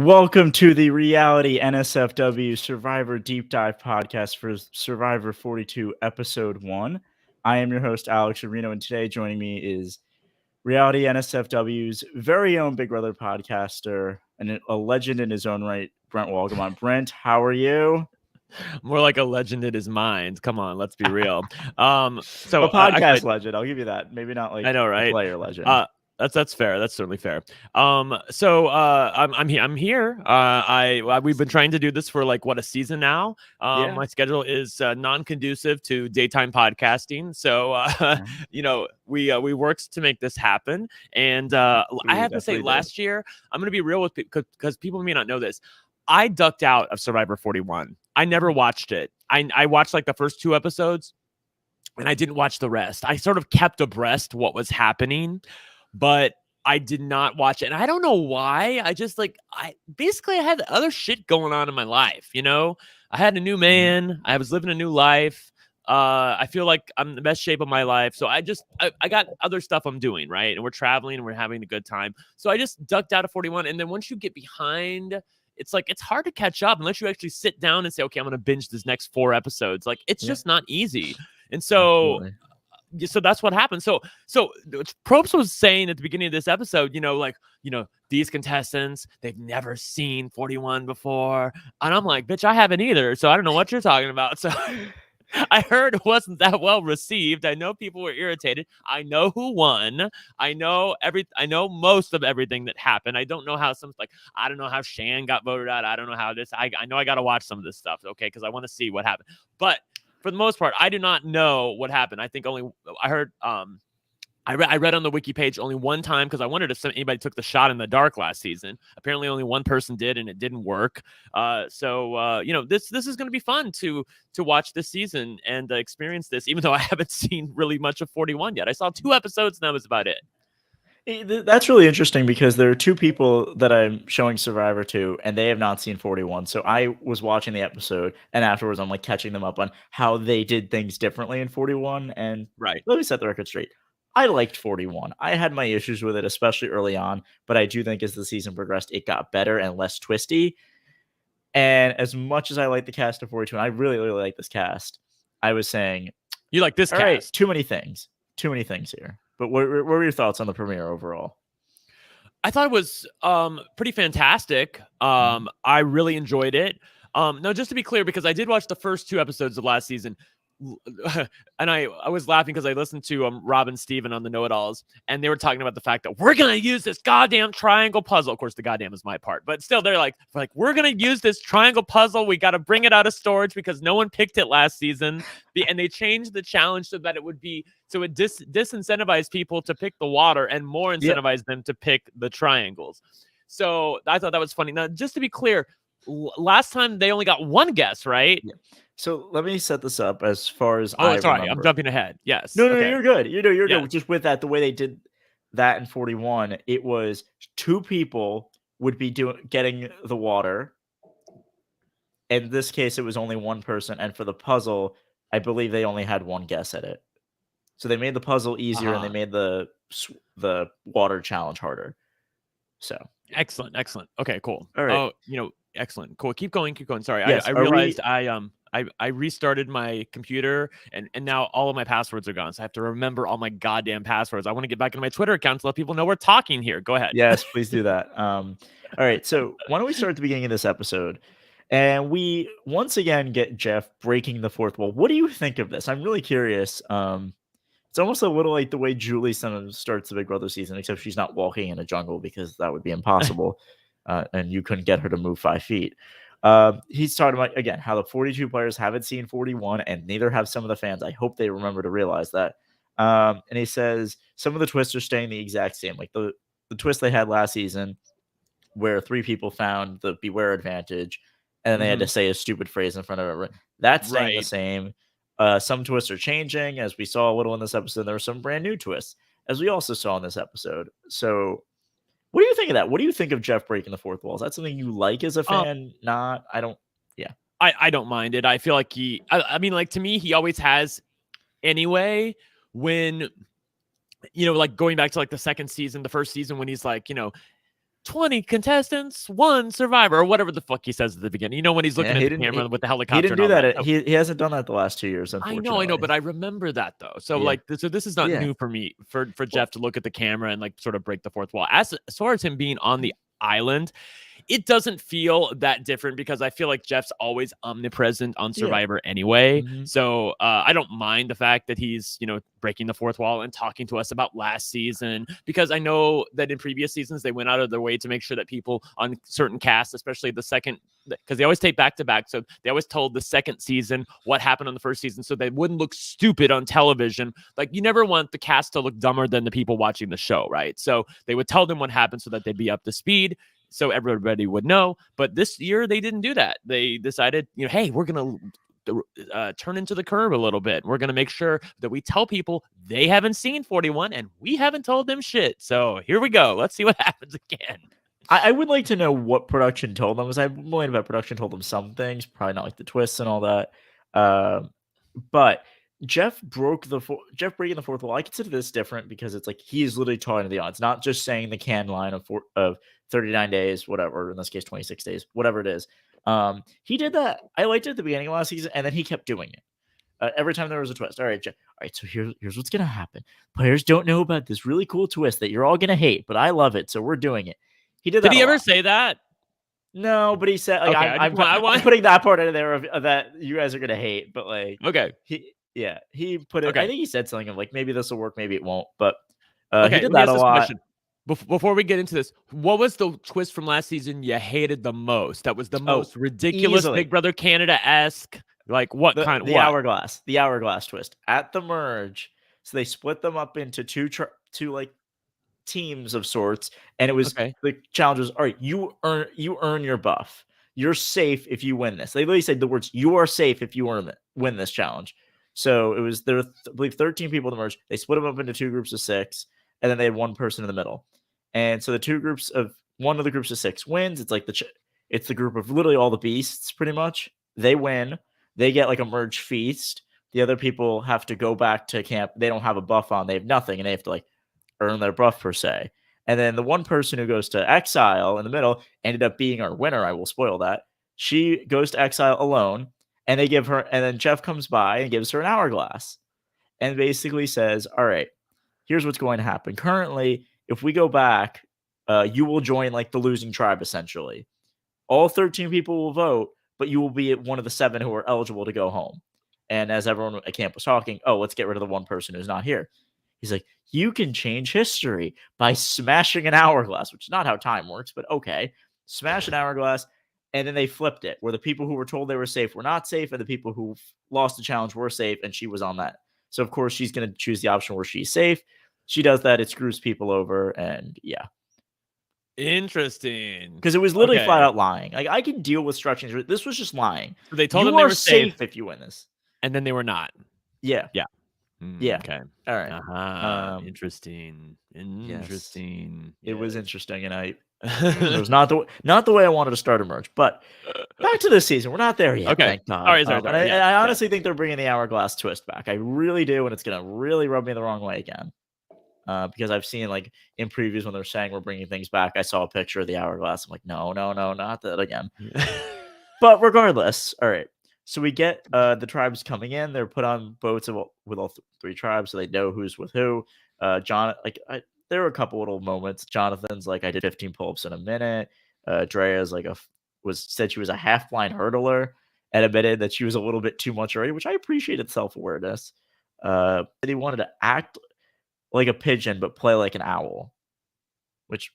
Welcome to the Reality NSFW Survivor Deep Dive podcast for Survivor 42 Episode 1. I am your host, Alex Rubino, and today joining me is Reality NSFW's very own Big Brother podcaster and a legend in his own right, Brent Wolgamott. Brent, how are you? More like a legend in his mind. Come on, let's be real. So a podcast legend, I'll give you that. Maybe not like I know, right? a player legend. That's fair. That's certainly fair. I'm here. We've been trying to do this for a season now. My schedule is non-conducive to daytime podcasting, so we worked to make this happen. And I have to say, last year, I'm going to be real with people because people may not know this. I ducked out of Survivor 41. I never watched it. I watched the first 2 episodes, and I didn't watch the rest. I sort of kept abreast what was happening, but I did not watch it. And I don't know why. I just I had other shit going on in my life. I had a new man. I was living a new life. I feel like I'm in the best shape of my life. So I got other stuff I'm doing, right? And we're traveling and we're having a good time. So I just ducked out of 41. And then once you get behind, it's hard to catch up unless you actually sit down and say, okay, I'm going to binge this next 4 episodes. It's just not easy. And so, so that's what happened. So Probst was saying at the beginning of this episode, these contestants, they've never seen 41 before. And I'm like, bitch, I haven't either. So I don't know what you're talking about. So I heard it wasn't that well received. I know people were irritated. I know who won. I know most of everything that happened. I don't know how I don't know how Shan got voted out. I don't know how this. I know I got to watch some of this stuff, okay, because I want to see what happened. But for the most part, I do not know what happened. I think I heard. I read on the wiki page only one time because I wondered if anybody took the shot in the dark last season. Apparently, only one person did, and it didn't work. This is going to be fun to watch this season and experience this. Even though I haven't seen really much of 41 yet, I saw 2 episodes, and that was about it. That's really interesting because there are 2 people that I'm showing Survivor to, and they have not seen 41. So I was watching the episode, and afterwards I'm catching them up on how they did things differently in 41. And right, let me set the record straight. I liked 41. I had my issues with it, especially early on, but I do think as the season progressed, it got better and less twisty. And as much as I like the cast of 42, and I really, really like this cast, I was saying, you like this cast? Right, too many things here. But what were your thoughts on the premiere overall? I thought it was pretty fantastic. I really enjoyed it. Now, just to be clear, because I did watch the first 2 episodes of last season, and I was laughing because I listened to Rob and Steven on the Know-It-Alls, and they were talking about the fact that we're going to use this goddamn triangle puzzle. Of course, the goddamn is my part, but still, they're like, we're going to use this triangle puzzle. We got to bring it out of storage because no one picked it last season. And they changed the challenge so that it would be, so it disincentivized people to pick the water and more incentivize them to pick the triangles. So I thought that was funny. Now, just to be clear, last time they only got 1 guess, right? Yeah. So let me set this up as far as sorry, I'm jumping ahead. Yes. No, you're good. You're good. Just with that, the way they did that in 41, it was 2 people would be getting the water. In this case, it was only 1 person, and for the puzzle, I believe they only had 1 guess at it. So they made the puzzle easier, and they made the water challenge harder. So excellent. Okay, cool. All right. Oh, excellent. Cool. Keep going. Sorry, yes, I realized I restarted my computer and now all of my passwords are gone. So I have to remember all my goddamn passwords. I want to get back into my Twitter account to let people know we're talking here. Go ahead. Yes, please do that. All right. So why don't we start at the beginning of this episode? And we once again get Jeff breaking the 4th wall. What do you think of this? I'm really curious. It's almost a little like the way Julie starts the Big Brother season, except she's not walking in a jungle because that would be impossible. And you couldn't get her to move 5 feet. He's talking about, again, how the 42 players haven't seen 41, and neither have some of the fans. I hope they remember to realize that. And he says some of the twists are staying the exact same. Like the twist they had last season where 3 people found the beware advantage, and then they had to say a stupid phrase in front of everyone. That's staying the same. Some twists are changing, as we saw a little in this episode. There were some brand new twists, as we also saw in this episode. So what do you think of that? What do you think of Jeff breaking the 4th wall? Is that something you like as a fan? Not? I don't. Yeah. I don't mind it. I feel like I mean, to me, he always has anyway when, going back to the second season, the first season when he's 20 contestants, 1 survivor, or whatever the fuck he says at the beginning. You know, when he's looking at the camera with the helicopter. He didn't and do all that. So, he hasn't done that the last 2 years, unfortunately. I know, but I remember that though. So so this is not new for me for Jeff to look at the camera and like sort of break the fourth wall. As far as him being on the island, it doesn't feel that different because I feel like Jeff's always omnipresent on Survivor anyway. So I don't mind the fact that he's, breaking the fourth wall and talking to us about last season, because I know that in previous seasons, they went out of their way to make sure that people on certain casts, especially the second, because they always tape back to back. So they always told the second season what happened on the first season so they wouldn't look stupid on television. Like, you never want the cast to look dumber than the people watching the show, right? So they would tell them what happened so that they'd be up to speed, so everybody would know. But this year they didn't do that. They decided, hey, we're going to turn into the curve a little bit. We're going to make sure that we tell people they haven't seen 41 and we haven't told them shit. So here we go. Let's see what happens again. I would like to know what production told them, because I'm willing to bet production told them some things, probably not like the twists and all that. But Jeff breaking the fourth wall, I consider this different because it's like he's literally talking to the odds, not just saying the can line of 39 days, whatever, in this case 26 days, whatever it is. He did that. I liked it at the beginning of last season, and then he kept doing it. Every time there was a twist. All right, Jeff. All right, so here's what's gonna happen. Players don't know about this really cool twist that you're all gonna hate, but I love it, so we're doing it. He did that. Did he ever say that? No, but he said, like, okay, I'm putting that part in there of that you guys are gonna hate, but like, okay, he put it. Okay. I think he said something of like, maybe this will work, maybe it won't, but he did that a lot. Question. Before we get into this, what was the twist from last season you hated the most? That was the most ridiculous easily. Big Brother Canada-esque. Like what kind? The hourglass twist at the merge. So they split them up into two like teams of sorts, and it was the challenge was, all right, you earn your buff. You're safe if you win this. They literally said the words, "You are safe if you win this challenge." So it was there were I believe 13 people to merge. They split them up into 2 groups of 6, and then they had 1 person in the middle. And so one of the groups of 6 wins. It's like it's the group of literally all the beasts, pretty much. They win. They get like a merge feast. The other people have to go back to camp. They don't have a buff on. They have nothing, and they have to like earn their buff per se. And then the one person who goes to exile in the middle ended up being our winner. I will spoil that. She goes to exile alone, and they give her, and then Jeff comes by and gives her an hourglass and basically says, all right, here's what's going to happen. Currently, if we go back, you will join like the losing tribe, essentially. All 13 people will vote, but you will be one of the 7 who are eligible to go home. And as everyone at camp was talking, let's get rid of the one person who's not here. He's like, you can change history by smashing an hourglass, which is not how time works, but okay. Smash an hourglass, and then they flipped it, where the people who were told they were safe were not safe, and the people who lost the challenge were safe, and she was on that. So, of course, she's going to choose the option where she's safe. She does that. It screws people over, and yeah. Interesting. Because it was literally flat out lying. Like, I can deal with structures. This was just lying. So they told them they were safe if you win this. And then they were not. Yeah. Yeah. Yeah. Okay. All right. Interesting. Yes. It was interesting, and it was not the way I wanted to start a merge. But back to this season, we're not there yet. Okay. Thank God. Sorry. I honestly think they're bringing the hourglass twist back. I really do, and it's gonna really rub me the wrong way again. Because I've seen like in previews when they're saying we're bringing things back, I saw a picture of the hourglass. I'm like, no, not that again. But regardless, all right. So we get the tribes coming in. They're put on boats with all 3 tribes, so they know who's with who. There were a couple little moments. Jonathan's like, I did 15 pull-ups in a minute. Drea's like said she was a half-blind hurdler and admitted that she was a little bit too much already, which I appreciated self-awareness. He wanted to act like a pigeon but play like an owl, which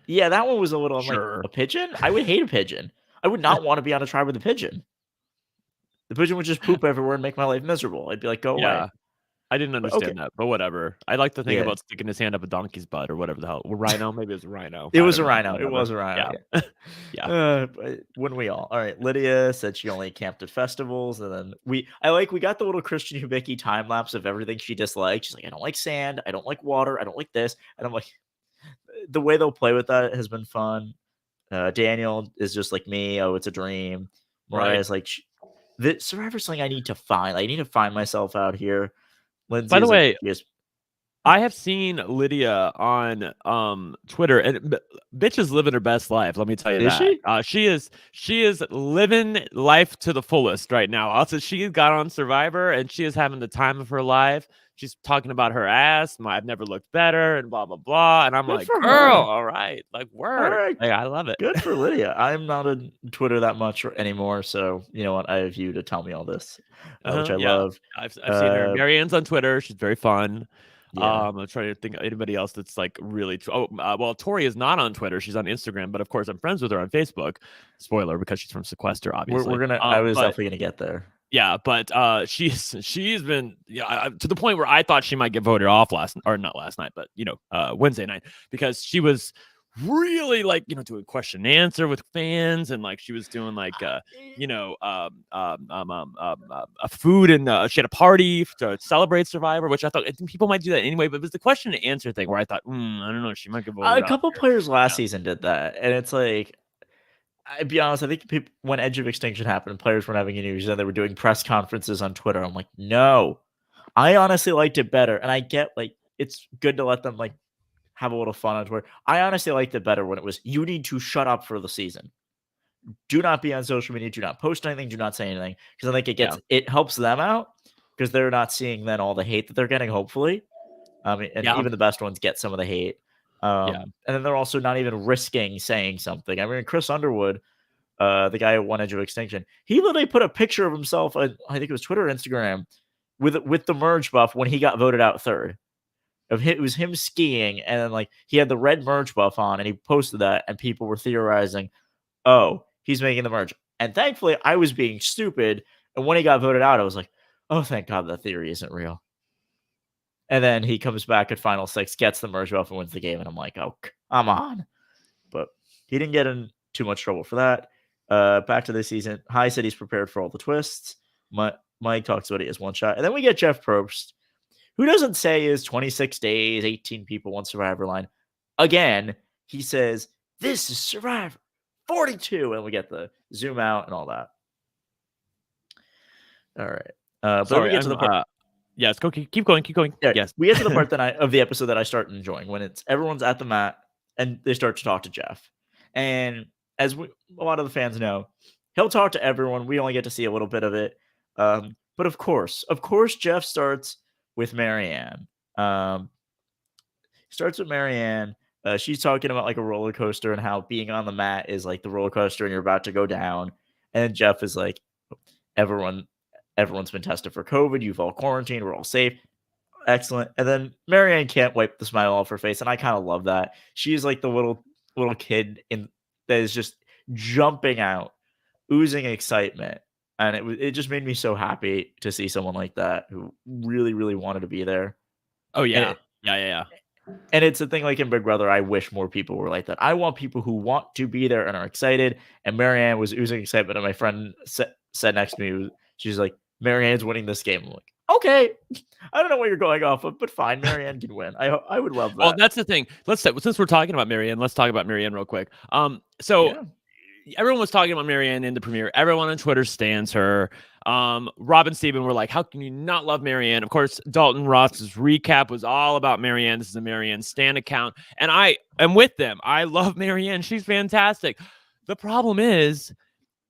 yeah, that one was a little sure. like a pigeon. I would hate a pigeon. I would not want to be on a tribe with a pigeon. The pigeon would just poop everywhere and make my life miserable. I'd be like, go away. I didn't understand that, but whatever. I like to think about sticking his hand up a donkey's butt or whatever the hell. Rhino? Maybe it was a rhino. It was a rhino. It was a rhino. Yeah. Wouldn't we all? All right. Lydia said she only camped at festivals. And then we got the little Christian Hubicki time lapse of everything she disliked. She's like, I don't like sand. I don't like water. I don't like this. And I'm like, the way they'll play with that has been fun. Daniel is just like me. Oh, it's a dream. Mariah's like, the Survivor's something I need to find. I need to find myself out here. Lindsay By the way, I have seen Lydia on Twitter, and bitch is living her best life. Let me tell you Is that. she? She is living life to the fullest right now. Also, she got on Survivor, and she is having the time of her life. She's talking about her ass. I've never looked better, and blah blah blah. And I'm Good like, for girl, her. all right, like All work. right. Like, I love it. Good for Lydia. I'm not on Twitter that much anymore, so you know what? I have you to tell me all this, which I Yeah, love. I've seen her. Marianne's on Twitter. She's very fun. Yeah. I'm trying to think of anybody else that's like really. Well, Tori is not on Twitter. She's on Instagram, but of course, I'm friends with her on Facebook. Spoiler, because she's from Sequester, obviously. We're gonna. I was But definitely gonna get there. yeah, but she's been to the point where I thought she might get voted off not last night, but Wednesday night, because she was really like doing question and answer with fans, and like she was doing like a food, and she had a party to celebrate Survivor, which I thought people might do that anyway, but it was the question and answer thing where I thought, I don't know, she might get voted A off couple here. players last season did that, and it's like, I'd be honest. I think people, when Edge of Extinction happened, players weren't having any news, and they were doing press conferences on Twitter. I'm like, no. I honestly liked it better, and I get like it's good to let them like have a little fun on Twitter. I honestly liked it better when it was, you need to shut up for the season. Do not be on social media. Do not post anything. Do not say anything, because I think it helps them out because they're not seeing then all the hate that they're getting. Hopefully, and Yeah, even the best ones get some of the hate. yeah, And then they're also not even risking saying something. I mean, Chris Underwood, the guy who won Edge of Extinction, he literally put a picture of himself on, I think it was Twitter or Instagram, with the merge buff when he got voted out third. It was him skiing, and then like he had the red merge buff on, and he posted that, and people were theorizing, oh, he's making the merge. And thankfully, I was being stupid, and when he got voted out, I was like, oh, thank God that theory isn't real. And then he comes back at Final Six, gets the merge buff, and wins the game, and I'm like, oh, come on. But he didn't get in too much trouble for that. Back to this season, High said he's prepared for all the twists. Mike talks about it as one shot. And then we get Jeff Probst, who doesn't say is 26 days, 18 people, one Survivor line. Again, he says, this is Survivor 42. And we get the zoom out and all that. All right. But sorry, we get to the part. Yes, keep going. Yeah, Yes, we get to the part of the episode that I start enjoying, when it's everyone's at the mat and they start to talk to Jeff. And as a lot of the fans know, he'll talk to everyone. We only get to see a little bit of it. But of course, Jeff starts with Marianne. Starts with Marianne. She's talking about like a roller coaster and how being on the mat is like the roller coaster and you're about to go down. And Jeff is like, everyone's been tested for COVID. You've all quarantined. We're all safe. Excellent. And then Marianne can't wipe the smile off her face, and I kind of love that. She's like the little kid that is just jumping out, oozing excitement, and it just made me so happy to see someone like that who really, really wanted to be there. Oh yeah, And yeah. And it's a thing like in Big Brother, I wish more people were like that. I want people who want to be there and are excited. And Marianne was oozing excitement. And my friend said next to me, she's like, Marianne's winning this game. I'm like, okay. I don't know what you're going off of, but fine. Marianne can win. I would love that. Well, that's the thing. Since we're talking about Marianne, let's talk about Marianne real quick. Everyone was talking about Marianne in the premiere. Everyone on Twitter stands her. Rob and Steven were like, how can you not love Marianne? Of course, Dalton Ross's recap was all about Marianne. This is a Marianne Stan account. And I am with them. I love Marianne. She's fantastic. The problem is,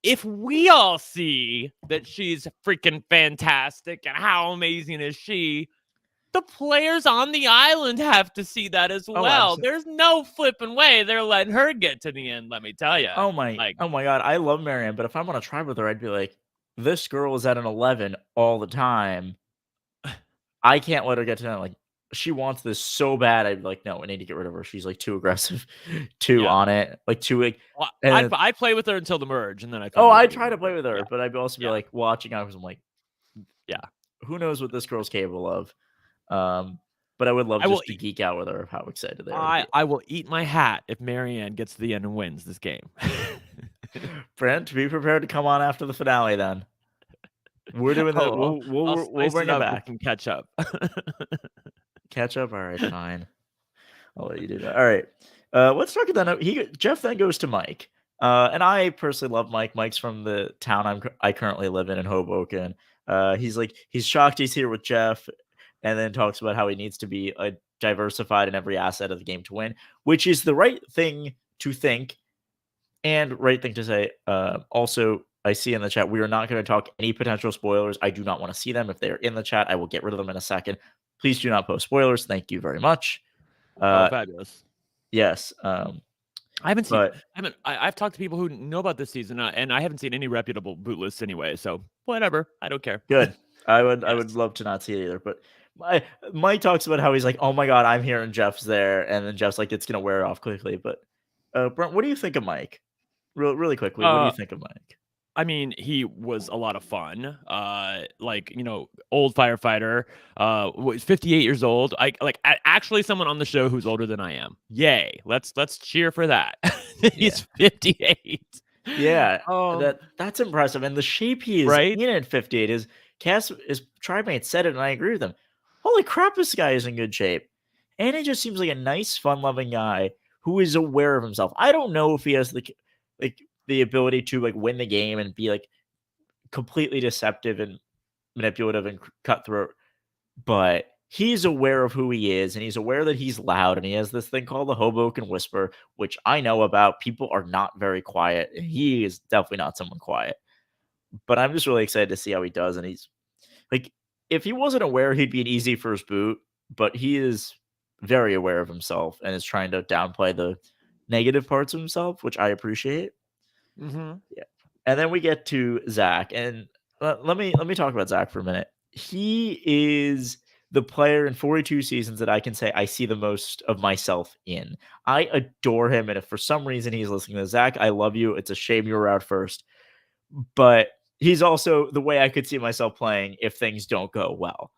if we all see that she's freaking fantastic and how amazing is she, the players on the island have to see that as well. There's no flipping way they're letting her get to the end, let me tell you. Oh my God. I love Marianne, but if I'm on a tribe with her, I'd be like, this girl is at an 11 all the time. I can't let her get to that. Like, she wants this so bad. I'd be like, no, I need to get rid of her. She's like too aggressive, on it, like too. Well, I play with her until the merge, and then I try to play with her, but I'd also be like watching out because I'm like, yeah, who knows what this girl's capable of. But I would love just to geek out with her of how excited they are. I will eat my hat if Marianne gets to the end and wins this game. Brent, be prepared to come on after the finale. Then we're doing that. We'll bring it back and catch up. Catch up. All right, fine. I'll let you do that. All right. Let's talk about that. Jeff then goes to Mike. And I personally love Mike. Mike's from the town I currently live in Hoboken. He's shocked he's here with Jeff. and then talks about how he needs to be diversified in every asset of the game to win, which is the right thing to think and right thing to say. Also, I see in the chat, we are not going to talk any potential spoilers. I do not want to see them. If they are in the chat, I will get rid of them in a second. Please do not post spoilers. Thank you very much. Fabulous. Yes. I haven't seen. I've talked to people who know about this season, and I haven't seen any reputable boot lists anyway. So whatever, I don't care. Good. I would love to not see it either. But Mike talks about how he's like, oh my god, I'm here and Jeff's there, and then Jeff's like, it's gonna wear off quickly. But Brent, what do you think of Mike? Really quickly, what do you think of Mike? I mean, he was a lot of fun. Like, old firefighter, 58 years old. Actually someone on the show who's older than I am. Yay. Let's cheer for that. He's 58. Yeah. That's impressive. And the shape he is in at 58 is his Trimate said it, and I agree with him. Holy crap, this guy is in good shape. And he just seems like a nice, fun-loving guy who is aware of himself. I don't know if he has the ability to win the game and be completely deceptive and manipulative and cutthroat, but he's aware of who he is, and he's aware that he's loud, and he has this thing called the Hoboken Whisper, which I know about. People are not very quiet, and he is definitely not someone quiet. But I'm just really excited to see how he does, and he's if he wasn't aware, he'd be an easy first boot, but he is very aware of himself and is trying to downplay the negative parts of himself, which I appreciate. Mm-hmm. Yeah. And then we get to Zach, and let me talk about Zach for a minute. He is the player in 42 seasons that I can say I see the most of myself in. I adore him, and if for some reason he's listening to Zach, I love you. It's a shame you were out first, but he's also the way I could see myself playing if things don't go well.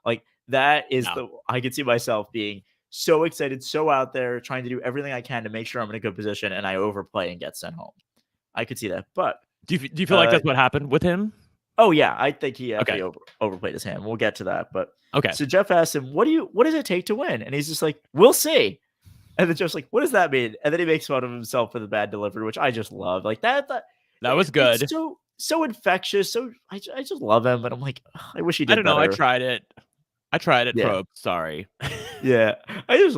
That is I could see myself being so excited, so out there, trying to do everything I can to make sure I'm in a good position, and I overplay and get sent home. I could see that, but do you feel like that's what happened with him? Oh yeah, I think he actually overplayed his hand. We'll get to that, but okay. So Jeff asked him, "What does it take to win?" And he's just like, "We'll see." And then Jeff's like, "What does that mean?" And then he makes fun of himself for the bad delivery, which I just love. That was good. It's so infectious. So I just love him, but I'm like, I wish he did. I don't know. I tried it. Yeah. Probe. Sorry. Yeah, he's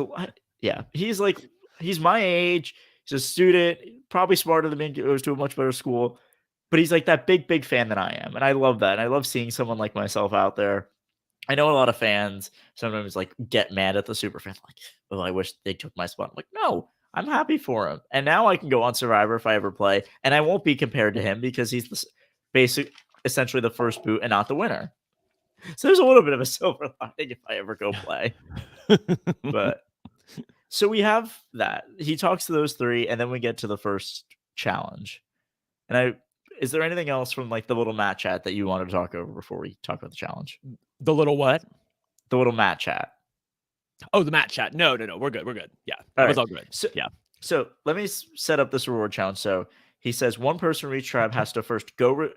my age. He's a student, probably smarter than me, goes to a much better school. But he's like that big fan that I am. And I love that. And I love seeing someone like myself out there. I know a lot of fans sometimes get mad at the superfan. Oh, I wish they took my spot. I'm like, no, I'm happy for him. And now I can go on Survivor if I ever play. And I won't be compared to him because he's essentially the first boot and not the winner. So there's a little bit of a silver lining if I ever go play. But so we have that. He talks to those three, and then we get to the first challenge. And is there anything else from the little Matt chat that you wanted to talk over before we talk about the challenge? The little what? The little Matt chat. Oh, the Matt chat. No. We're good. Yeah, that was all good. So let me set up this reward challenge. So he says one person from each tribe has to first go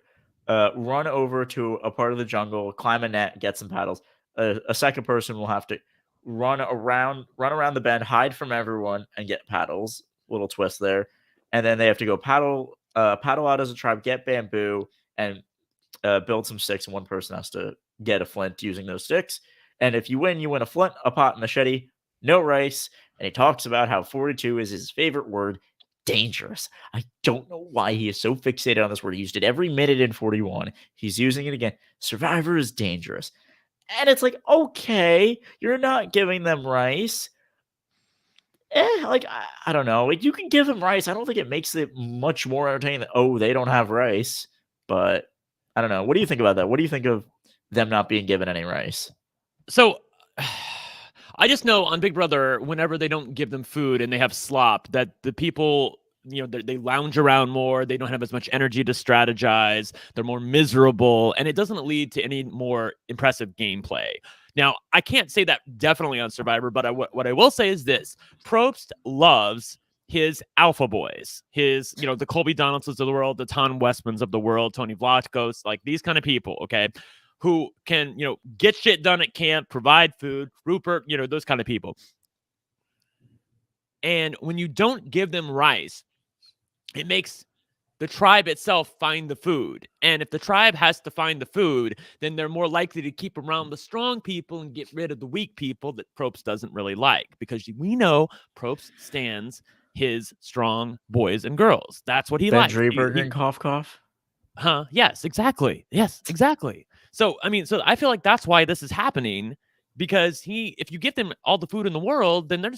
run over to a part of the jungle, climb a net, get some paddles. A second person will have to run around the bend, hide from everyone, and get paddles. Little twist there. And then they have to go paddle out as a tribe, get bamboo, and build some sticks. And one person has to get a flint using those sticks. And if you win a flint, a pot, and machete, no rice. And he talks about how 42 is his favorite word, dangerous. I don't know why he is so fixated on this word. He used it every minute in 41. He's using it again. Survivor is dangerous. And it's like, okay, you're not giving them rice. I don't know. You can give them rice. I don't think it makes it much more entertaining that, they don't have rice. But I don't know. What do you think about that? What do you think of them not being given any rice? So I just know on Big Brother, whenever they don't give them food and they have slop, that the people, they lounge around more. They don't have as much energy to strategize. They're more miserable, and it doesn't lead to any more impressive gameplay. Now, I can't say that definitely on Survivor, but what I will say is this. Probst loves his alpha boys, his, the Colby Donaldsons of the world, the Ton Westmans of the world, Tony Vlachos, these kind of people, okay, who can, get shit done at camp, provide food, Rupert, those kind of people. And when you don't give them rice, it makes the tribe itself find the food. And if the tribe has to find the food, then they're more likely to keep around the strong people and get rid of the weak people that Probst doesn't really like, because we know Probst stands his strong boys and girls. That's what he Ben likes. Dreberger and cough cough. Yes, exactly. Yes, exactly. So I feel like that's why this is happening, because if you give them all the food in the world, then they're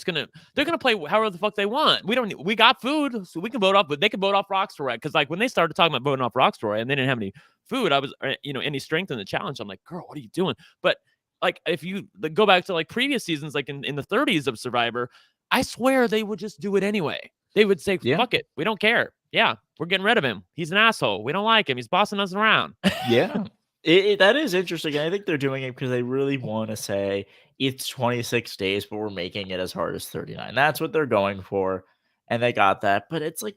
gonna play however the fuck they want. We got food, so we can vote off, but they can vote off Rockstory. Because like when they started talking about voting off Rockstory and they didn't have any food, I was any strength in the challenge. I'm like, girl, what are you doing? But like if you go back to like previous seasons, like in the 30s of Survivor, I swear they would just do it anyway. They would say, fuck it, we don't care. Yeah, we're getting rid of him. He's an asshole. We don't like him. He's bossing us around. Yeah. That is interesting. I think they're doing it because they really want to say it's 26 days, but we're making it as hard as 39. That's what they're going for. And they got that. But it's like,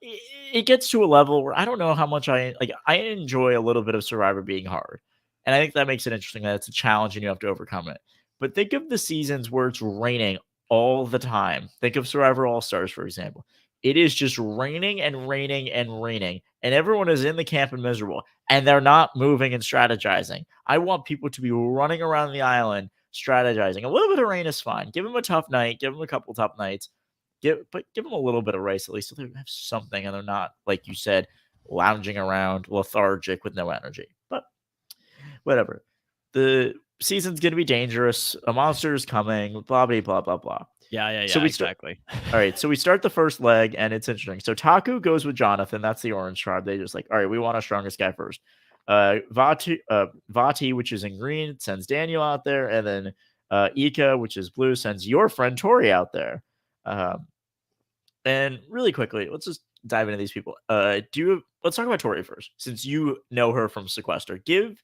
it gets to a level where I don't know how much I enjoy a little bit of Survivor being hard. And I think that makes it interesting that it's a challenge and you have to overcome it. But think of the seasons where it's raining all the time. Think of Survivor All Stars, for example. It is just raining and raining and raining, and everyone is in the camp and miserable, and they're not moving and strategizing. I want people to be running around the island strategizing. A little bit of rain is fine. Give them a tough night. Give them a couple tough nights. But give them a little bit of rice at least, so they have something, and they're not, like you said, lounging around lethargic with no energy. But whatever. The season's going to be dangerous. A monster is coming. Blah, blah, blah, blah, blah. Yeah. So exactly. All right. So we start the first leg, and it's interesting. So Taku goes with Jonathan. That's the orange tribe. They just like, all right, we want our strongest guy first. Vati, which is in green, sends Daniel out there, and then Ika, which is blue, sends your friend Tori out there. And really quickly, let's just dive into these people. Let's talk about Tori first, since you know her from Sequester. Give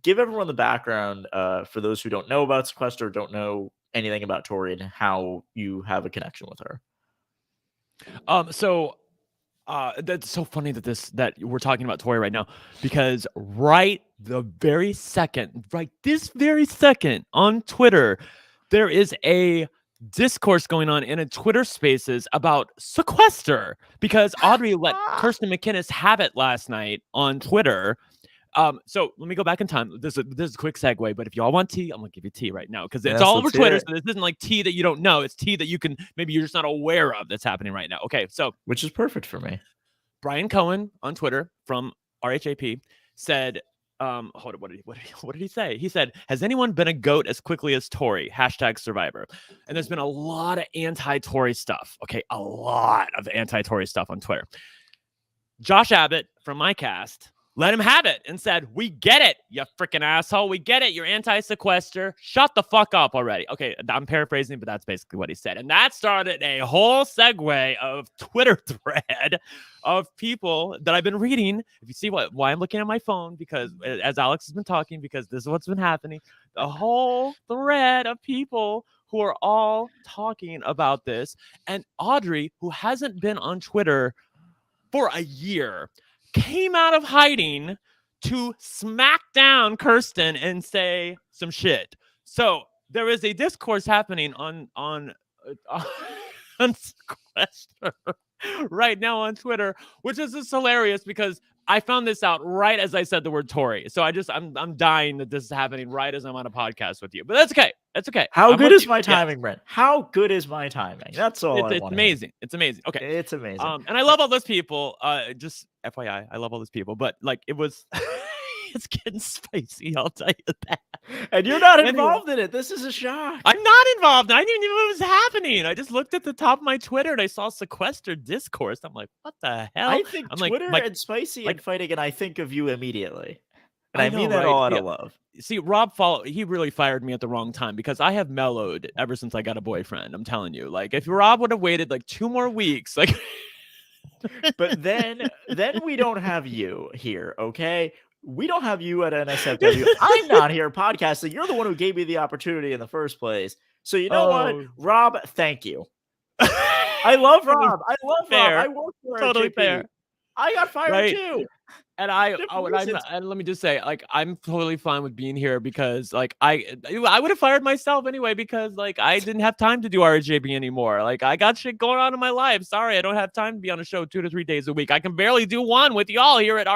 everyone the background for those who don't know about Sequester, don't know anything about Tori, and how you have a connection with her. So that's so funny that we're talking about Tori right now, because this very second on Twitter, there is a discourse going on in a Twitter Spaces about Sequester, because Audrey let Kirsten McInnes have it last night on Twitter. So let me go back in time. This is a quick segue, but if y'all want tea, I'm gonna give you tea right now, because it's all over Twitter. So this isn't like tea that you don't know. It's tea that maybe you're just not aware of that's happening right now. Okay, so which is perfect for me. Brian Cohen on Twitter from RHAP said, hold on, what did he say? He said, "Has anyone been a goat as quickly as Tori? #Survivor." And there's been a lot of anti-Tori stuff. Okay, a lot of anti-Tori stuff on Twitter. Josh Abbott from my cast let him have it and said, "We get it, you freaking asshole. We get it. You're anti-Sequester. Shut the fuck up already." Okay, I'm paraphrasing, but that's basically what he said. And that started a whole segue of Twitter thread of people that I've been reading. If you see why I'm looking at my phone, because as Alex has been talking, because this is what's been happening, the whole thread of people who are all talking about this. And Audrey, who hasn't been on Twitter for a year, came out of hiding to smack down Kirsten and say some shit. So there is a discourse happening on Sequester right now on Twitter, which is just hilarious, because I found this out right as I said the word Tori. So I'm dying that this is happening right as I'm on a podcast with you. But that's okay. That's okay. How good is my timing, Brent? How good is my timing? That's all. It's amazing. It's amazing. Okay. It's amazing. And I love all those people. Just FYI, I love all those people. But like, it was it's getting spicy, I'll tell you that. And you're not involved in it. This is a shock. I'm not involved. I didn't even know what was happening. I just looked at the top of my Twitter and I saw Sequester discourse. I'm like, what the hell? I think Twitter and spicy and fighting, and I think of you immediately. And I mean that all out of love. See, Rob he really fired me at the wrong time, because I have mellowed ever since I got a boyfriend. I'm telling you. Like, if Rob would have waited like 2 more weeks, like but then we don't have you here, okay? We don't have you at NSFW. I'm not here podcasting. You're the one who gave me the opportunity in the first place. So you know what? Rob, thank you. I love Rob. I love Rob. I work for totally RHAP. fair. I got fired right? too. And and let me just say, like, I'm totally fine with being here because, like, I would have fired myself anyway because, like, I didn't have time to do RJB anymore. Like, I got shit going on in my life. Sorry, I don't have time to be on a show 2 to 3 days a week. I can barely do one with y'all here at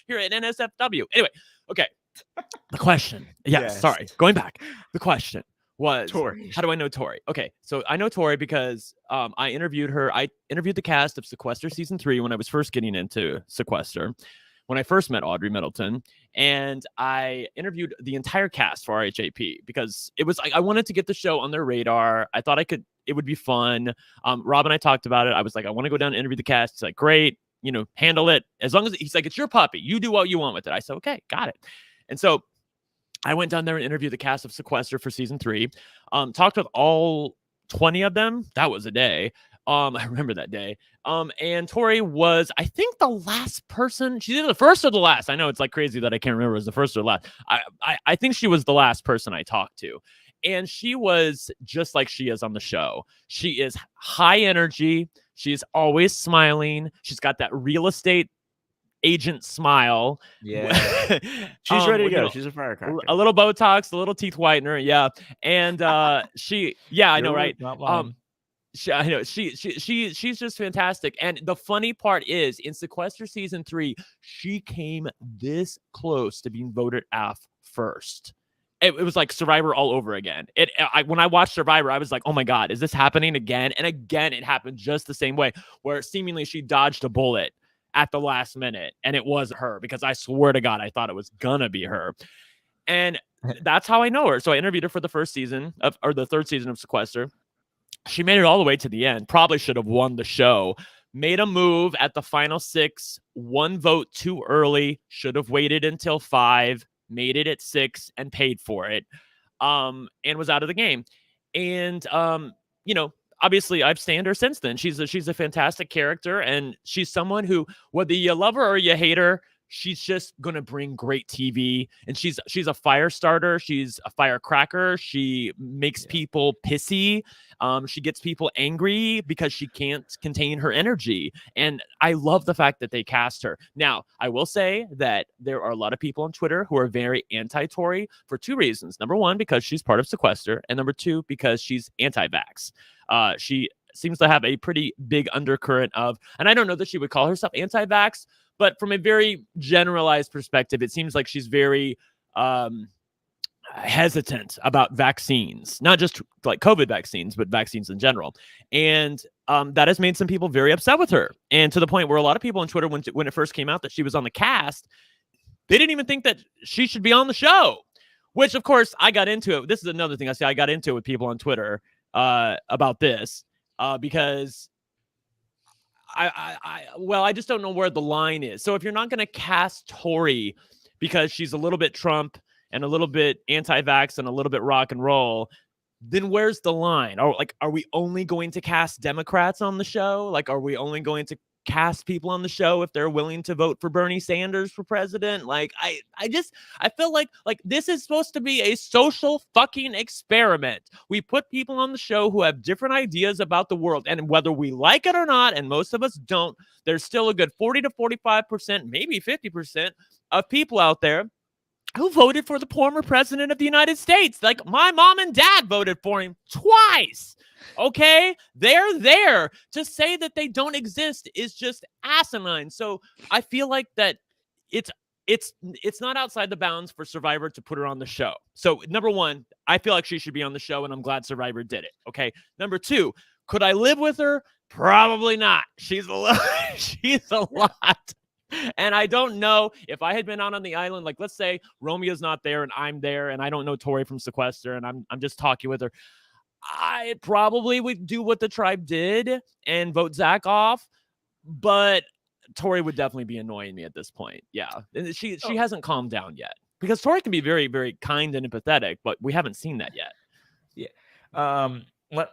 NSFW. Anyway, okay. The question, yes, Yes. sorry, going back. The question was, Tori. how do I know Tori? Okay, so I know Tori because I interviewed her. I interviewed the cast of Sequester season 3 when I was first getting into Sequester, when I first met Audrey Middleton, and I interviewed the entire cast for RHAP because it was like I wanted to get the show on their radar. I thought it would be fun. Rob and I talked about it. I was like, I want to go down and interview the cast. He's like, great, handle it. As long as he's like, it's your puppy. You do what you want with it. I said, okay, got it. And so I went down there and interviewed the cast of Sequester for season 3. Talked with all 20 of them. That was a day. I remember that day. And Tori was, I think, the last person. She's either the first or the last. I know it's like crazy that I can't remember if it was the first or the last. I think she was the last person I talked to. And she was just like she is on the show. She is high energy. She's always smiling. She's got that real estate agent smile. Yeah. She's ready to go. She's a firecracker. A little Botox, a little teeth whitener. Yeah. And I know, right? I know she's just fantastic. And the funny part is in Sequester season 3, she came this close to being voted off first. It was like Survivor all over again. When I watched Survivor, I was like, oh my God, is this happening again? And again, it happened just the same way, where seemingly she dodged a bullet at the last minute, and it was her, because I swear to God, I thought it was gonna be her. And that's how I know her. So I interviewed her for the third season of Sequester. She made it all the way to the end. Probably should have won the show. Made a move at the final 6. 1 vote too early. Should have waited until 5. Made it at 6 and paid for it. And was out of the game. And obviously I've stayed her since then. She's a fantastic character, and she's someone who, whether you love her or you hate her, she's just gonna bring great TV. And she's a fire starter. She's a firecracker. She makes people pissy. She gets people angry because she can't contain her energy. And I love the fact that they cast her. Now, I will say that there are a lot of people on Twitter who are very anti-Tori for 2 reasons. Number 1, because she's part of Sequester, and number 2, because she's anti-vax. She seems to have a pretty big undercurrent of, and I don't know that she would call herself anti-vax, but from a very generalized perspective, it seems like she's very hesitant about vaccines, not just like COVID vaccines, but vaccines in general. And that has made some people very upset with her. And to the point where a lot of people on Twitter, when it first came out that she was on the cast, they didn't even think that she should be on the show, which, of course, I got into it. This is another thing I got into it with people on Twitter about this because I just don't know where the line is. So if you're not going to cast Tori because she's a little bit Trump and a little bit anti-vax and a little bit rock and roll, then where's the line? Are we only going to cast Democrats on the show? Like, are we only going to cast people on the show if they're willing to vote for Bernie Sanders for president? Like, I feel like this is supposed to be a social fucking experiment. We put people on the show who have different ideas about the world, and whether we like it or not, and most of us don't, there's still a good 40 to 45%, maybe 50% of people out there who voted for the former president of the United States. Like, my mom and dad voted for him twice. Okay, they're there. To say that they don't exist is just asinine. So I feel like that it's not outside the bounds for Survivor to put her on the show. So number 1, I feel like she should be on the show, and I'm glad Survivor did it. Okay. Number 2, could I live with her? Probably not. She's a lot. And I don't know if I had been out on the island, like, let's say Romeo's not there and I'm there and I don't know Tori from Sequester and I'm just talking with her, I probably would do what the tribe did and vote Zach off, but Tori would definitely be annoying me at this point. Yeah. And she hasn't calmed down yet, because Tori can be very, very kind and empathetic, but we haven't seen that yet. Yeah.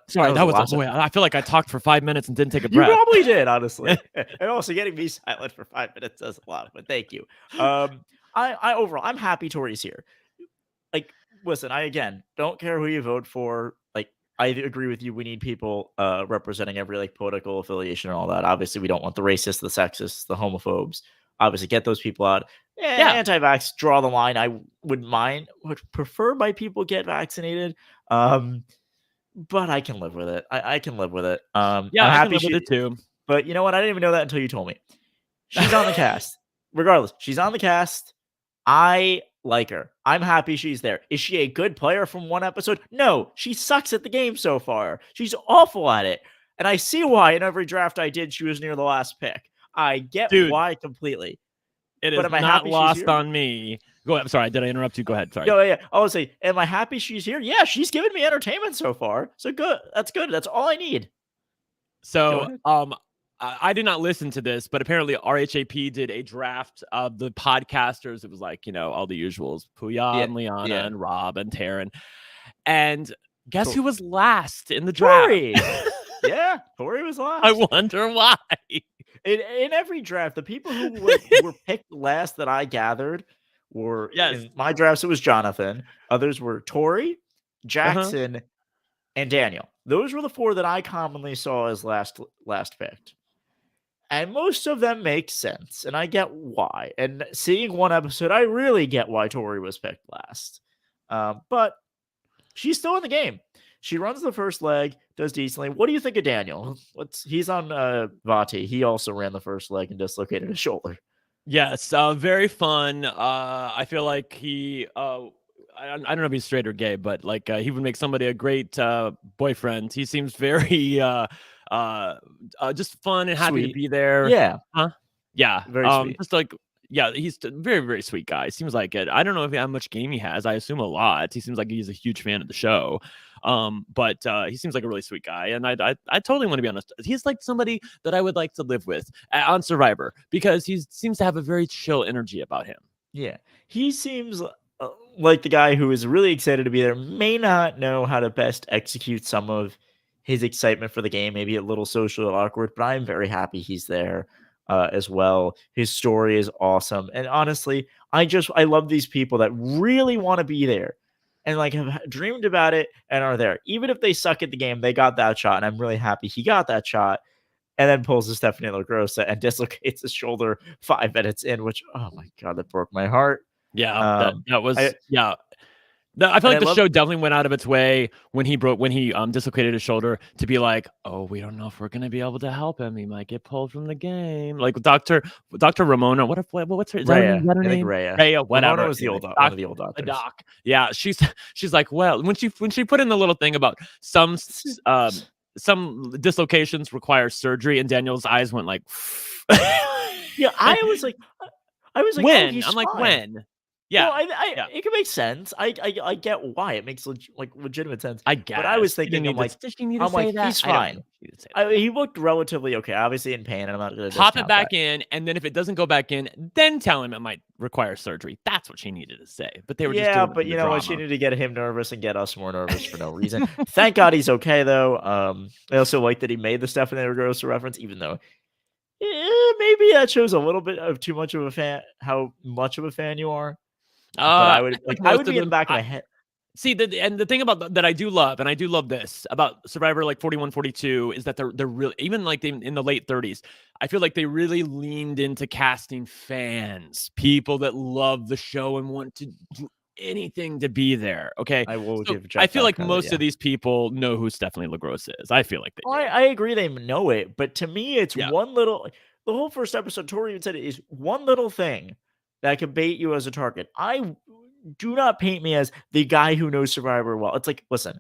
Sorry, that was boy. I feel like I talked for 5 minutes and didn't take a breath. You probably did, honestly. And also getting me silent for 5 minutes says a lot, but thank you. I overall, I'm happy Tori's here. Like, listen, I again don't care who you vote for. Like, I agree with you. We need people representing every like political affiliation and all that. Obviously, we don't want the racists, the sexists, the homophobes. Obviously, get those people out. Yeah. Anti-vax, draw the line. I would prefer my people get vaccinated. But I can live with it. I can live with it. I'm Yeah, I can happy live with it too. but you know what? I didn't even know that until you told me. She's on the cast. Regardless, she's on the cast. I like her. I'm happy she's there. Is she a good player from one episode? No, she sucks at the game so far. She's awful at it. And I see why in every draft I did, she was near the last pick. I get why completely. It but is am I not happy lost she's here? on me. Go ahead. I'm sorry. Did I interrupt you? Go ahead. Sorry. No, yeah. I will say, am I happy she's here? Yeah, she's given me entertainment so far. So good. That's good. That's all I need. So, I did not listen to this, but apparently RHAP did a draft of the podcasters. It was like, all the usuals, Puya and Liana and Rob and Taryn. And guess who was last in the draft? Tori. Yeah, Tori was last. I wonder why. In every draft, the people who were picked last that I gathered were in my drafts. It was Jonathan. Others were Tori, Jackson, and Daniel. Those were the four that I commonly saw as last picked. And most of them make sense, and I get why. And seeing one episode, I really get why Tori was picked last. But she's still in the game. She runs the first leg, does decently. What do you think of Daniel? He's on Vati. He also ran the first leg and dislocated his shoulder. Yes, very fun. I feel like he I don't know if he's straight or gay, but like he would make somebody a great boyfriend. He seems very just fun and happy to be there. Yeah. Yeah. Very sweet. Just like, yeah, he's a very, very sweet guy. Seems like it. I don't know how much game he has. I assume a lot. He seems like he's a huge fan of the show. But he seems like a really sweet guy, and I totally want to be honest. He's like somebody that I would like to live with on Survivor because he seems to have a very chill energy about him. Yeah, he seems like the guy who is really excited to be there. May not know how to best execute some of his excitement for the game. Maybe a little socially awkward, but I'm very happy he's there as well. His story is awesome, and honestly, I love these people that really want to be there. And like have dreamed about it and are there. Even if they suck at the game, they got that shot. And I'm really happy he got that shot. And then pulls a Stephanie LaGrossa and dislocates his shoulder 5 minutes in, which, oh my God, that broke my heart. Yeah, that was, yeah. I feel like the show definitely went out of its way when he dislocated his shoulder to be like, oh, we don't know if we're gonna be able to help him. He might get pulled from the game. Like Dr. Ramona, what's her? Is that her name? Rhea, whatever. Ramona was one of the old doctors. Doc. Yeah, she's like, well, when she put in the little thing about some dislocations require surgery, and Daniel's eyes went like, yeah, I was like, when? Oh, I'm like, fine. when? Yeah, it can make sense. I get why it makes legitimate sense. I guess. But I was thinking, he's fine. He looked relatively okay. Obviously in pain, and I'm not going to pop it back in, and then if it doesn't go back in, then tell him it might require surgery. That's what she needed to say. But they were just doing but you know what? She needed to get him nervous and get us more nervous for no reason. Thank God he's okay though. I also like that he made the Stephanie LaGrossa reference, even though maybe that shows a little bit of too much of a fan. How much of a fan you are. But I would be in the back of my head. See, the thing about that I do love, and I do love this about Survivor like 41, 42, is that they're really, even like in the late 30s, I feel like they really leaned into casting fans, people that love the show and want to do anything to be there. Okay, I feel like most of these people know who Stephanie LaGrossa is. I feel like they. I agree, they know it, but to me, it's one little. The whole first episode, Tori even said it is one little thing that could bait you as a target. Do not paint me as the guy who knows Survivor well. It's like, listen,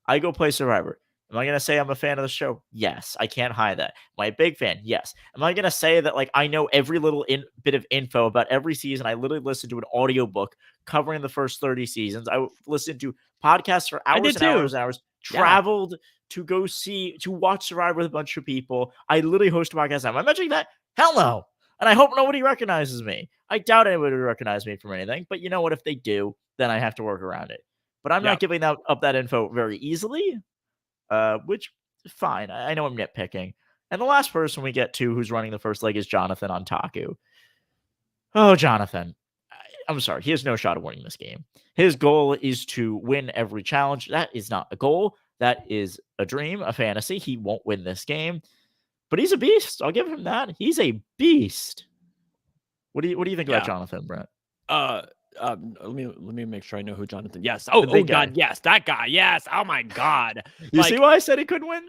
I go play Survivor. Am I going to say I'm a fan of the show? Yes. I can't hide that. Am I a big fan? Yes. Am I going to say that like I know every little bit of info about every season? I literally listened to an audiobook covering the first 30 seasons. I listened to podcasts for hours and hours, traveled to go to watch Survivor with a bunch of people. I literally host a podcast. Am I mentioning that? Hell no. And I hope nobody recognizes me. I doubt anybody would recognize me from anything. But you know what? If they do, then I have to work around it. But I'm not giving up that info very easily, which is fine. I know I'm nitpicking. And the last person we get to who's running the first leg is Jonathan on Taku. Oh, Jonathan. I'm sorry. He has no shot of winning this game. His goal is to win every challenge. That is not a goal. that is a dream, a fantasy. He won't win this game, but he's a beast. I'll give him that. He's a beast. What do you think about Jonathan, Brent? Let me make sure I know who Jonathan. Yes. Oh God. Yes, that guy. Yes. Oh my God. You see why I said he couldn't win?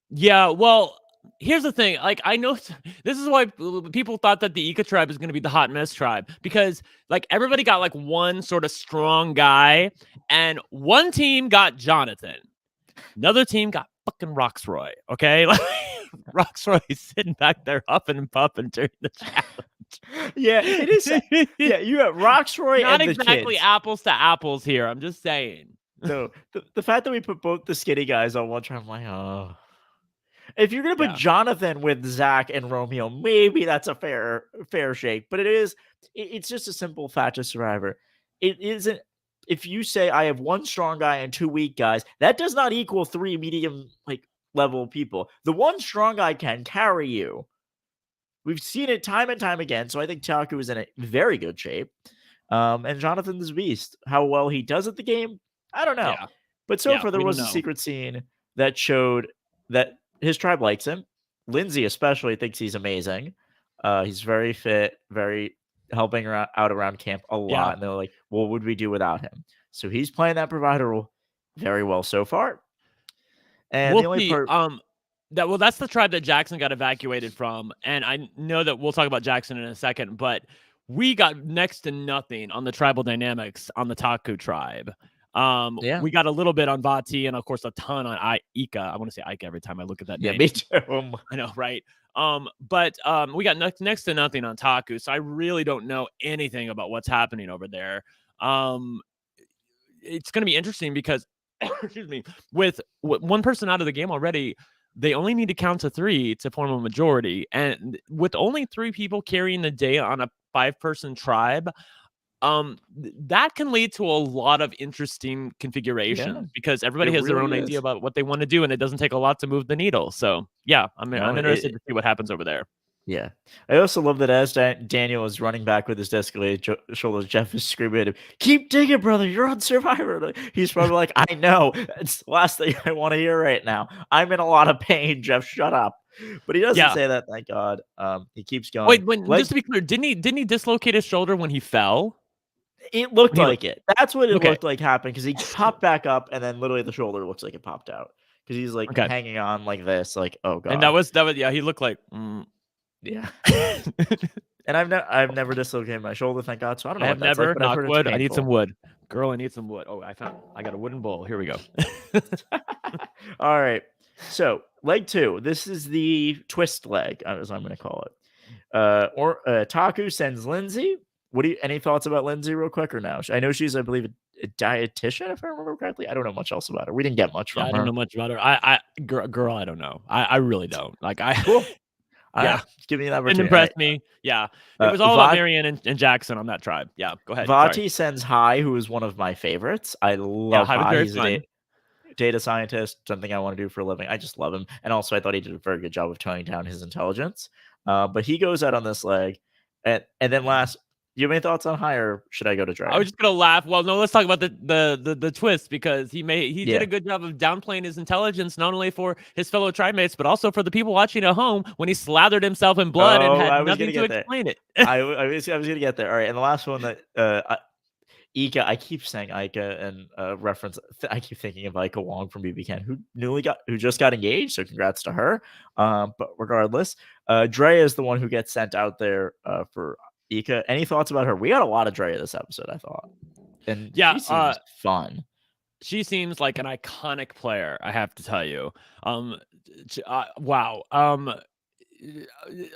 Yeah. Well, here's the thing. Like, I know this is why people thought that the Ika tribe is going to be the hot mess tribe, because like everybody got like one sort of strong guy, and one team got Jonathan, another team got fucking Roxroy. Okay, like Roxroy is sitting back there huffing and puffing during the challenge. Yeah, it is. Yeah, you got Roxroy not and exactly the kids. apples to apples here. I'm just saying. So the fact that we put both the skinny guys on one tribe, I'm like, oh. If you're gonna put Jonathan with Zach and Romeo, maybe that's a fair shake. But it's just a simple fact of Survivor. It isn't. If you say I have one strong guy and two weak guys, that does not equal three medium level people. The one strong guy can carry you. We've seen it time and time again. So I think Taku is in a very good shape. And Jonathan's a beast. How well he does at the game, I don't know. Yeah. But so far there was a secret scene that showed that his tribe likes him. Lindsay especially thinks he's amazing. He's very fit, very helping out around camp a lot. Yeah. And they're like, what would we do without him? So he's playing that provider role very well so far. And the only part... that's the tribe that Jackson got evacuated from. And I know that we'll talk about Jackson in a second, but we got next to nothing on the tribal dynamics on the Taku tribe. We got a little bit on Vati and of course a ton on Ika. I want to say Ika every time I look at that name. Yeah, me too. I know, right? But we got next to nothing on Taku, so I really don't know anything about what's happening over there. It's going to be interesting because, excuse me, with one person out of the game already, they only need to count to 3 to form a majority, and with only 3 people carrying the day on a 5-person tribe, that can lead to a lot of interesting configurations because everybody has their own idea about what they want to do, and it doesn't take a lot to move the needle. So yeah, I'm interested to see what happens over there. Yeah. I also love that as Daniel is running back with his disculated shoulders, Jeff is screaming at him, keep digging, brother. You're on Survivor. He's probably like, I know. It's the last thing I want to hear right now. I'm in a lot of pain, Jeff. Shut up. But he doesn't say that, thank God. He keeps going. Wait, just to be clear, didn't he dislocate his shoulder when he fell? It looked like it. That's what it looked like happened because he popped back up and then literally the shoulder looks like it popped out because he's like hanging on like this, like, oh God. And that was yeah, he looked like yeah. And I've never dislocated my shoulder, thank God. So I don't know. I have never knock wood. I need some wood. Girl, I need some wood. Oh, I got a wooden bowl. Here we go. All right. So leg 2. This is the twist leg, as I'm going to call it. Taku sends Lindsay. Any thoughts about Lindsay real quick or no? I know she's, I believe, a dietitian, if I remember correctly. I don't know much else about her. We didn't get much from her. I don't know much about her. Girl, I don't know. I really don't. Like cool. Yeah, give me that opportunity. It impressed me. Yeah, it was all about Marianne and Jackson on that tribe. Yeah, go ahead. Vati sends Hai, who is one of my favorites. I love Hai. He's a data scientist, something I want to do for a living. I just love him. And also, I thought he did a very good job of toning down his intelligence. But he goes out on this leg. And then last, you have any thoughts on Hai, or should I go to Dre? I was just gonna laugh. Well, no, let's talk about the twist because he did a good job of downplaying his intelligence, not only for his fellow tribe mates, but also for the people watching at home when he slathered himself in blood and had nothing to explain it. I was gonna get there. All right, and the last one that Ika, I keep saying Ika and reference. I keep thinking of Ika Wong from BB Can, who just got engaged. So congrats to her. But regardless, Dre is the one who gets sent out there for Ika. Any thoughts about her? We got a lot of Dre this episode, I thought, and she seems fun. She seems like an iconic player, I have to tell you. Wow.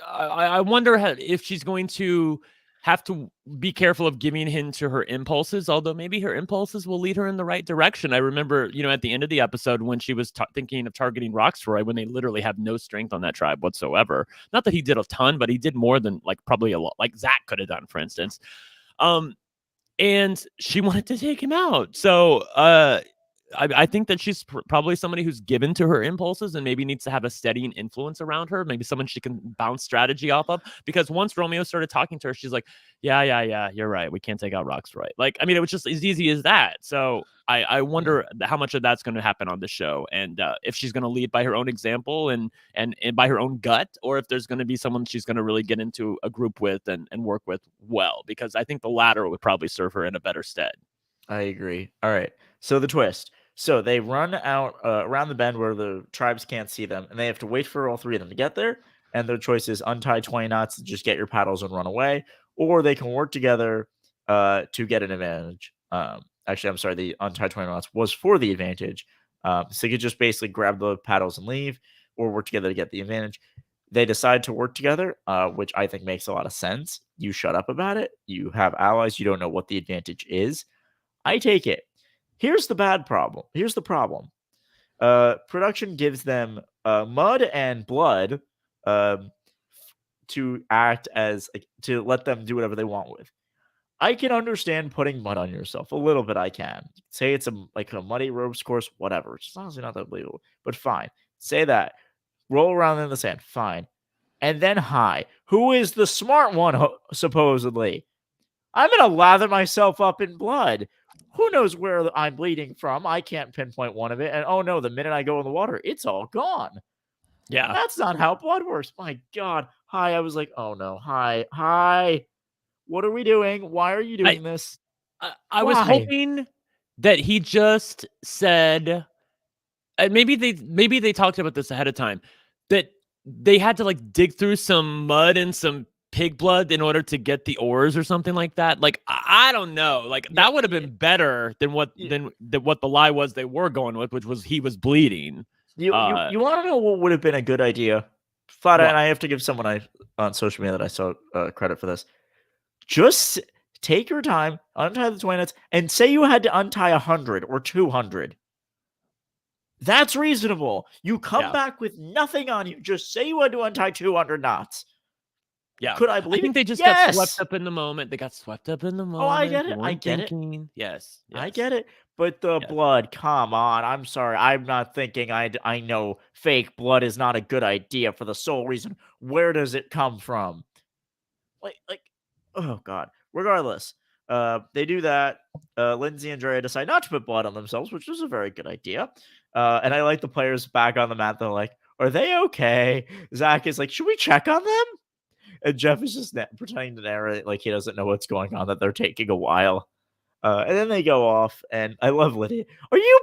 I wonder if she's going to have to be careful of giving in to her impulses, although maybe her impulses will lead her in the right direction. I remember, at the end of the episode when she was thinking of targeting Roxroy when they literally have no strength on that tribe whatsoever. Not that he did a ton, but he did more than probably a lot, like Zach could have done, for instance. And she wanted to take him out. So I think that she's probably somebody who's given to her impulses and maybe needs to have a steadying influence around her. Maybe someone she can bounce strategy off of. Because once Romeo started talking to her, she's like, yeah, you're right. We can't take out Rocksroy. Like, I mean, it was just as easy as that. So I wonder how much of that's going to happen on the show, and if she's going to lead by her own example and by her own gut, or if there's going to be someone she's going to really get into a group with and work with well. Because I think the latter would probably serve her in a better stead. I agree. All right. So the twist. So they run out around the bend where the tribes can't see them, and they have to wait for all three of them to get there. And their choice is untie 20 knots, just get your paddles and run away, or they can work together to get an advantage. Actually, I'm sorry, the untie 20 knots was for the advantage. So you could just basically grab the paddles and leave, or work together to get the advantage. They decide to work together, which I think makes a lot of sense. You shut up about it. You have allies. You don't know what the advantage is. I take it. Here's the bad problem. Here's the problem. Production gives them mud and blood to act as to let them do whatever they want with. I can understand putting mud on yourself a little bit. I can say it's a muddy ropes course, whatever. It's honestly not that legal, but fine. Say that. Roll around in the sand, fine. And then High, who is the smart one supposedly. I'm gonna lather myself up in blood. Who knows where I'm bleeding from? I can't pinpoint one of it. And oh no, the minute I go in the water, it's all gone. Yeah. That's not how blood works. My God. Hi, I was like, oh no. Hi. What are we doing? Why are you doing this? I was hoping that he just said, maybe they talked about this ahead of time, that they had to like dig through some mud and some pig blood in order to get the oars or something like that. Like, I don't know. Like, that would have been better than what the lie was they were going with, which was he was bleeding. You want to know what would have been a good idea? Flat out, and I have to give someone on social media that I saw credit for this. Just take your time, untie the 20 knots, and say you had to untie 100 or 200. That's reasonable. You come back with nothing on you. Just say you had to untie 200 knots. Yeah. Could I believe I think they just got swept up in the moment. They got swept up in the moment. Oh, I get it. Yes. I get it. But the blood, come on. I'm sorry. I'm not thinking I know fake blood is not a good idea for the sole reason. Where does it come from? Like, oh God. Regardless, they do that. Lindsay and Drea decide not to put blood on themselves, which is a very good idea. And I like the players back on the mat. They're like, are they okay? Zach is like, should we check on them? And Jeff is just pretending to narrate like he doesn't know what's going on, that they're taking a while. And then they go off, and I love Lydia. Are you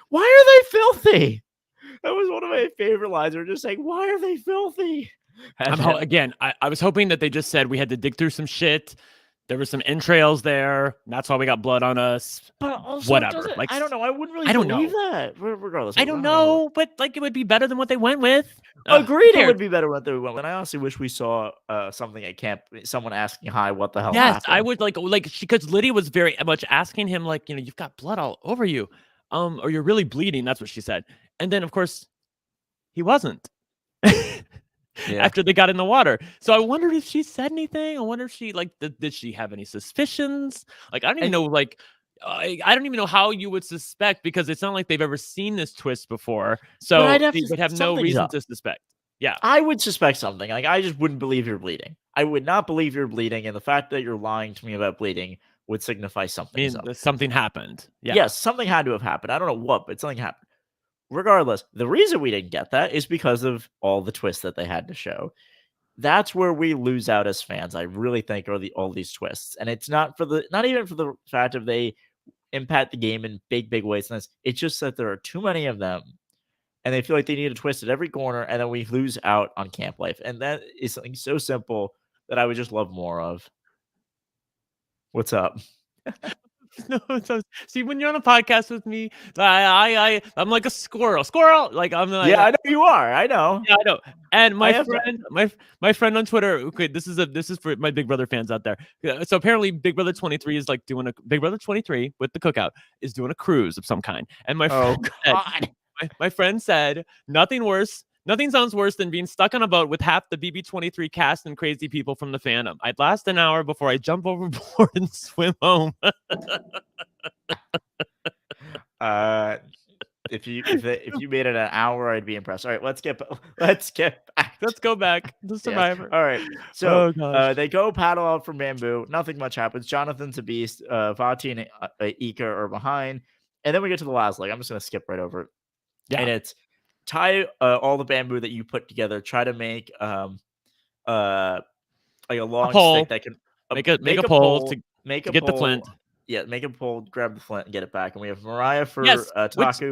why are they filthy? That was one of my favorite lines. They're just saying, why are they filthy? Again, I was hoping that they just said we had to dig through some shit. There were some entrails there. That's why we got blood on us. But also, whatever. Like, I don't know. I wouldn't really believe that. Regardless, I don't know, but like it would be better than what they went with. Agreed, it would be better what they went with. And I honestly wish we saw something at camp. Someone asking High what the hell happened. I would like because Lydia was very much asking him like, you've got blood all over you, or you're really bleeding. That's what she said. And then of course, he wasn't. After they got in the water. So I wondered if she said anything. I wonder if she did she have any suspicions? Like, I don't even know, like, I don't even know how you would suspect, because it's not like they've ever seen this twist before. So they would have no reason to suspect. Yeah. I would suspect something. Like, I just wouldn't believe you're bleeding. I would not believe you're bleeding. And the fact that you're lying to me about bleeding would signify something. Something happened. Yeah. Yes, something had to have happened. I don't know what, but something happened. Regardless, the reason we didn't get that is because of all the twists that they had to show. That's where we lose out as fans, I really think, are all these twists. And it's not even for the fact of they impact the game in big ways. It's just that there are too many of them, and they feel like they need a twist at every corner, and then we lose out on camp life. And that is something so simple that I would just love more of. What's up? No, see, when you're on a podcast with me, I'm like a squirrel. Like, I'm like, I know you are. I know. Yeah, I know. And my friend on Twitter. Okay, this is for my Big Brother fans out there. So apparently, Big Brother 23 is like doing Big Brother 23 with the cookout is doing a cruise of some kind. And my friend said nothing sounds worse than being stuck on a boat with half the BB23 cast and crazy people from the fandom. I'd last an hour before I jump overboard and swim home. If you made it an hour, I'd be impressed. All right, let's get back. Let's go back. The Survivor. All right. So Oh gosh. they go paddle out from bamboo. Nothing much happens. Jonathan's a beast. Vati and Ika are behind, and then we get to the last leg. I'm just gonna skip right over it. Yeah. And it's tie all the bamboo that you put together. Try to make like a long stick that can make a pole to get the flint. Yeah, make a pole, grab the flint, and get it back. And we have Mariah for Did Taku. What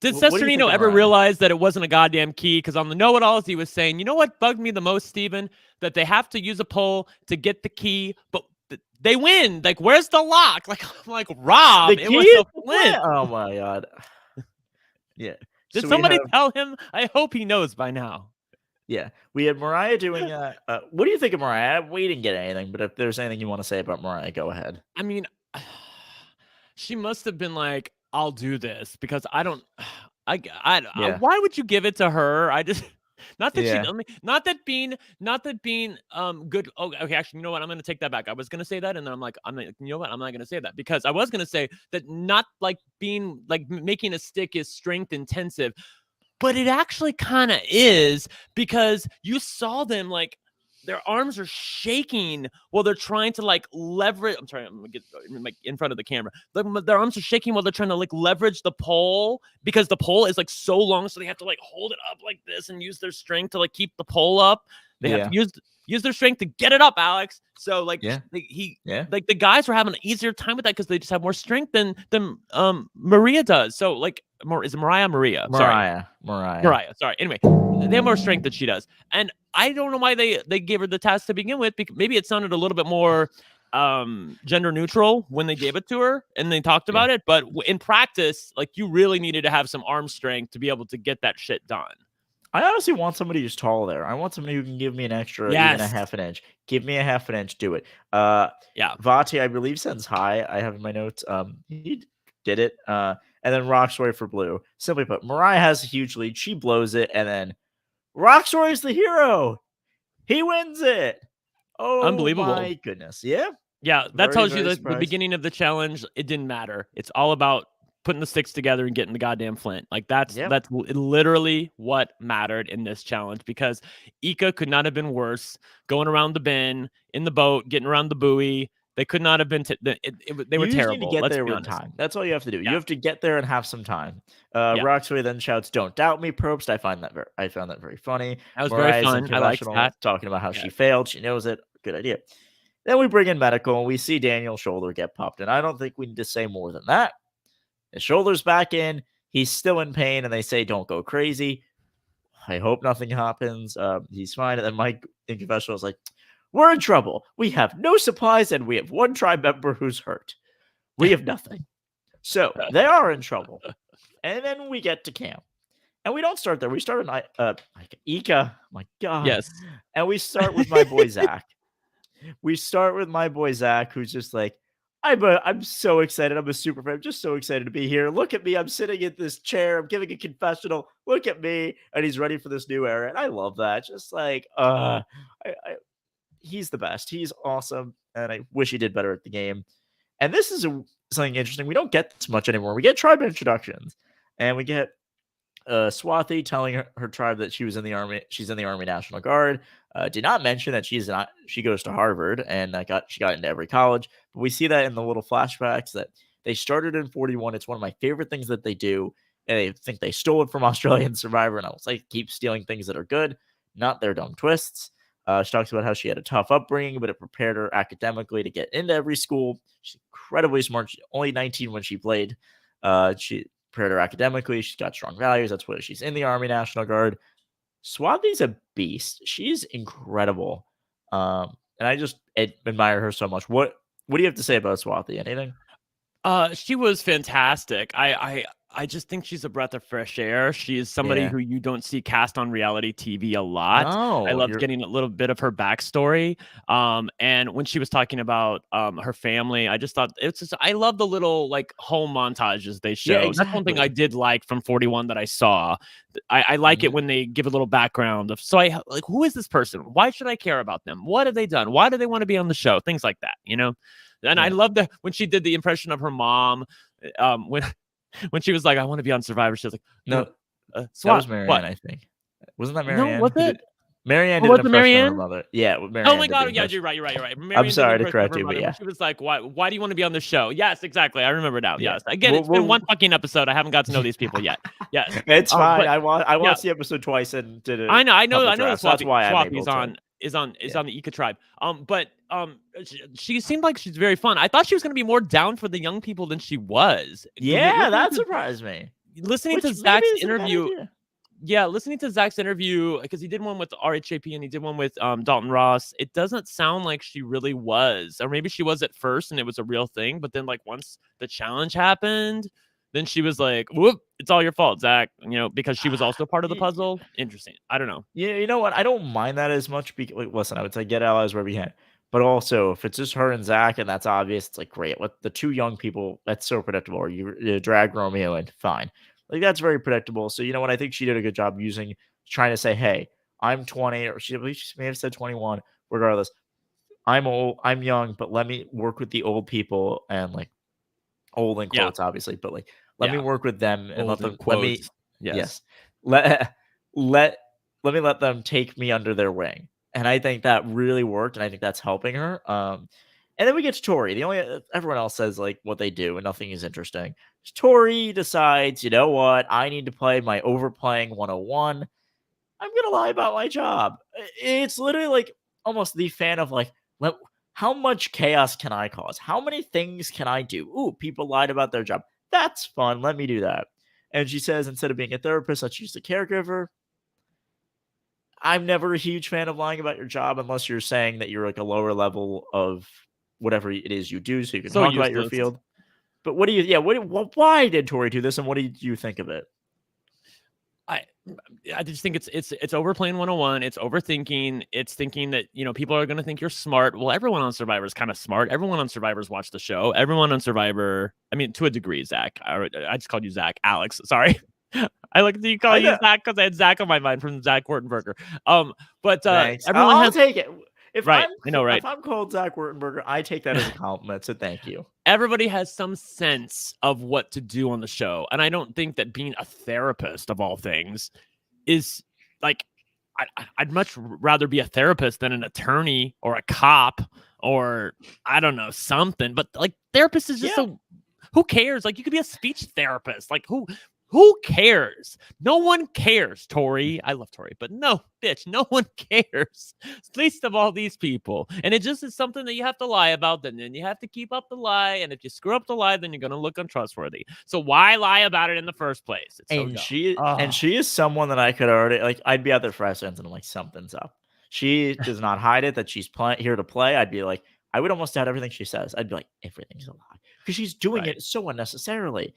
do you Cesarino think of ever Mariah? realize that it wasn't a goddamn key? Because on the know-it-alls, he was saying, you know what bugged me the most, Steven? That they have to use a pole to get the key, but they win. Like, where's the lock? Like, I'm like, Rob, it was a flint. Oh my god. Yeah. Did somebody tell him? I hope he knows by now. Yeah, we had Mariah doing what do you think of Mariah? We didn't get anything, but if there's anything you want to say about Mariah, go ahead. I mean, she must have been like, I'll do this because I don't. Why would you give it to her? I just not that she not that being good. Oh, okay. Actually, you know what? I'm gonna take that back. I was gonna say that, and then you know what? I'm not gonna say that because I was gonna say that not like being like making a stick is strength intensive. But it actually kind of is because you saw them like their arms are shaking while they're trying to like leverage. I'm sorry, I'm gonna get like in front of the camera. Their arms are shaking while they're trying to like leverage the pole because the pole is like so long, so they have to like hold it up like this and use their strength to like keep the pole up. They have to use their strength to get it up, Alex. So like like the guys were having an easier time with that because they just have more strength than Maria does. So like is it Mariah? Maria. Sorry. Anyway, they have more strength than she does. And I don't know why they gave her the task to begin with. Because maybe it sounded a little bit more gender neutral when they gave it to her and they talked about it. But in practice, like you really needed to have some arm strength to be able to get that shit done. I honestly want somebody who's tall there. I want somebody who can give me an extra, even a half an inch. Give me a half an inch. Do it. Vati, I believe, sends high. I have in my notes. He did it. And then Rockstory for blue. Simply put, Mariah has a huge lead. She blows it. And then Rockstory is the hero. He wins it. Oh, unbelievable. My goodness. Yeah. Yeah. That tells you that the beginning of the challenge, it didn't matter. It's all about putting the sticks together and getting the goddamn flint. Like that's literally what mattered in this challenge because Ika could not have been worse going around the bend in the boat, getting around the buoy. They could not have been. They were terrible. Need to get there with time. That's all you have to do. You have to get there and have some time. Roxbury then shouts, "Don't doubt me, Probst." I found that very funny. That was very fun. I liked that. Talking about how she failed. She knows it. Good idea. Then we bring in medical and we see Daniel's shoulder get popped. And I don't think we need to say more than that. His shoulder's back in. He's still in pain, and they say, "Don't go crazy." I hope nothing happens. He's fine. And then Mike in confessional is like, "We're in trouble. We have no supplies, and we have one tribe member who's hurt. We have nothing." So they are in trouble. And then we get to camp. And we don't start there. We start at Ika. My God. Yes. And we start with my boy Zach. Who's just like, I'm so excited. I'm a super fan. I'm just so excited to be here. Look at me. I'm sitting in this chair. I'm giving a confessional. Look at me. And he's ready for this new era. And I love that. Just like, he's the best. He's awesome. And I wish he did better at the game. And this is something interesting. We don't get this much anymore. We get tribe introductions. And we get Swathi telling her tribe that she was in the Army. She's in the Army National Guard. Did not mention that she goes to Harvard and she got into every college. But we see that in the little flashbacks that they started in 41. It's one of my favorite things that they do. And they think they stole it from Australian Survivor. And I was like, keep stealing things that are good, not their dumb twists. She talks about how she had a tough upbringing, but it prepared her academically to get into every school. She's incredibly smart. She's only 19 when she played. She prepared her academically. She's got strong values. That's why she's in the Army National Guard. Swathi's a beast. She's incredible. And I just admire her so much. What do you have to say about Swathi? Anything? She was fantastic. I just think she's a breath of fresh air. She is somebody who you don't see cast on reality TV a lot. No, I loved getting a little bit of her backstory. And when she was talking about her family, I just thought I love the little like home montages they show. Yeah, exactly. That's one thing I did like from 41 that I saw. I like it when they give a little background of who is this person? Why should I care about them? What have they done? Why do they want to be on the show? Things like that, you know? And I love when she did the impression of her mom, when she was like, "I want to be on Survivor," she was like, No, that was "Swat what? Marianne, I think. Wasn't that No, was Marianne who it? did? Marianne Or did was an it impression of her Marianne? mother. Yeah, Oh Marianne my did the god, yeah, impression. you're right, you're right, you're right. I'm Marianne did the sorry to impression of correct her you, but mother when yeah, she was like, Why do you want to be on the show?" Yes, exactly. I remember now. yeah. Yes. Again, it's been We'll one fucking episode. I haven't got to know these people yet. Yes. It's fine. But I yeah, watched the episode twice and did a I know, I know, couple I know the drafts. That's why I'm able Swappy's to. on is Yeah. on the Ika tribe. But she seemed like she's very fun. I thought she was gonna be more down for the young people than she was. Yeah, that surprised me. Listening Which to maybe Zach's is a bad interview, idea. yeah, listening to Zach's interview, because he did one with RHAP and he did one with Dalton Ross. It doesn't sound like she really was, or maybe she was at first and it was a real thing. But then, like, once the challenge happened, then she was like, "Whoop, it's all your fault, Zach." Because she was also part of the puzzle. Interesting. I don't know. Yeah, you know what? I don't mind that as much. Listen, I would say get allies wherever you can. But also, if it's just her and Zach and that's obvious, it's like great. Let the two young people, that's so predictable. Or you drag Romeo in, fine. Like that's very predictable. So you know what? I think she did a good job trying to say, hey, I'm 20, or she may have said 21. Regardless, I'm old, I'm young, but let me work with the old people and like old in Yeah, quotes, obviously, but like let me yeah. work with them and Old in let me quotes. Yes. yes. Let let let them take me under their wing. And I think that really worked, and I think that's helping her. And then we get to Tori. The only everyone else says like what they do, and nothing is interesting. Tori decides, you know what? I need to play my overplaying 101. I'm gonna lie about my job. It's literally like almost the fan of like, how much chaos can I cause? How many things can I do? Ooh, people lied about their job. That's fun. Let me do that. And she says instead of being a therapist, let's use the caregiver. I'm never a huge fan of lying about your job unless you're saying that you're like a lower level of whatever it is you do, so you can So talk about your useless. field. But what do you? Yeah, why did Tori do this, and what did you think of it? I just think it's overplaying 101. It's overthinking. It's thinking that people are going to think you're smart. Well, everyone on Survivor is kind of smart. Everyone on Survivor's watched the show. Everyone on Survivor, I mean, to a degree, Zach. I just called you Zach. Alex, sorry. I like to call you Zach because I had Zach on my mind from Zach Wartenberger. But Thanks. everyone I'll has take it. If right. I know, right? if I'm called Zach Wurtenberger, I take that as a compliment. So thank you. Everybody has some sense of what to do on the show, and I don't think that being a therapist of all things is like I'd much rather be a therapist than an attorney or a cop or I don't know something. But like therapist is just so who cares? Like you could be a speech therapist. Like who cares? No one cares, Tori. I love Tori, but no, bitch, no one cares. Least of all these people. And it just is something that you have to lie about. Then you have to keep up the lie. And if you screw up the lie, then you're going to look untrustworthy. So why lie about it in the first place? It's so dumb. She is someone that I could already like. I'd be out there for seconds and I'm like, something's up. She does not hide it that she's here to play. I'd be like, I would almost doubt everything she says. I'd be like, everything's a lie because she's doing it so unnecessarily.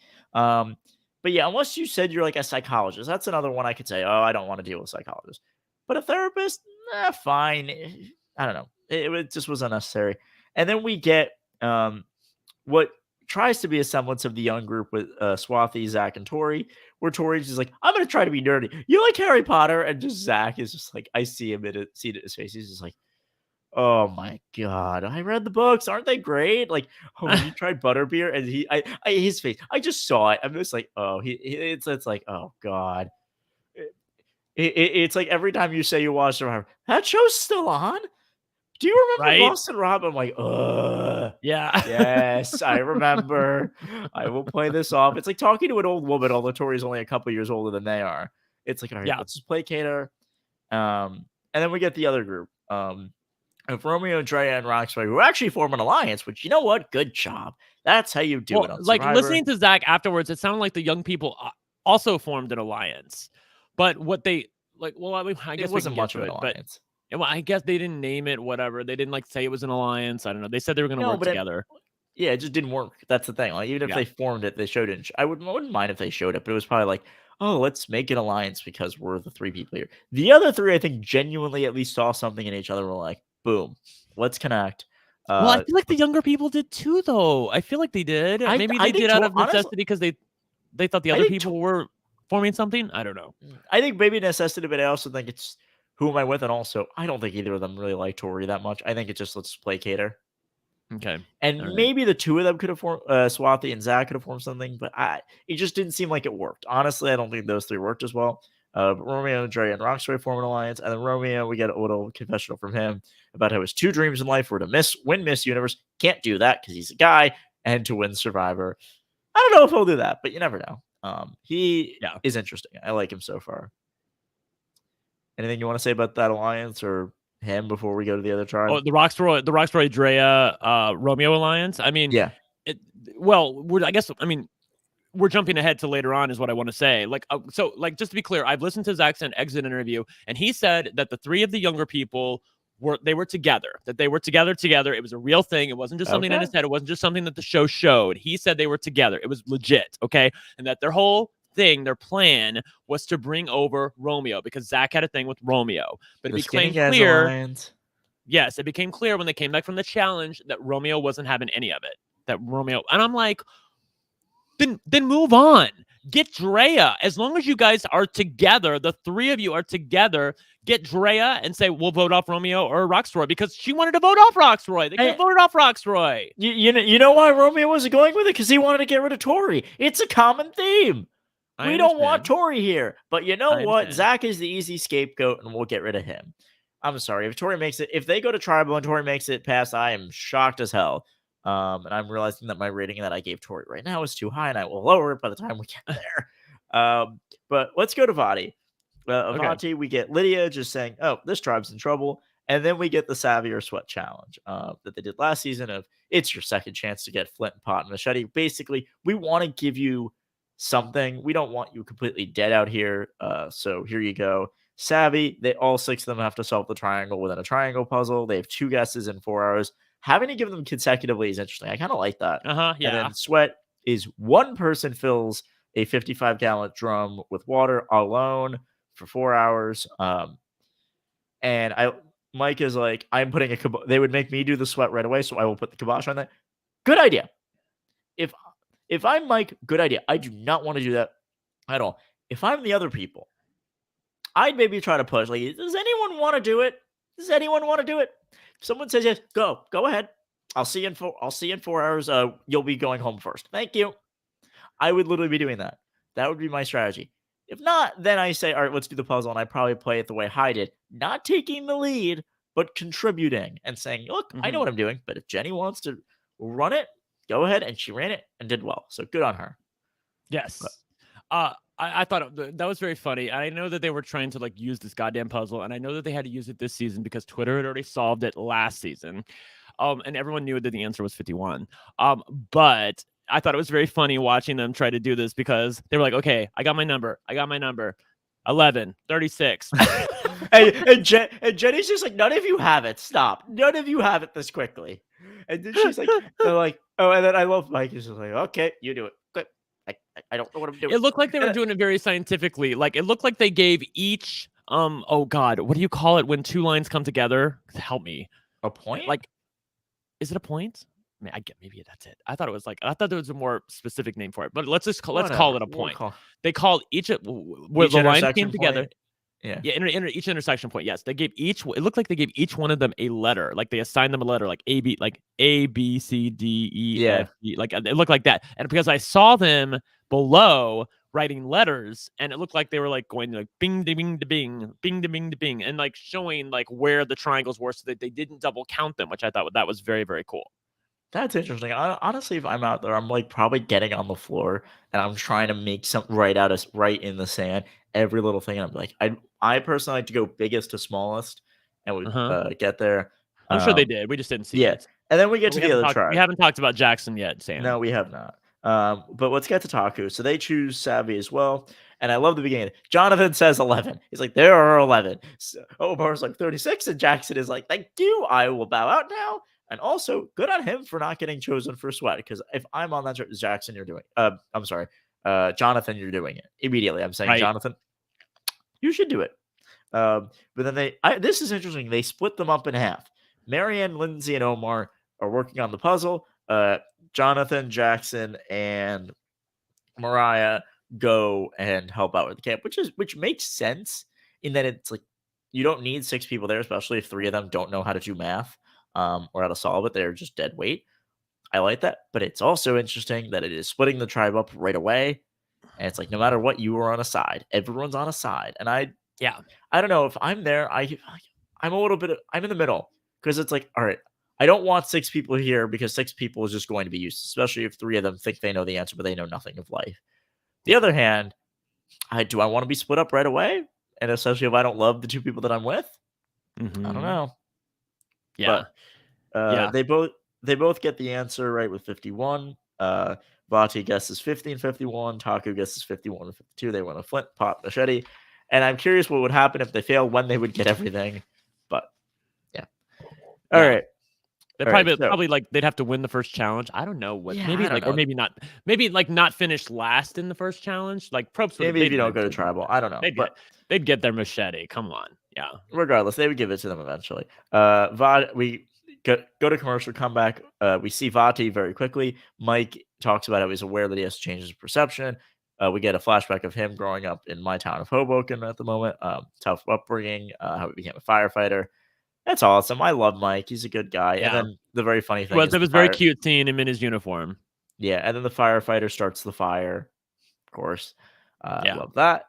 But yeah, unless you said you're like a psychologist, that's another one I could say, oh, I don't want to deal with psychologists. But a therapist, fine. I don't know. It just was unnecessary. And then we get what tries to be a semblance of the young group with Swathi, Zach, and Tori, where Tori's just like, I'm going to try to be nerdy. You like Harry Potter? And just Zach is just like, I see him see it in his face. He's just like, oh my god! I read the books. Aren't they great? Like, oh, you tried butterbeer, and his face. I just saw it. I'm just like, oh, it's like, oh god. It's like every time you say you watch Survivor, that show's still on. Do you remember Boston Rob? I'm like, yeah, yes, I remember. I will play this off. It's like talking to an old woman, although Tori's only a couple years older than they are. It's like, all right, let's just placate her. And then we get the other group. Of Romeo, Drea, and Roxbury, who actually form an alliance, which, you know what? Good job. That's how you do it on like Survivor. listening to Zach afterwards, it sounded like the young people also formed an alliance. But what they like, well, I mean, I guess it wasn't much of an alliance. But I guess they didn't name it. Whatever, they didn't like say it was an alliance. I don't know. They said they were going to work together. It just didn't work. That's the thing. Like even if they formed it, they showed it. I wouldn't mind if they showed it, but it was probably like, oh, let's make an alliance because we're the three people here. The other three, I think, genuinely at least saw something in each other. Were like, boom, let's connect. Well, I feel like the younger people did too, though. I feel like they did. Maybe they did out of necessity because they thought the other people were forming something. I don't know. I think maybe necessity, but I also think it's who am I with, and also I don't think either of them really like Tori that much. I think it's just let's placate her. Okay. And maybe the two of them could have formed, Swathi and Zach could have formed something, but it just didn't seem like it worked. Honestly, I don't think those three worked as well. But Romeo, Dre, and Rocksroy form an alliance, and then Romeo, we get a little confessional from him about how his two dreams in life were to win Miss Universe. Can't do that because he's a guy, and to win Survivor. I don't know if he'll do that, but you never know. He is interesting. I like him so far. Anything you want to say about that alliance or him before we go to the other tribe? Oh, the Rocksroy Drea Romeo alliance. I mean, yeah. We're jumping ahead to later on is what I want to say. Just to be clear, I've listened to Zach's exit interview, and he said that the three of the younger people were together. That they were together. It was a real thing. It wasn't just something in his head. It wasn't just something that the show showed. He said they were together. It was legit. Okay, and that their whole thing, their plan was to bring over Romeo because Zach had a thing with Romeo. But it became clear. Yes, it became clear when they came back from the challenge that Romeo wasn't having any of it. That Romeo, and I'm like, then move on. Get Drea. As long as you guys are together, the three of you are together, get Drea and say, we'll vote off Romeo or Rocksroy because she wanted to vote off Rocksroy. They could have voted off Rocksroy. You know why Romeo wasn't going with it? Because he wanted to get rid of Tori. It's a common theme. We don't want Tori here. But you know what? Zach is the easy scapegoat, and we'll get rid of him. I'm sorry. If they go to Tribal and Tori makes it past, I am shocked as hell. And I'm realizing that my rating that I gave Tori right now is too high, and I will lower it by the time we get there. But let's go to Vati. Vati, we get Lydia just saying, oh, this tribe's in trouble. And then we get the Savvy or Sweat challenge that they did last season of it's your second chance to get Flint, Pot, and Machete. Basically, we want to give you something. We don't want you completely dead out here. So here you go. Savvy, all six of them have to solve the triangle within a triangle puzzle. They have 2 guesses in 4 hours. Having to give them consecutively is interesting. I kind of like that. Yeah. And then Sweat is one person fills a 55-gallon drum with water alone for 4 hours. And Mike is like, I'm putting a kibosh. They would make me do the Sweat right away, so I will put the kibosh on that. Good idea. If I'm Mike, good idea. I do not want to do that at all. If I'm the other people, I'd maybe try to push. Like, does anyone want to do it? Does anyone want to do it? If someone says yes, go ahead. I'll see you in 4 hours. You'll be going home first. Thank you. I would literally be doing that. That would be my strategy. If not, then I say, all right, let's do the puzzle, and I probably play it the way I did, not taking the lead, but contributing and saying, look, I know what I'm doing, but if Jenny wants to run it, go ahead, and she ran it and did well. So good on her. Yes. I thought that was very funny. I know that they were trying to use this goddamn puzzle, and I know that they had to use it this season because Twitter had already solved it last season. And everyone knew that the answer was 51. But I thought it was very funny watching them try to do this because they were like, okay, I got my number. 11, 36. and Jenny's just like, none of you have it. Stop. None of you have it this quickly. And then she's like, they're like, oh, and then I love Mike. He's just like, okay, you do it. Good. I don't know what I'm doing. It looked like they were doing it very scientifically. It looked like they gave each, oh God, what do you call it when 2 lines come together? Help me. A point? Is it a point? I get maybe that's it. I thought there was a more specific name for it, but let's call it a point. They called each where the lines came together. Yeah, each intersection point. Yes, they gave each. It looked like they gave each one of them a letter. They assigned them a letter, A B C D E F G. It looked like that. And because I saw them below writing letters, and it looked like they were going bing de bing de bing, bing de bing de bing, and showing where the triangles were, so that they didn't double count them, which I thought that was very, very cool. That's interesting. Honestly, if I'm out there, I'm probably getting on the floor and I'm trying to make something right in the sand, every little thing. And I'm like, I personally like to go biggest to smallest, and we get there. I'm sure they did. We just didn't see it. And then we get to the other tribe. We haven't talked about Jackson yet, Sam. No, we have not. But let's get to Taku. So they choose Savvy as well. And I love the beginning. Jonathan says 11. He's like, there are 11. So Omar's like 36. And Jackson is like, thank you. I will bow out now. And also, good on him for not getting chosen for Sweat. Because if I'm on that, Jackson, you're doing. I'm sorry, Jonathan, you're doing it immediately. I'm saying, right. Jonathan, you should do it. But then this is interesting. They split them up in half. Marianne, Lindsay, and Omar are working on the puzzle. Jonathan, Jackson, and Mariah go and help out with the camp, which makes sense in that it's you don't need 6 people there, especially if 3 of them don't know how to do math. or how to solve it. They're just dead weight. I like that, but it's also interesting that it is splitting the tribe up right away. And it's like no matter what, you are on a side. Everyone's on a side, and Yeah. I don't know if I'm there. I'm a little bit. I'm in the middle because it's like, all right, I don't want 6 people here because 6 people is just going to be useless, especially if 3 of them think they know the answer, but they know nothing of life. The other hand, I want to be split up right away, and especially if I don't love the 2 people that I'm with. I don't know, Yeah. but Yeah. they both get the answer right with 51. Vati guesses 50 and 51. Taku guesses 51 and 52. They want a flint, pot, machete. And I'm curious what would happen if they fail, when they would get everything. But yeah. All Yeah. right. They All right. probably like they'd have to win the first challenge. I don't know what. Yeah, Maybe I don't like or know. maybe not. Maybe like not finish last in the first challenge. Like Probst would. Maybe if you don't go to tribal. I don't know. But They'd get their machete. Come on. Yeah. regardless, they would give it to them eventually. We go to commercial, come back. We see Vati very quickly. Mike talks about how he's aware that he has to change his perception. We get a flashback of him growing up in my town of Hoboken at the moment. Tough upbringing, how he became a firefighter. That's awesome. I love Mike. He's a good guy. Yeah. And then the very funny thing Well, is it was very cute seeing him in his uniform. Yeah, and then the firefighter starts the fire, of course. Yeah. Love that.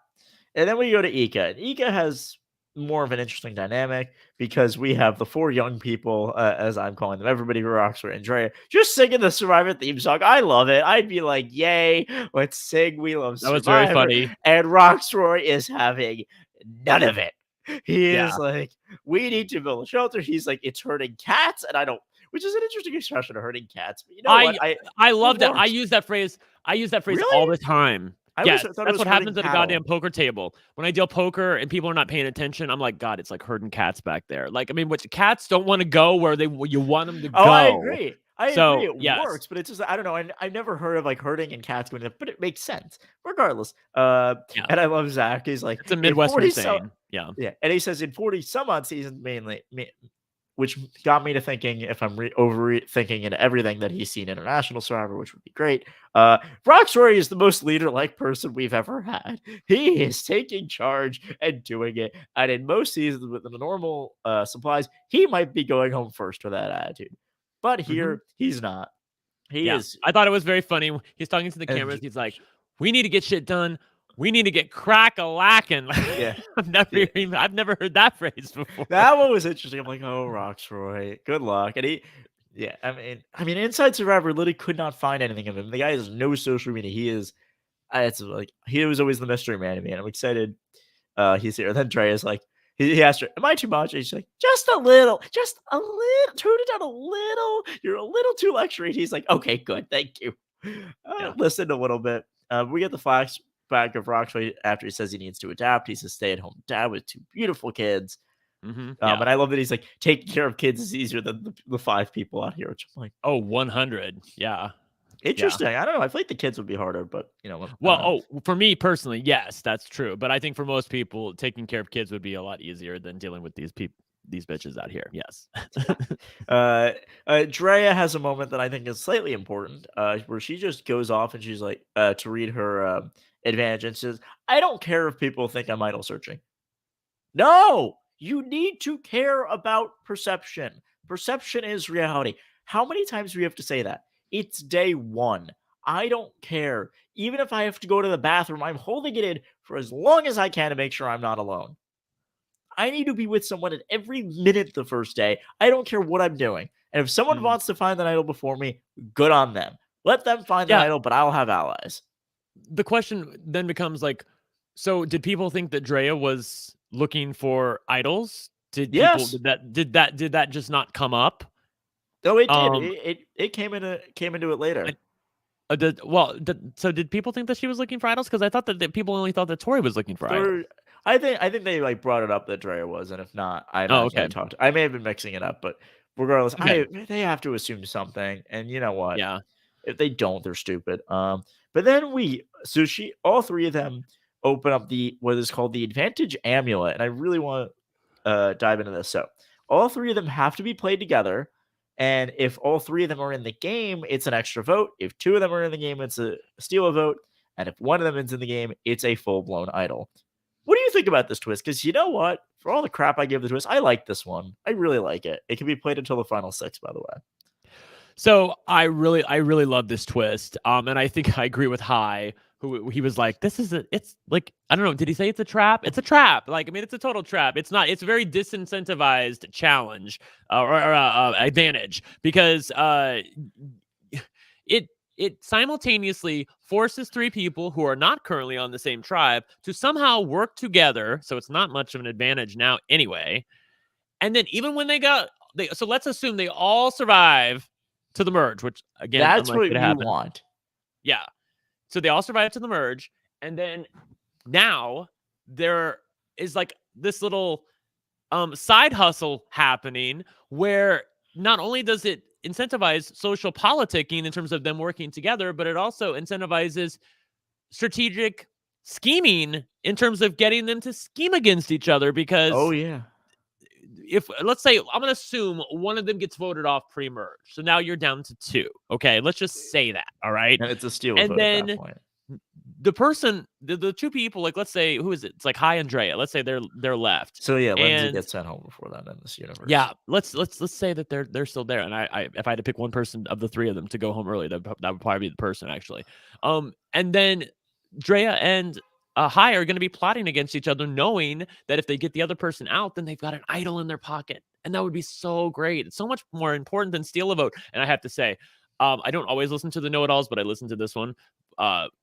And then we go to Ika. And Ika has more of an interesting dynamic because we have the 4 young people, as I'm calling them, everybody who rocks for Andrea, just singing the Survivor theme song. I love it. I'd be like, yay, let's sing. We love That was Survivor. very funny. And Roxroy is having none of it. He Yeah. is like, we need to build a shelter. He's like, it's hurting cats. And I don't, which is an interesting expression of hurting cats. But you know what? I love that. I works. use that phrase. I use that phrase Really? all the time. I Yes, always thought it that's was what hurting happens at a cattle. goddamn poker table. When I deal poker and people are not paying attention, I'm like, God, it's like herding cats back there. Like, I mean, what cats don't want to go where you want them to go. Oh, I agree. I agree. It yes. works, but it's just I don't know. I've never heard of like herding and cats going, but it makes sense regardless. Yeah. And I love Zach. He's like, It's a Midwestern saying. Yeah. Yeah, and he says in 40 some odd seasons mainly, which got me to thinking if I'm overthinking into everything that he's seen International Survivor, which would be great. Roxroy is the most leader-like person we've ever had. He is taking charge and doing it. And in most seasons with the normal supplies, he might be going home first with that attitude. But here, he's not. He is. I thought it was very funny. He's talking to the cameras. He's like, we need to get shit done. We need to get crack-a-lackin'. Yeah. I've never heard that phrase before. That one was interesting. I'm like, oh, Roxroy, good luck. And I mean, Inside Survivor literally could not find anything of him. The guy has no social media. It's like, he was always the mystery man to me. And I'm excited he's here. And then Dre is like, he asked her, am I too much? And she's like, just a little, tune it down a little. You're a little too luxury. And he's like, okay, good. Thank you. Listen a little bit. We get the flashback of Roxroy after he says he needs to adapt. He's a stay-at-home dad with 2 beautiful kids. And I love that he's like, taking care of kids is easier than the 5 people out here, which I'm like, oh, 100. Yeah. Interesting. I don't know. I feel like the kids would be harder, but well, for me personally, yes, that's true. But I think for most people, taking care of kids would be a lot easier than dealing with these bitches out here. Yes. Drea has a moment that I think is slightly important, where she just goes off and she's like, to read her advantage and says, I don't care if people think I'm idol searching. No, you need to care about perception. Perception is reality. How many times do we have to say that? It's day 1. I don't care. Even if I have to go to the bathroom, I'm holding it in for as long as I can to make sure I'm not alone. I need to be with someone at every minute the first day. I don't care what I'm doing. And if someone wants to find an idol before me, good on them. Let them find the idol, but I'll have allies. The question then becomes like, so did people think that Drea was looking for idols? Did that just not come up? No, it did. It came into it later. So did people think that she was looking for idols? Because I thought that people only thought that Tori was looking for idols. I think they like brought it up that Drea was, and if not, I may have been mixing it up, but regardless, they have to assume something, and you know what? Yeah. If they don't, they're stupid. But then all 3 of them open up what is called the Advantage Amulet, and I really want to dive into this. So all 3 of them have to be played together. And if all 3 of them are in the game, it's an extra vote. If 2 of them are in the game, it's a steal a vote. And if 1 of them is in the game, it's a full-blown idol. What do you think about this twist? Because you know what? for all the crap I give the twist, I like this one. I really like it. It can be played until the final 6, by the way. So I really love this twist. And I think I agree with High, who he was like, it's like, I don't know, did he say it's a trap? It's a trap. Like, I mean, it's a total trap. It's not, it's a very disincentivized challenge or advantage, because it simultaneously forces 3 people who are not currently on the same tribe to somehow work together. So it's not much of an advantage now anyway. And then even when so let's assume they all survive to the merge, which again, that's what you happen. want. Yeah. So they all survive to the merge. And then now there is like this little side hustle happening where not only does it incentivize social politicking in terms of them working together, but it also incentivizes strategic scheming in terms of getting them to scheme against each other. Because oh yeah, if, let's say, I'm going to assume one of them gets voted off pre-merge. So now you're down to 2. Okay, let's just say that. All right. and it's a steal And vote then at that point. the person, the 2 people, like, let's say, who is it? It's like High and Drea. Let's say they're left. So yeah, Lindsay gets sent home before that in this universe. Yeah, let's say that they're still there. And I if I had to pick one person of the 3 of them to go home early, that would probably be the person, actually. And then Drea and High are going to be plotting against each other, knowing that if they get the other person out, then they've got an idol in their pocket. And that would be so great. It's so much more important than steal a vote. And I have to say, I don't always listen to the know-it-alls, but I listened to this one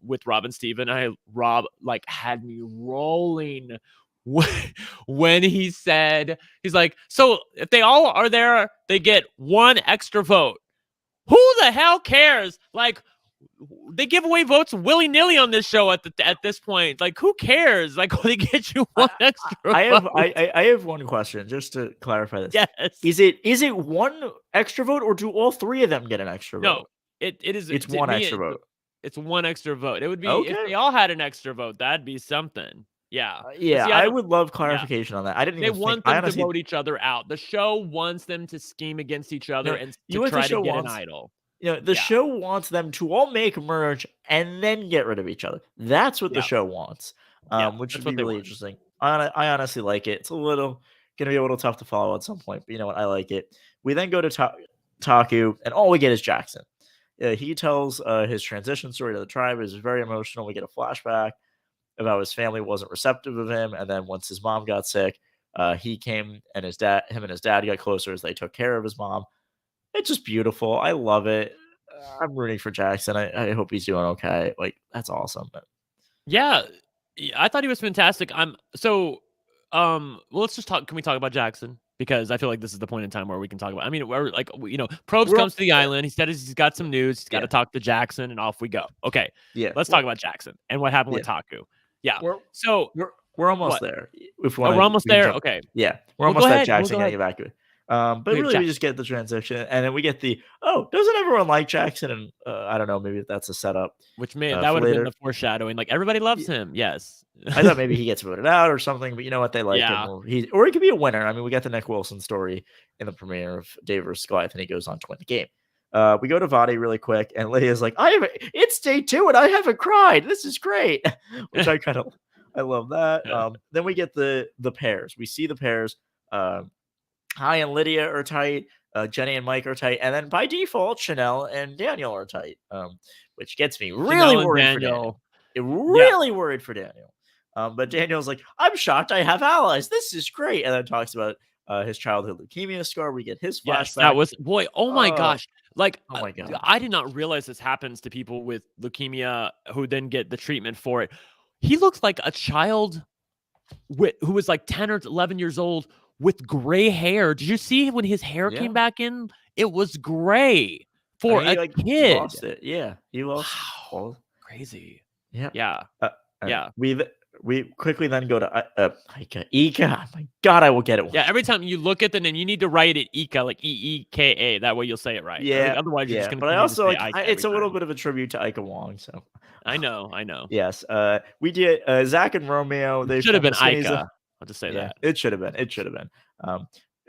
with Rob and Steven. Rob like had me rolling when he said, he's like, so if they all are there, they get 1 extra vote. Who the hell cares? Like, they give away votes willy-nilly on this show at this point. Like, who cares? Like, they get you 1 extra vote. I have one question just to clarify this. Yes. Is it 1 extra vote, or do all 3 of them get an extra vote? No, it is. It's 1 extra vote. It's 1 extra vote. It would be okay. If they all had an extra vote, that'd be something. Yeah. Yeah, I would love clarification on that. I didn't even want them to vote each other out. The show wants them to scheme against each other and to try to get an idol. You know, the show wants them to all make a merge and then get rid of each other. That's what the show wants, which would be really interesting. I honestly like it. It's a little going to be a little tough to follow at some point, but you know what? I like it. We then go to Taku, and all we get is Jackson. He tells his transition story to the tribe. It's very emotional. We get a flashback about his family wasn't receptive of him, and then once his mom got sick, he came, and him and his dad got closer as they took care of his mom. It's just beautiful. I love it. I'm rooting for Jackson. I hope he's doing okay. Like, that's awesome. Yeah, I thought he was fantastic. Well, let's just talk. Can we talk about Jackson? Because I feel like this is the point in time where we can talk about. I mean, Probes comes to the island. He said he's got some news. He's got to talk to Jackson, and off we go. Okay, let's talk about Jackson and what happened with Taku. Yeah, we're almost there. We're almost there. Okay, yeah, we're almost at Jackson getting evacuated. But really, we just get the transition, and then we get doesn't everyone like Jackson? And I don't know, maybe that's a setup. Which that would have been the foreshadowing. Like, everybody loves him. Yes. I thought maybe he gets voted out or something, but you know what? They like him. Or he could be a winner. I mean, we got the Nick Wilson story in the premiere of Dave vs. Goliath, and he goes on to win the game. We go to Vadi really quick, and Lydia's like, it's day 2, and I haven't cried. This is great. Which I love that. Then we get the pairs. We see the pairs. High and Lydia are tight. Jenny and Mike are tight. And then by default, Chanel and Daniel are tight, which gets me really worried for Daniel. Worried for Daniel. But Daniel's like, I'm shocked I have allies. This is great. And then talks about his childhood leukemia scar. We get his flashback. Yes, that was, oh my gosh. Like, oh my God. I did not realize this happens to people with leukemia who then get the treatment for it. He looks like a child who was like 10 or 11 years old with gray hair. Did you see when his hair came back in? It was gray for a kid. He lost it. Yeah, he lost. Wow. Crazy. Yeah. We quickly then go to Ika. Oh my God, I will get it. Yeah, every time you look at the name, you need to write it Ika, like Eeka. That way you'll say it right. Yeah. Otherwise, you're just gonna. But I also it's a little bit of a tribute to Ika Wong. So I know. Yes. We did Zach and Romeo. They should have been Ika. I'll just say that. It should have been.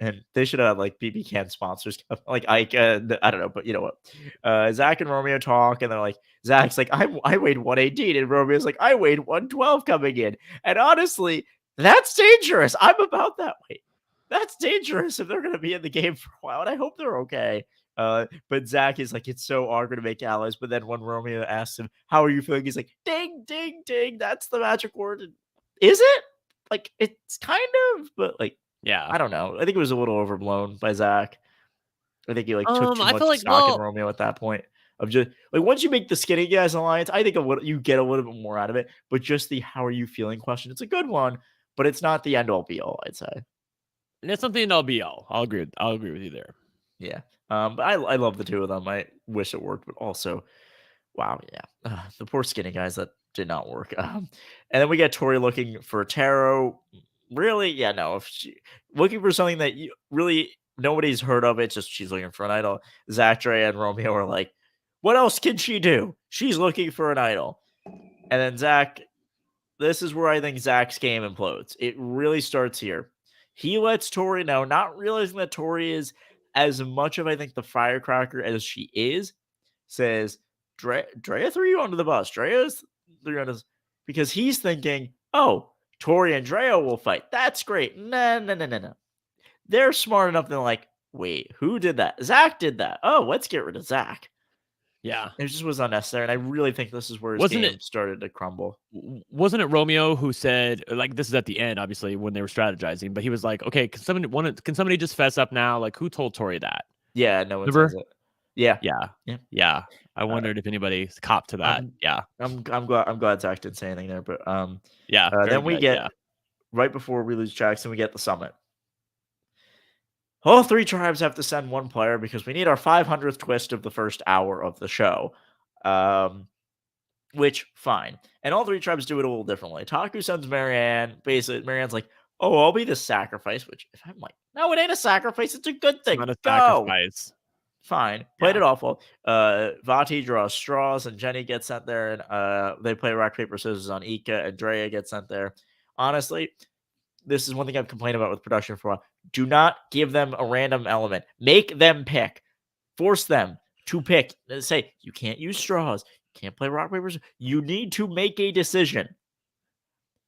And they should have like BB Can sponsors like Ika. I don't know, but you know what? Zach and Romeo talk, and they're like, Zach's like, I weighed 118, and Romeo's like, I weighed 112 coming in. And honestly, That's dangerous. I'm about that way. That's dangerous if they're going to be in the game for a while, and I hope they're okay. But Zach is like, it's so awkward to make allies. But then when Romeo asks him, "How are you feeling?" He's like, "Ding, ding, ding." That's the magic word. Is it? Like, it's kind of, but like, Yeah. I don't know. I think it was a little overblown by Zach. I think he like took too I much feel like, stock in Romeo at that point. Of just like once you make the skinny guys alliance, I think you get a little bit more out of it. But just the "How are you feeling?" question, it's a good one, but it's not the end all be all, I'd say. and it's something that'll be all. I'll agree with you there. Yeah. But I love the two of them. I wish it worked, but also, wow, yeah, the poor skinny guys, that did not work. And then we get Tori looking for tarot. Really, yeah, no, if she looking for something that you really nobody's heard of, it's just she's looking for an idol. Zach, Dre, and Romeo are like, what else can she do? She's looking for an idol. And then Zach, this is where I think Zach's game implodes. It really starts here. He lets Tori know, not realizing that Tori is as much of, I think, the firecracker as she is, says, Drea threw you under the bus. Drea's threw you under the, because he's thinking, oh, Tori and Drea will fight. That's great. No, no, no, no, no. They're smart enough to like, wait, who did that? Zach did that. Oh, let's get rid of Zach. Yeah. It just was unnecessary. And I really think this is where his Wasn't game it started to crumble. wasn't it Romeo who said, like, this is at the end, obviously, when they were strategizing, but he was like, okay, can somebody just fess up now? Like, who told Tori that? Yeah, no one Remember? says it. Yeah. Yeah. Yeah. Yeah. I wondered if anybody copped to that. Yeah. I'm glad Zach didn't say anything there. But Yeah. Very then we good. get Yeah. right before we lose Jackson, we get the summit. All three tribes have to send one player because we need our 500th twist of the first hour of the show. Which, fine. And all three tribes do it a little differently. Taku sends Marianne. Basically, Marianne's like, oh, I'll be the sacrifice. Which, if I'm like, no, it ain't a sacrifice. It's a good thing. It's not a Go. sacrifice. Fine. Played it awful. Vati draws straws, and Jenny gets sent there. And they play rock, paper, scissors on Ika, and Drea gets sent there. Honestly, this is one thing I've complained about with production for a while. Do not give them a random element. Make them pick. Force them to pick. Say, you can't use straws. You can't play rock, paper, scissors. You need to make a decision.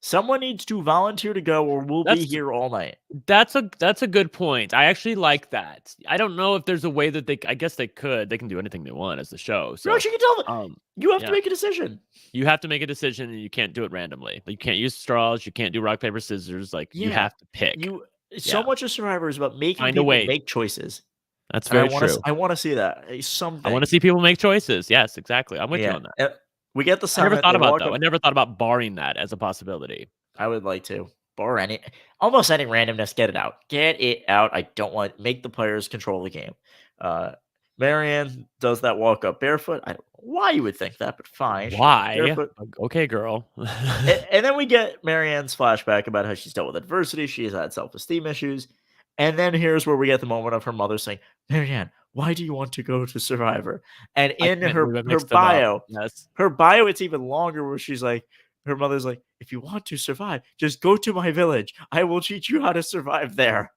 Someone needs to volunteer to go, or we'll be here all night. That's a good point. I actually like that. I don't know if there's a way that I guess they can do anything they want as the show. So you can tell them. You have to make a decision. You have to make a decision, and you can't do it randomly. Like, you can't use straws. You can't do rock, paper, scissors. Like, you have to pick. So much of Survivor is about making people make choices. That's very true. I want to see that. Something. I want to see people make choices. Yes, exactly. I'm with you on that. We get the summit. I never thought about barring that as a possibility. I would like to bar almost any randomness. Get it out. Get it out. I don't want make the players control the game. Marianne does that walk up barefoot. I don't know why you would think that, but fine. Why? Okay, girl. and then we get Marianne's flashback about how she's dealt with adversity. She has had self-esteem issues. And then here's where we get the moment of her mother saying, Marianne, why do you want to go to Survivor? And in her bio, it's even longer where she's like, her mother's like, if you want to survive, just go to my village. I will teach you how to survive there.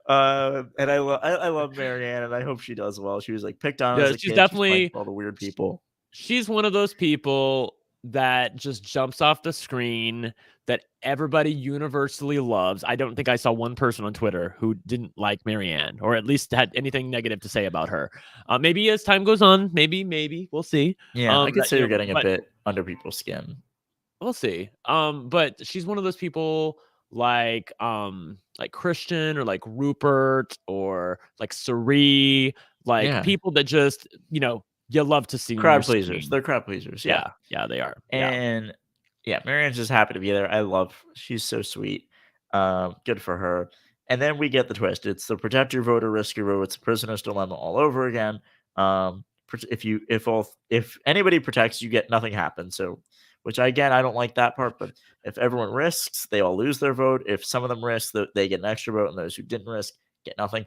And I love Marianne, and I hope she does well. She was like picked on as a kid. She's definitely all the weird people. She's one of those people that just jumps off the screen that everybody universally loves. I don't think I saw one person on Twitter who didn't like Marianne, or at least had anything negative to say about her. Maybe as time goes on, maybe we'll see. Yeah, I could say you're getting a bit under people's skin. We'll see. But she's one of those people like Christian or like Rupert or like Sari, like people that just, you love to see crowd pleasers. They're crowd pleasers. Yeah, they are. And Marianne's just happy to be there. She's so sweet. Good for her. And then we get the twist. It's the protect your vote or risk your vote. It's a prisoner's dilemma all over again. If anybody protects, you get nothing happens. So, which again, I don't like that part. But if everyone risks, they all lose their vote. If some of them risk, they get an extra vote, and those who didn't risk get nothing.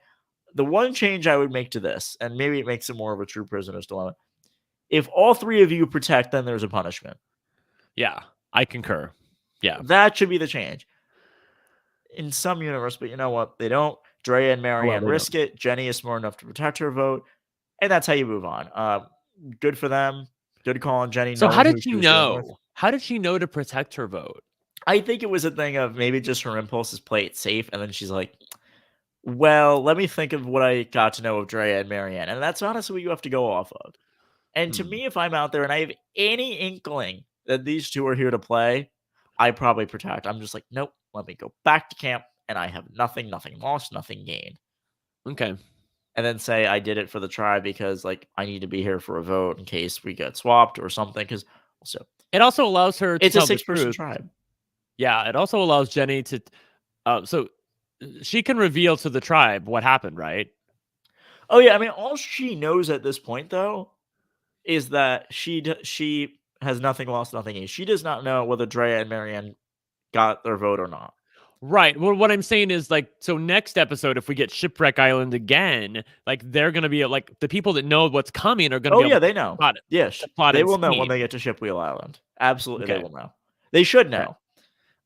The one change I would make to this, and maybe it makes it more of a true prisoner's dilemma, if all three of you protect, then there's a punishment. Yeah, I concur. Yeah. That should be the change. In some universe, but you know what? They don't. Drea and Marianne risk it. Jenny is smart enough to protect her vote. And that's how you move on. Good for them. Good call on Jenny. So how did she know? How did she know to protect her vote? I think it was a thing of maybe just her impulses play it safe, and then she's like, well, let me think of what I got to know of Drea and Marianne, and that's honestly what you have to go off of. And to me, if I'm out there and I have any inkling that these two are here to play, I probably protect. I'm just like, nope, let me go back to camp, and I have nothing lost, nothing gained. Okay. And then say I did it for the tribe because, like, I need to be here for a vote in case we get swapped or something. Because also, it also allows her to it's a tell the 6-person truth. tribe. Yeah, it also allows Jenny to, so she can reveal to the tribe what happened, right? Oh yeah, I mean, all she knows at this point though is that she has nothing lost, nothing gained. She does not know whether Drea and Marianne got their vote or not. Right. Well, what I'm saying is, like, so next episode, if we get Shipwreck Island again, like, they're gonna be like the people that know what's coming are gonna be able they to know. plot it. Yes, Plot they and will know when scheme. they get to Shipwheel Island. Absolutely, they Okay. will know. They should Okay. know.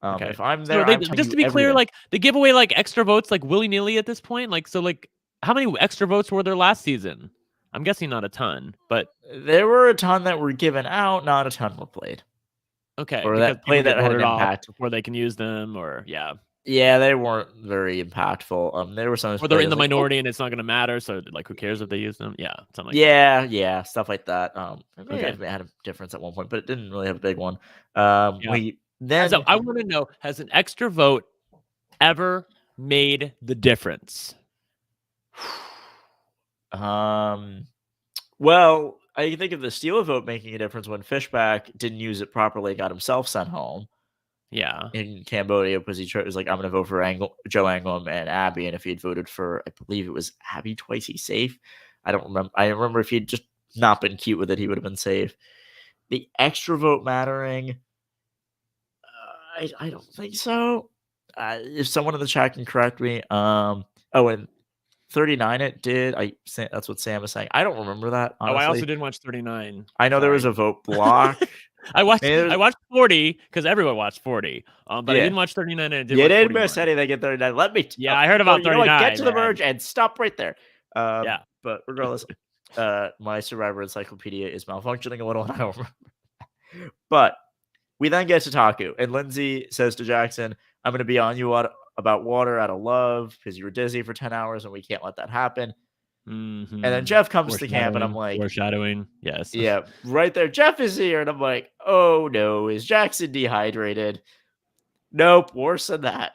Okay. If I'm So there, they, I'm telling just you to be clear, everything. like, they give away like extra votes like willy-nilly at this point. Like, so like how many extra votes were there last season? I'm guessing not a ton, but There were a ton that were given out, not a ton were played. okay, Or because that play people get that had an voted off impact. before they can use them, or yeah. Yeah, they weren't very impactful. There were some Or they're in played the like, minority and it's not gonna matter, so like who cares if they use them? Yeah, something like that. yeah, stuff like that. Maybe Okay. it had a difference at one point, but it didn't really have a big one. Yeah. We then So I want to know, has an extra vote ever made the difference? well, I think of the Steeler vote making a difference when Fishback didn't use it properly, got himself sent home Yeah. in Cambodia because he was like, I'm going to vote for Joe Anglim and Abby. And if he had voted for, I believe it was Abby twice, he's safe. I don't remember. I remember if he'd just not been cute with it, he would have been safe. The extra vote mattering, I don't think so. If someone in the chat can correct me. And 39 it did. That's what Sam is saying. I don't remember that, Oh, I also honestly. didn't watch 39. I know there was Sorry. a vote block. I watched 40 because everyone watched 40. But I Yeah. didn't watch 39 and I did You watch didn't 41. miss anything at 39. Let me Yeah, I heard about you know what? 39, Get to the man. merge and stop right there. Yeah. But regardless, my Survivor encyclopedia is malfunctioning a little, and I don't remember. But we then get to Taku, and Lindsay says to Jackson, I'm going to be on you about water out of love because you were dizzy for 10 hours, and we can't let that happen. Mm-hmm. And then Jeff comes to camp, and I'm like, foreshadowing. Yes. Yeah, right there. Jeff is here. And I'm like, oh no, is Jackson dehydrated? Nope, worse than that.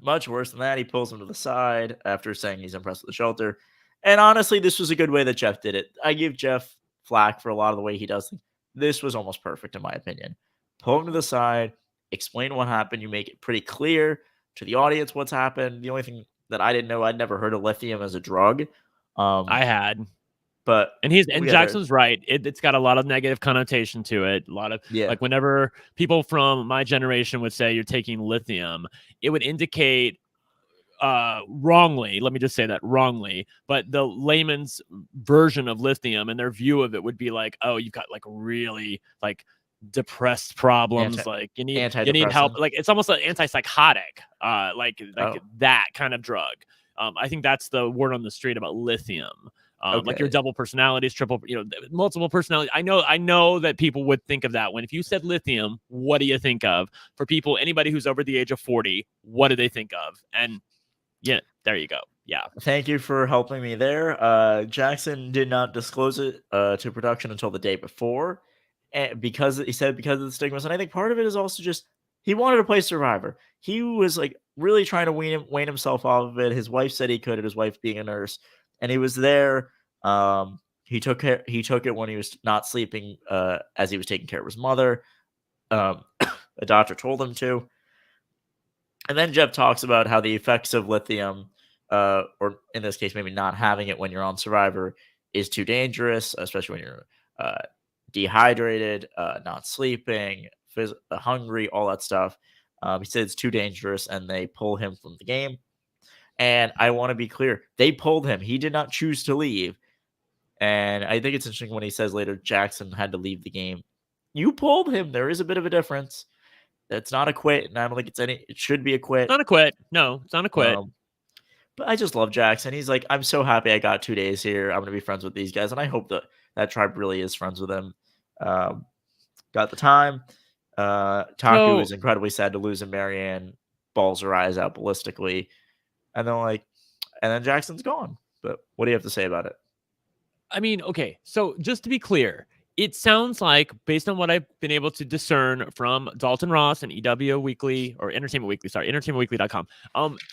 Much worse than that. He pulls him to the side after saying he's impressed with the shelter. And honestly, this was a good way that Jeff did it. I give Jeff flack for a lot of the way he does things. This was almost perfect, in my opinion. Pull him to the side, explain what happened. You make it pretty clear to the audience what's happened. The only thing that I didn't know, I'd never heard of lithium as a drug. I had. But Jackson's right. It's got a lot of negative connotation to it. A lot of like whenever people from my generation would say you're taking lithium, it would indicate wrongly. Let me just say that wrongly. But the layman's version of lithium and their view of it would be like, oh, you've got like really like depressed problems. Like you need help. Like it's almost an antipsychotic. Like that kind of drug. I think that's the word on the street about lithium. Like your double personalities, triple, multiple personalities. I know that people would think of that when if you said lithium, what do you think of? For people, anybody who's over the age of 40, what do they think of? And yeah, there you go. Yeah. Thank you for helping me there. Jackson did not disclose it to production until the day before, and because he said because of the stigmas. And I think part of it is also just he wanted to play Survivor. He was like really trying to wean himself off of it. His wife said he could, his wife being a nurse, and he was there. He took it when he was not sleeping, as he was taking care of his mother. A doctor told him to. And then Jeff talks about how the effects of lithium, or in this case, maybe not having it when you're on Survivor, is too dangerous, especially when you're dehydrated, not sleeping, hungry, all that stuff. He said it's too dangerous, and they pull him from the game. And I want to be clear, they pulled him. He did not choose to leave. And I think it's interesting when he says later Jackson had to leave the game. You pulled him. There is a bit of a difference. It's not a quit, and I don't think it should be a quit. It's not a quit. No, it's not a quit. But I just love Jackson. He's like, I'm so happy I got 2 days here. I'm going to be friends with these guys. And I hope that tribe really is friends with him. Got the time. Taku is incredibly sad to lose, and Marianne balls her eyes out ballistically. And then Jackson's gone. But what do you have to say about it? I mean, okay, so just to be clear, it sounds like, based on what I've been able to discern from Dalton Ross and EW Weekly, or Entertainment Weekly, sorry, entertainmentweekly.com,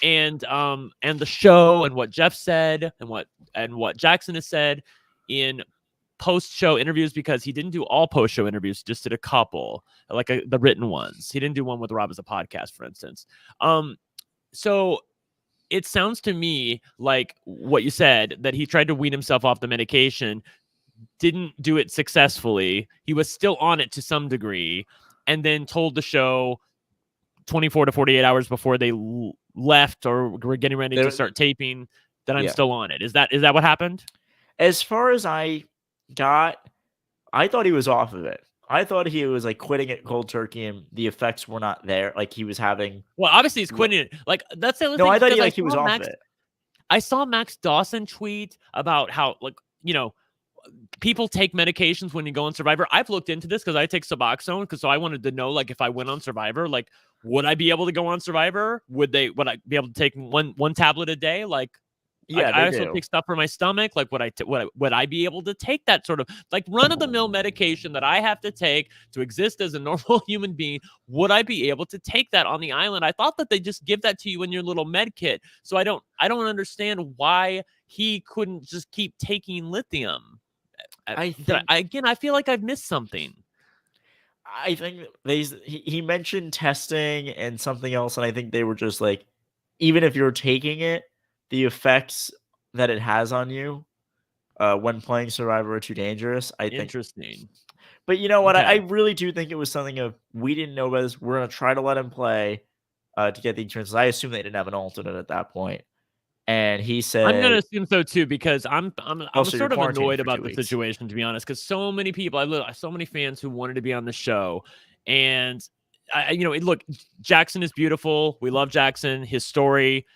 and the show, and what Jeff said, and what Jackson has said in post-show interviews, because he didn't do all post-show interviews, he just did a couple, like the written ones. He didn't do one with Rob as a podcast, for instance. So it sounds to me like what you said, that he tried to wean himself off the medication, didn't do it successfully. He was still on it to some degree, and then told the show 24 to 48 hours before they left or were getting ready to start taping that I'm still on it. Is that what happened? As far as I thought he was off of it. I thought he was like quitting it cold turkey, and the effects were not there. Like he was having. Well, obviously he's quitting it. Like that's the other thing. No, I thought he was off it. I saw Max Dawson tweet about how, like, people take medications when you go on Survivor. I've looked into this because I take Suboxone, so I wanted to know, like, if I went on Survivor, like, would I be able to go on Survivor? Would I be able to take one tablet a day? Like, yeah, I also take stuff for my stomach. Like, would I be able to take that sort of like run-of-the-mill medication that I have to take to exist as a normal human being? Would I be able to take that on the island? I thought that they just give that to you in your little med kit. So I don't understand why he couldn't just keep taking lithium. I feel like I've missed something. I think he mentioned testing and something else, and I think they were just like, even if you're taking it, the effects that it has on you when playing Survivor are too dangerous. I think. Interesting. But you know what? Okay. I really do think it was something of, we didn't know about this. We're going to try to let him play to get the insurance. I assume they didn't have an alternate at that point. And he said, I'm going to assume so too, because I'm sort of annoyed about the situation, to be honest, because so many people, so many fans who wanted to be on the show. And look, Jackson is beautiful. We love Jackson, his story.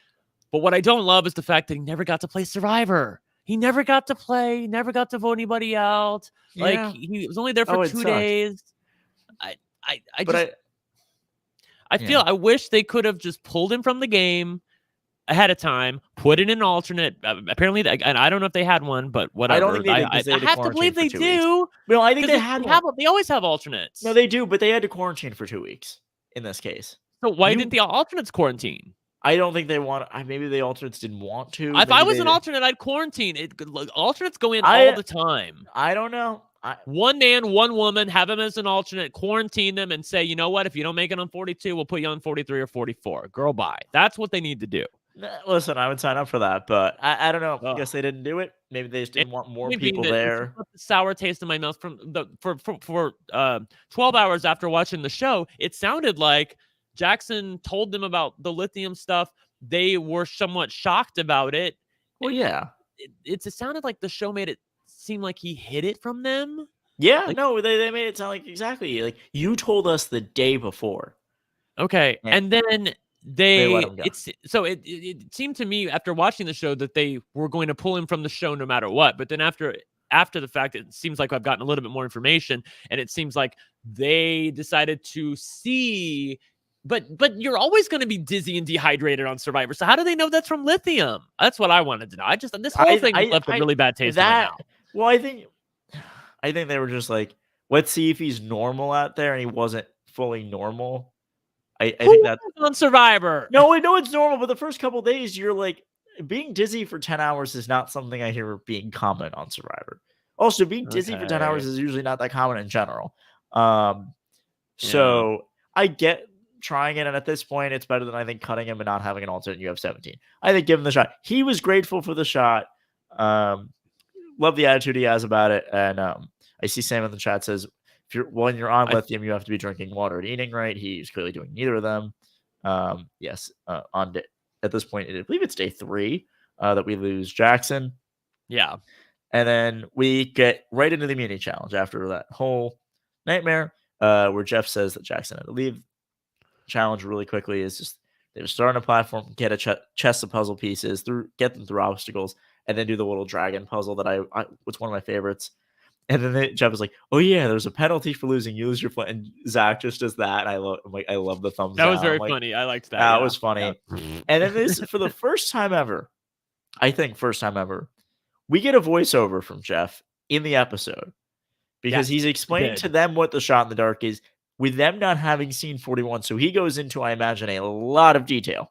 But what I don't love is the fact that he never got to play Survivor. He never got to play, never got to vote anybody out. Yeah. Like, he was only there for 2 days. I wish they could have just pulled him from the game ahead of time, put in an alternate. Apparently, and I don't know if they had one, but whatever. I don't think they did. I have to believe they do. No, I think they had one. They always have alternates. No, they do, but they had to quarantine for 2 weeks in this case. So why didn't the alternates quarantine? I don't think they want. Maybe the alternates didn't want to. If I was an alternate, I'd quarantine. Alternates go in all the time. I don't know. One man, one woman, have them as an alternate, quarantine them, and say, you know what? If you don't make it on 42, we'll put you on 43 or 44. Girl, bye. That's what they need to do. Listen, I would sign up for that, but I don't know. I guess they didn't do it. Maybe they just didn't want more people there. The sour taste in my mouth for 12 hours after watching the show. It sounded like Jackson told them about the lithium stuff. They were somewhat shocked about it. Well, yeah. It sounded like the show made it seem like he hid it from them. Yeah, no, they made it sound like exactly like you told us the day before. Okay, and then it seemed to me after watching the show that they were going to pull him from the show no matter what. But then after the fact, it seems like I've gotten a little bit more information, and it seems like they decided to see. But you're always going to be dizzy and dehydrated on Survivor. So how do they know that's from lithium? That's what I wanted to know. This whole thing left a really bad taste in my mouth. Well, I think they were just like, let's see if he's normal out there, and he wasn't fully normal. I think that's on Survivor. No, I know it's normal, but the first couple days, you're like, being dizzy for 10 hours is not something I hear being common on Survivor. Also, being dizzy for 10 hours is usually not that common in general. So I get trying it, and at this point, it's better than I think cutting him and not having an alternate. You have 17. I think give him the shot. He was grateful for the shot. Love the attitude he has about it, and I see Sam in the chat says, when you're on lithium, you have to be drinking water and eating right. He's clearly doing neither of them. Yes, at this point, I believe it's day 3 that we lose Jackson. Yeah. And then we get right into the immunity challenge after that whole nightmare where Jeff says that Jackson had to leave. Challenge really quickly is just they would start on a platform, get a chest of puzzle pieces, get them through obstacles, and then do the little dragon puzzle that it's one of my favorites. And then Jeff was like, "Oh yeah, there's a penalty for losing. You lose your flint." And Zach just does that. I love the thumbs That down. was very I'm like, funny. I liked that. that Yeah. was funny. Yeah. And then this, for the first time ever, I think first time ever, we get a voiceover from Jeff in the episode because Yes, he's we explaining to did. them what the shot in the dark is with them not having seen 41. So he goes into, I imagine, a lot of detail,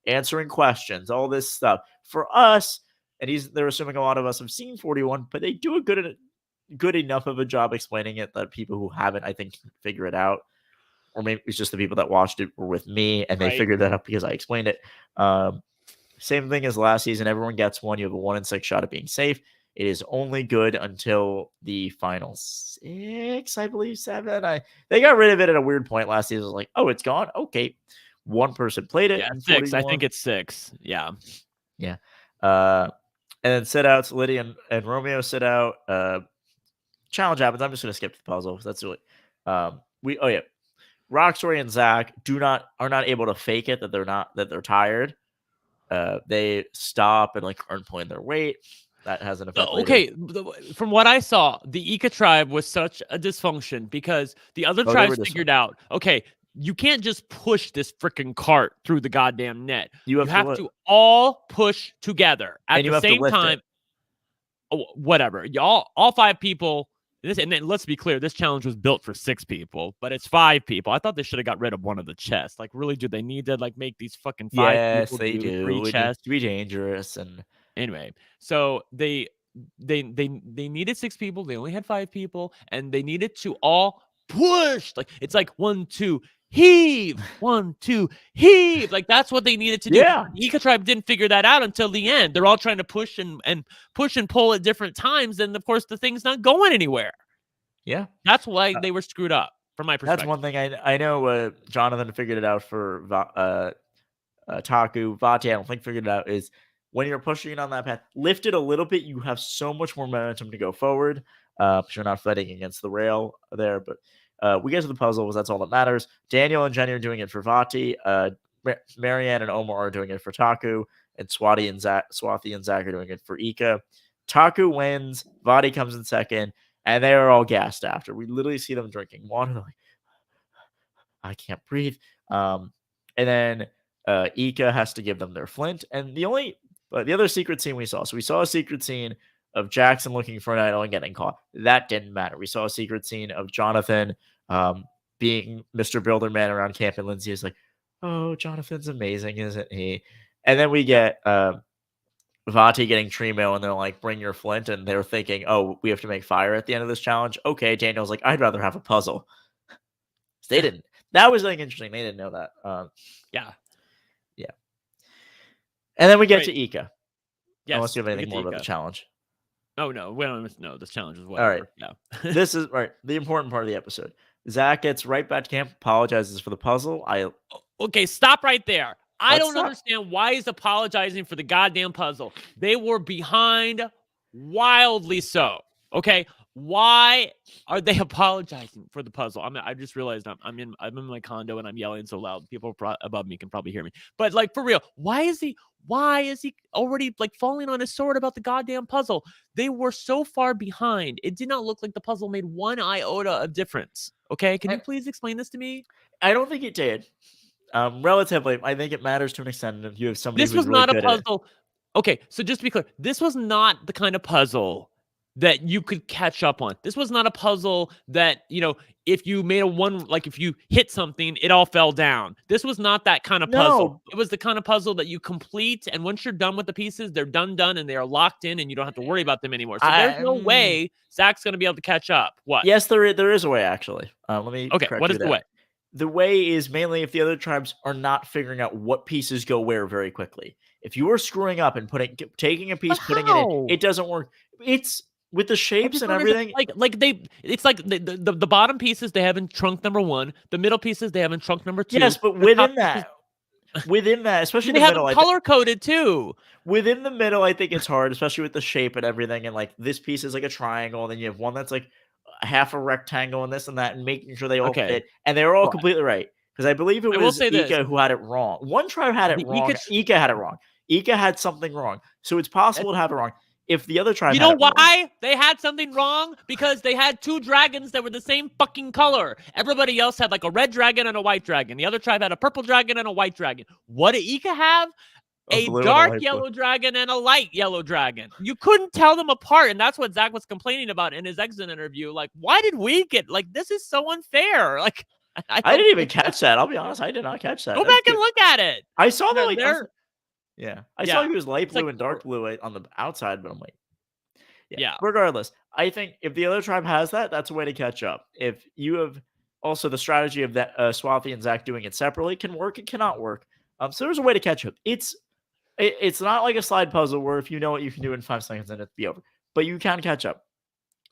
answering questions, all this stuff. For us, and they're assuming a lot of us have seen 41, but they do a good enough of a job explaining it that people who haven't, I think, can figure it out. Or maybe it's just the people that watched it were with me and they Right. figured that out because I explained it. Same thing as last season. Everyone gets one. You have a 1 in 6 shot at being safe. It is only good until the final 6, I believe, 7. They got rid of it at a weird point last season. It was like, oh, it's gone. Okay, one person played it. Yeah, In 6. I 41. think it's 6. Yeah. Yeah. And then sit outs. Lydia and Romeo sit out. Challenge happens. I'm just gonna skip the puzzle. That's really Rockstory and Zach are not able to fake it that they're tired. They stop and like aren't pulling their weight. That has an effect. Okay, from what I saw, the Ika tribe was such a dysfunction because the other tribes figured out, okay, you can't just push this freaking cart through the goddamn net. You have to all push together at the same time. Oh, whatever. Y'all, all 5 people. And then let's be clear, this challenge was built for 6 people, but it's 5 people. I thought they should have got rid of one of the chests. Like, really, do they need to like make these fucking 5 people do 3 chests? To be dangerous. And anyway, so they needed 6 people. They only had 5 people, and they needed to all push. Like, it's like 1, 2, heave, 1, 2, heave. Like, that's what they needed to do. Yeah. The Ika tribe didn't figure that out until the end. They're all trying to push and pull at different times, and of course the thing's not going anywhere. Yeah, that's why they were screwed up from my perspective. That's one thing I know. Jonathan figured it out for Taku. Vati, I don't think figured it out. Is when you're pushing it on that path, lift it a little bit. You have so much more momentum to go forward. You're not fighting against the rail there, but. We get to the puzzles. That's all that matters. Daniel and Jenny are doing it for Vati. Marianne and Omar are doing it for Taku. And Swathi and Zach are doing it for Ika. Taku wins. Vati comes in second. And they are all gassed after. We literally see them drinking water. They're like, I can't breathe. And then Ika has to give them their flint. And the other secret scene we saw. So we saw a secret scene of Jackson looking for an idol and getting caught. That didn't matter. We saw a secret scene of Jonathan being Mr. Builderman around Camp, and Lindsay is like, oh, Jonathan's amazing, isn't he? And then we get Vati getting tree mail, and they're like, bring your flint, and they're thinking, oh, we have to make fire at the end of this challenge. Okay, Daniel's like, I'd rather have a puzzle. They didn't. That was like interesting. They didn't know that. Yeah. And then we get to Ika. Yes, unless you have anything more about the challenge. Oh, no. We don't know. This challenge is whatever. All right. Yeah. This is right. The important part of the episode. Zach gets right back to camp, apologizes for the puzzle. Okay, stop right there. I don't understand why he's apologizing for the goddamn puzzle. They were behind wildly so. Okay, why are they apologizing for the puzzle? I just realized I'm in my condo and I'm yelling so loud. People above me can probably hear me. But like, for real, why is he already like falling on his sword about the goddamn puzzle? They were so far behind. It did not look like the puzzle made one iota of difference. Okay, can you please explain this to me? I don't think it did. Relatively, I think it matters to an extent if you have somebody. This was not a puzzle. Okay, so just to be clear, this was not the kind of puzzle that you could catch up on. This was not a puzzle that, if you made if you hit something, it all fell down. This was not that kind of puzzle. It was the kind of puzzle that you complete, and once you're done with the pieces, they're done, and they are locked in, and you don't have to worry about them anymore. So there's no way Zach's going to be able to catch up. What? Yes, there is a way, actually. Let me what is the way? The way is mainly if the other tribes are not figuring out what pieces go where very quickly. If you are screwing up and taking a piece, putting it in, it doesn't work. It's with the shapes and everything. It's like the bottom pieces they have in trunk number 1, the middle pieces they have in trunk number 2. Yes, but within that, especially they have them color coded too. Within the middle, I think it's hard, especially with the shape and everything. And like this piece is like a triangle, and then you have one that's like half a rectangle and this and that, and making sure they all fit. And they're all completely right. Because I believe it was Ika who had it wrong. One tribe had it wrong. Ika had it wrong. Ika had something wrong. So it's possible to have it wrong. if the other tribe You had know it wrong, why they had something wrong? Because they had 2 dragons that were the same fucking color. Everybody else had like a red dragon and a white dragon. The other tribe had a purple dragon and a white dragon. What did Ika have? a A blue and a dark light blue. yellow dragon and a light yellow dragon. You couldn't tell them apart. And that's what Zach was complaining about in his exit interview. Like, why did we get, like, this is so unfair. Like, I didn't even catch that. I'll be honest. I did not catch that. Go back and look at it. I saw that, like, I saw he was light blue and dark blue on the outside, but I'm like, yeah. Regardless, I think if the other tribe has that, that's a way to catch up. If you have also the strategy of that Swathi and Zach doing it separately can work, it cannot work. So there's a way to catch up. It's not like a slide puzzle where if you know what you can do in 5 seconds, then it'll be over. But you can catch up.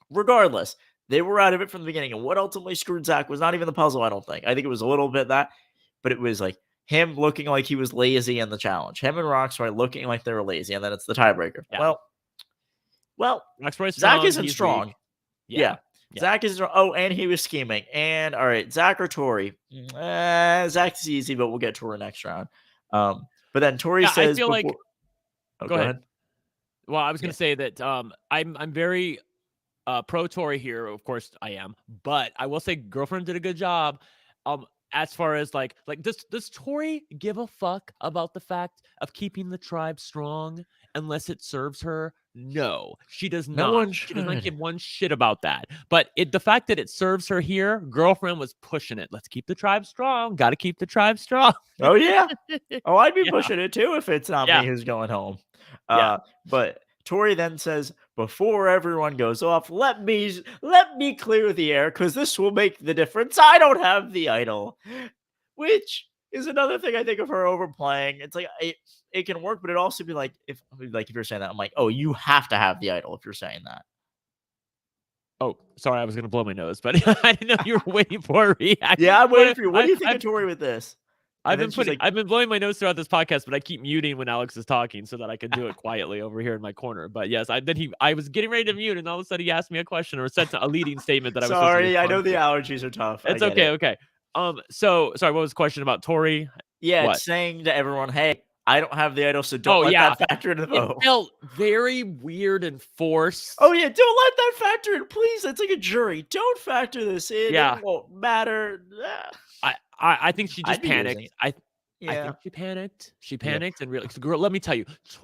Regardless, they were out of it from the beginning. And what ultimately screwed Zach was not even the puzzle, I don't think. I think it was a little bit that, but it was like him looking like he was lazy in the challenge. Him and Roxroy looking like they were lazy, and then it's the tiebreaker. Yeah. Well, Zach isn't strong. Yeah. Zach isn't strong. Oh, and he was scheming. And all right, Zach or Tori? Zach's easy, but we'll get Tori next round. But then Tori says, I feel like. Go ahead. Well, I was going to say that I'm very pro Tori here. Of course, I am. But I will say, girlfriend did a good job. As far as like does Tori give a fuck about the fact of keeping the tribe strong unless it serves her? No, she does not. She does not give one shit about that. But the fact that it serves her here, girlfriend was pushing it. Let's keep the tribe strong. Got to keep the tribe strong. Oh yeah. Oh, I'd be pushing it too if it's not me who's going home. But Tori then says, before everyone goes off, let me clear the air because this will make the difference. I don't have the idol, which is another thing I think of her overplaying. It's like it can work, but it also be like if you're saying that, I'm like, oh, you have to have the idol if you're saying that. Oh, sorry, I was gonna blow my nose, but I didn't know you were waiting for a reaction. Yeah, I'm waiting for you. What do you think of Tori with this? I've been blowing my nose throughout this podcast, but I keep muting when Alex is talking so that I can do it quietly over here in my corner. But yes, I was getting ready to mute, and all of a sudden he asked me a question or said a leading statement that I was. Sorry, I know the allergies are tough. It's okay. Okay. So sorry, what was the question about Tori? Yeah, it's saying to everyone, hey, I don't have the idol, so don't let that factor into the vote. It felt very weird and forced. Oh yeah, don't let that factor in, please. It's like a jury. Don't factor this in. Yeah. It won't matter. I think she just panicked. I think she panicked. She panicked and really, girl, let me tell you,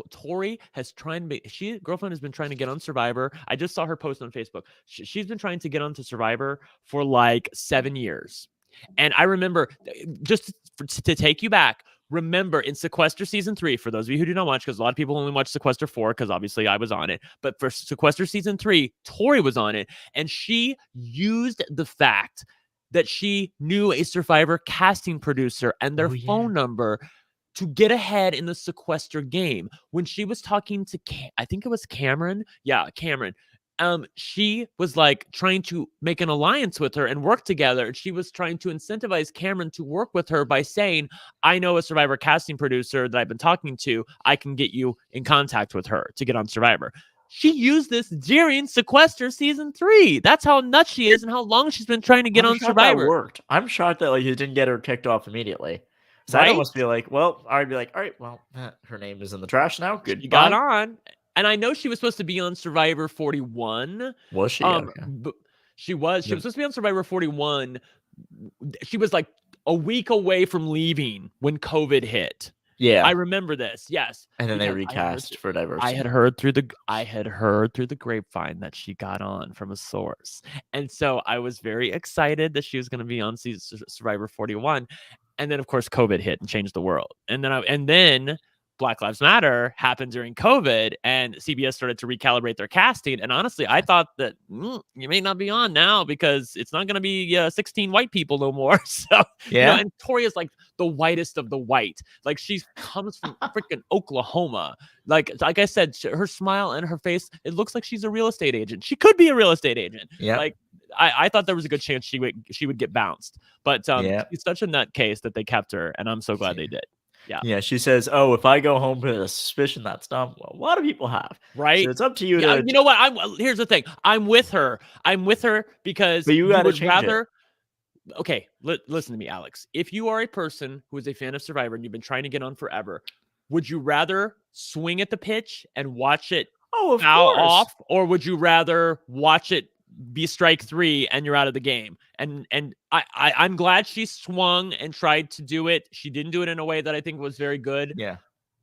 Tori has girlfriend has been trying to get on Survivor. I just saw her post on Facebook. She's been trying to get onto Survivor for like 7 years. And I remember, just to take you back, remember in Sequester season 3, for those of you who do not watch, because a lot of people only watch Sequester 4, because obviously I was on it. But for Sequester season 3, Tori was on it, and she used the fact that she knew a Survivor casting producer and their phone number to get ahead in the Sequester game. When she was talking to, I think it was Cameron. Yeah, Cameron. She was like trying to make an alliance with her and work together. And she was trying to incentivize Cameron to work with her by saying, I know a Survivor casting producer that I've been talking to. I can get you in contact with her to get on Survivor. She used this during Sequester season 3. That's how nuts she is and how long she's been trying to get on Survivor. That worked. I'm shocked that it didn't get her kicked off immediately. So I'd almost be like, well, I'd be like, all right, well, her name is in the trash now. Good. You got on. And I know she was supposed to be on Survivor 41. Was she? She was supposed to be on Survivor 41. She was like a week away from leaving when COVID hit. Yeah, I remember this. Yes, and then they recast for diversity. I had heard through the grapevine that she got on from a source, and so I was very excited that she was going to be on Survivor 41. And then, of course, COVID hit and changed the world. And then Black Lives Matter happened during COVID, and CBS started to recalibrate their casting. And honestly, I thought that you may not be on now because it's not going to be 16 white people no more. So, and Tori is like the whitest of the white. Like, she comes from freaking Oklahoma. Like I said, her smile and her face, it looks like she's a real estate agent. She could be a real estate agent. Yeah. Like, I thought there was a good chance she would get bounced. But it's such a nutcase that they kept her, and I'm so glad they did. Yeah. She says, "Oh, if I go home with a suspicion that's dumb." Well, a lot of people have, right? So it's up to you. You know what? Here's the thing. I'm with her because but you gotta change it. Okay, listen to me, Alex. If you are a person who is a fan of Survivor and you've been trying to get on forever, would you rather swing at the pitch and watch it Oh, of foul course. off, or would you rather watch it be strike 3 and you're out of the game? And I'm glad she swung and tried to do it. She didn't do it in a way that I think was very good. Yeah.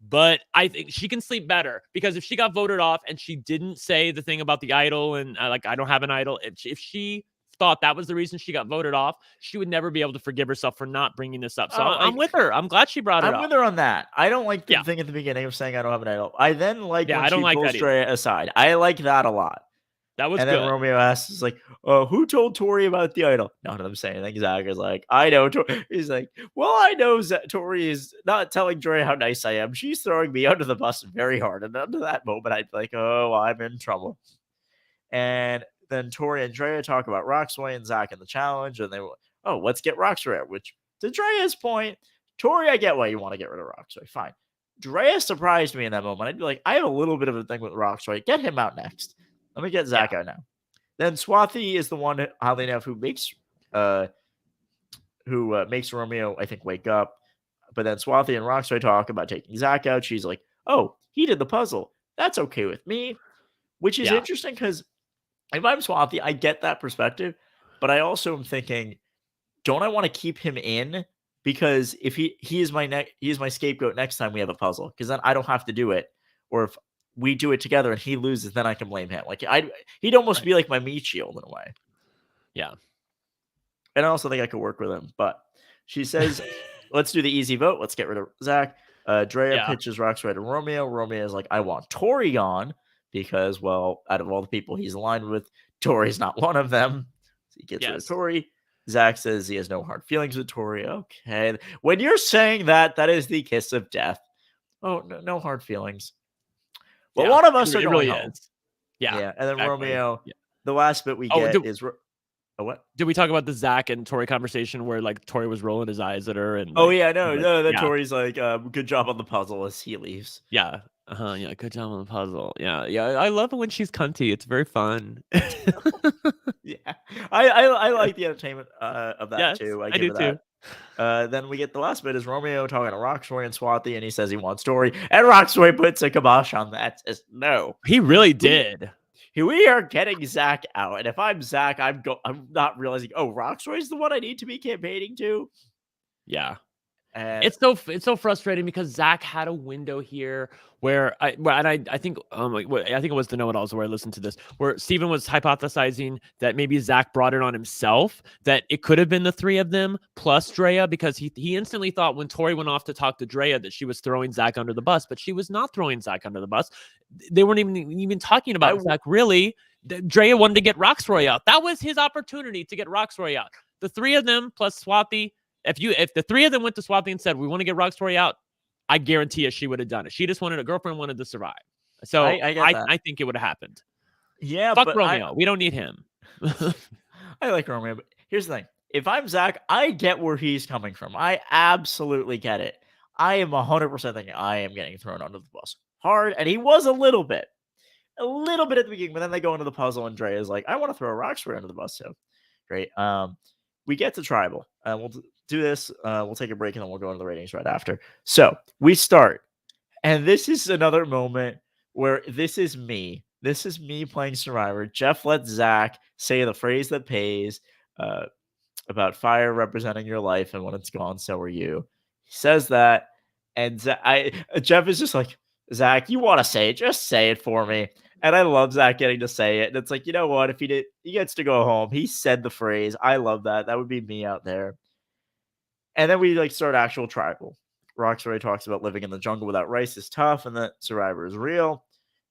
But I think she can sleep better, because if she got voted off and she didn't say the thing about the idol and I don't have an idol, if she thought that was the reason she got voted off, she would never be able to forgive herself for not bringing this up. So I'm with her. I'm glad she brought it up. I'm with her on that. I don't like the thing at the beginning of saying I don't have an idol. I then like when she pulls Drea aside. I like that a lot. That was good. And then Romeo asks, like, who told Tori about the idol? None of them say anything. Zach is like, I know. He's like, well, I know Tori is not telling Drea how nice I am. She's throwing me under the bus very hard. And under that moment, I'd be like, oh, I'm in trouble. And then Tori and Drea talk about Roxway and Zach in the challenge. And they were, oh, let's get Roxway out. Which, to Drea's point, Tori, I get why you want to get rid of Roxway. Fine. Drea surprised me in that moment. I'd be like, I have a little bit of a thing with Roxway. Get him out next. Let me get Zach out now. Then Swathi is the one, oddly enough, who makes Romeo, I think, wake up. But then Swathi and Roxway talk about taking Zach out. She's like, oh, he did the puzzle. That's okay with me. Which is interesting, because if I'm Swathi, I get that perspective. But I also am thinking, don't I want to keep him in? Because if he is my scapegoat next time we have a puzzle, because then I don't have to do it. Or if we do it together and he loses, then I can blame him. Like he'd almost be like my meat shield in a way. Yeah. And I also think I could work with him. But she says, let's do the easy vote. Let's get rid of Zach. Drea pitches Roxway to Romeo. Romeo is like, I want Tori on because, well, out of all the people he's aligned with, Tori's not one of them. So he gets rid of Tori. Zach says he has no hard feelings with Tori. Okay. When you're saying that, that is the kiss of death. Oh, no hard feelings. Well, one of us are going home. Yeah. And then Romeo, the last bit we get is what? Did we talk about the Zach and Tori conversation where like Tori was rolling his eyes at her? And Tori's like, good job on the puzzle as he leaves. Yeah. Yeah, good job on the puzzle. Yeah. I love it when she's cunty. It's very fun. Yeah. I like the entertainment of that too. I do too. Then we get the last bit is Romeo talking to Roxway and Swathi, and he says he wants Tori, and Roxway puts a kibosh on that. Says no, he really did. We are getting Zach out, and if I'm Zach, I'm not realizing. Oh, Roxway's the one I need to be campaigning to. Yeah, it's so frustrating because Zach had a window here where I think I think it was the Know-It-Alls where I listened to this, where Steven was hypothesizing that maybe Zach brought it on himself, that it could have been the three of them plus Drea, because he instantly thought when Tori went off to talk to Drea that she was throwing Zach under the bus, but she was not throwing Zach under the bus. They weren't even talking about Zach, really. Drea wanted to get Roxroy out. That was his opportunity to get Roxroy out. The three of them plus Swathi. If the three of them went to Swathi and said, we want to get Roxroy out, I guarantee you she would have done it. She just wanted, a girlfriend wanted to survive. So I think it would have happened. Yeah, fuck Romeo. We don't need him. I like Romeo, but here's the thing. If I'm Zach, I get where he's coming from. I absolutely get it. I am 100% thinking I am getting thrown under the bus hard, and he was a little bit at the beginning, but then they go into the puzzle, and Dre is like, I want to throw Roxroy under the bus too. Great. We get to Tribal. We'll do this. We'll take a break, and then we'll go into the ratings right after. So we start, and this is another moment where this is me. This is me playing Survivor. Jeff lets Zach say the phrase that pays about fire representing your life, and when it's gone, so are you. He says that, and Jeff is just like, Zach, you want to say it? Just say it for me. And I love Zach getting to say it. And it's like, you know what? If he gets to go home. He said the phrase. I love that. That would be me out there. And then we start actual Tribal. Roxroy talks about living in the jungle without rice is tough, and that Survivor is real.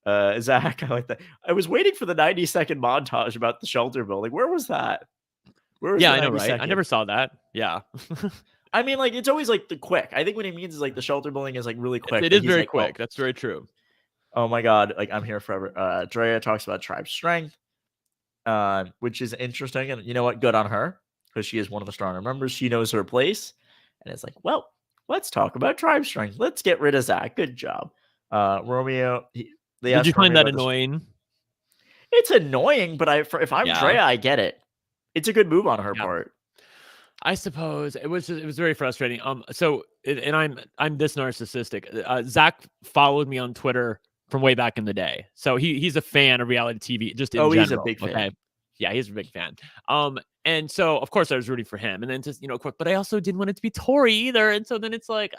Zach, I like that. I was waiting for the 90-second montage about the shelter building. Where was that? I know, right? I never saw that. Yeah. I mean, it's always the quick. I think what he means is the shelter building is really quick. It is very quick. That's very true. Oh my God. I'm here forever. Drea talks about tribe strength, which is interesting. And you know what? Good on her, because she is one of the stronger members. She knows her place. And it's well, let's talk about tribe strength. Let's get rid of Zach. Good job. Romeo. Did you find that annoying? It's annoying, but if I'm Drea, I get it. It's a good move on her part. I suppose it was very frustrating. So I'm this narcissistic. Zach followed me on Twitter from way back in the day. So he's a fan of reality TV just in Oh, general. he's a big fan. Okay. Yeah, he's a big fan. And so of course I was rooting for him. And then just, but I also didn't want it to be Tori either. And so then it's like,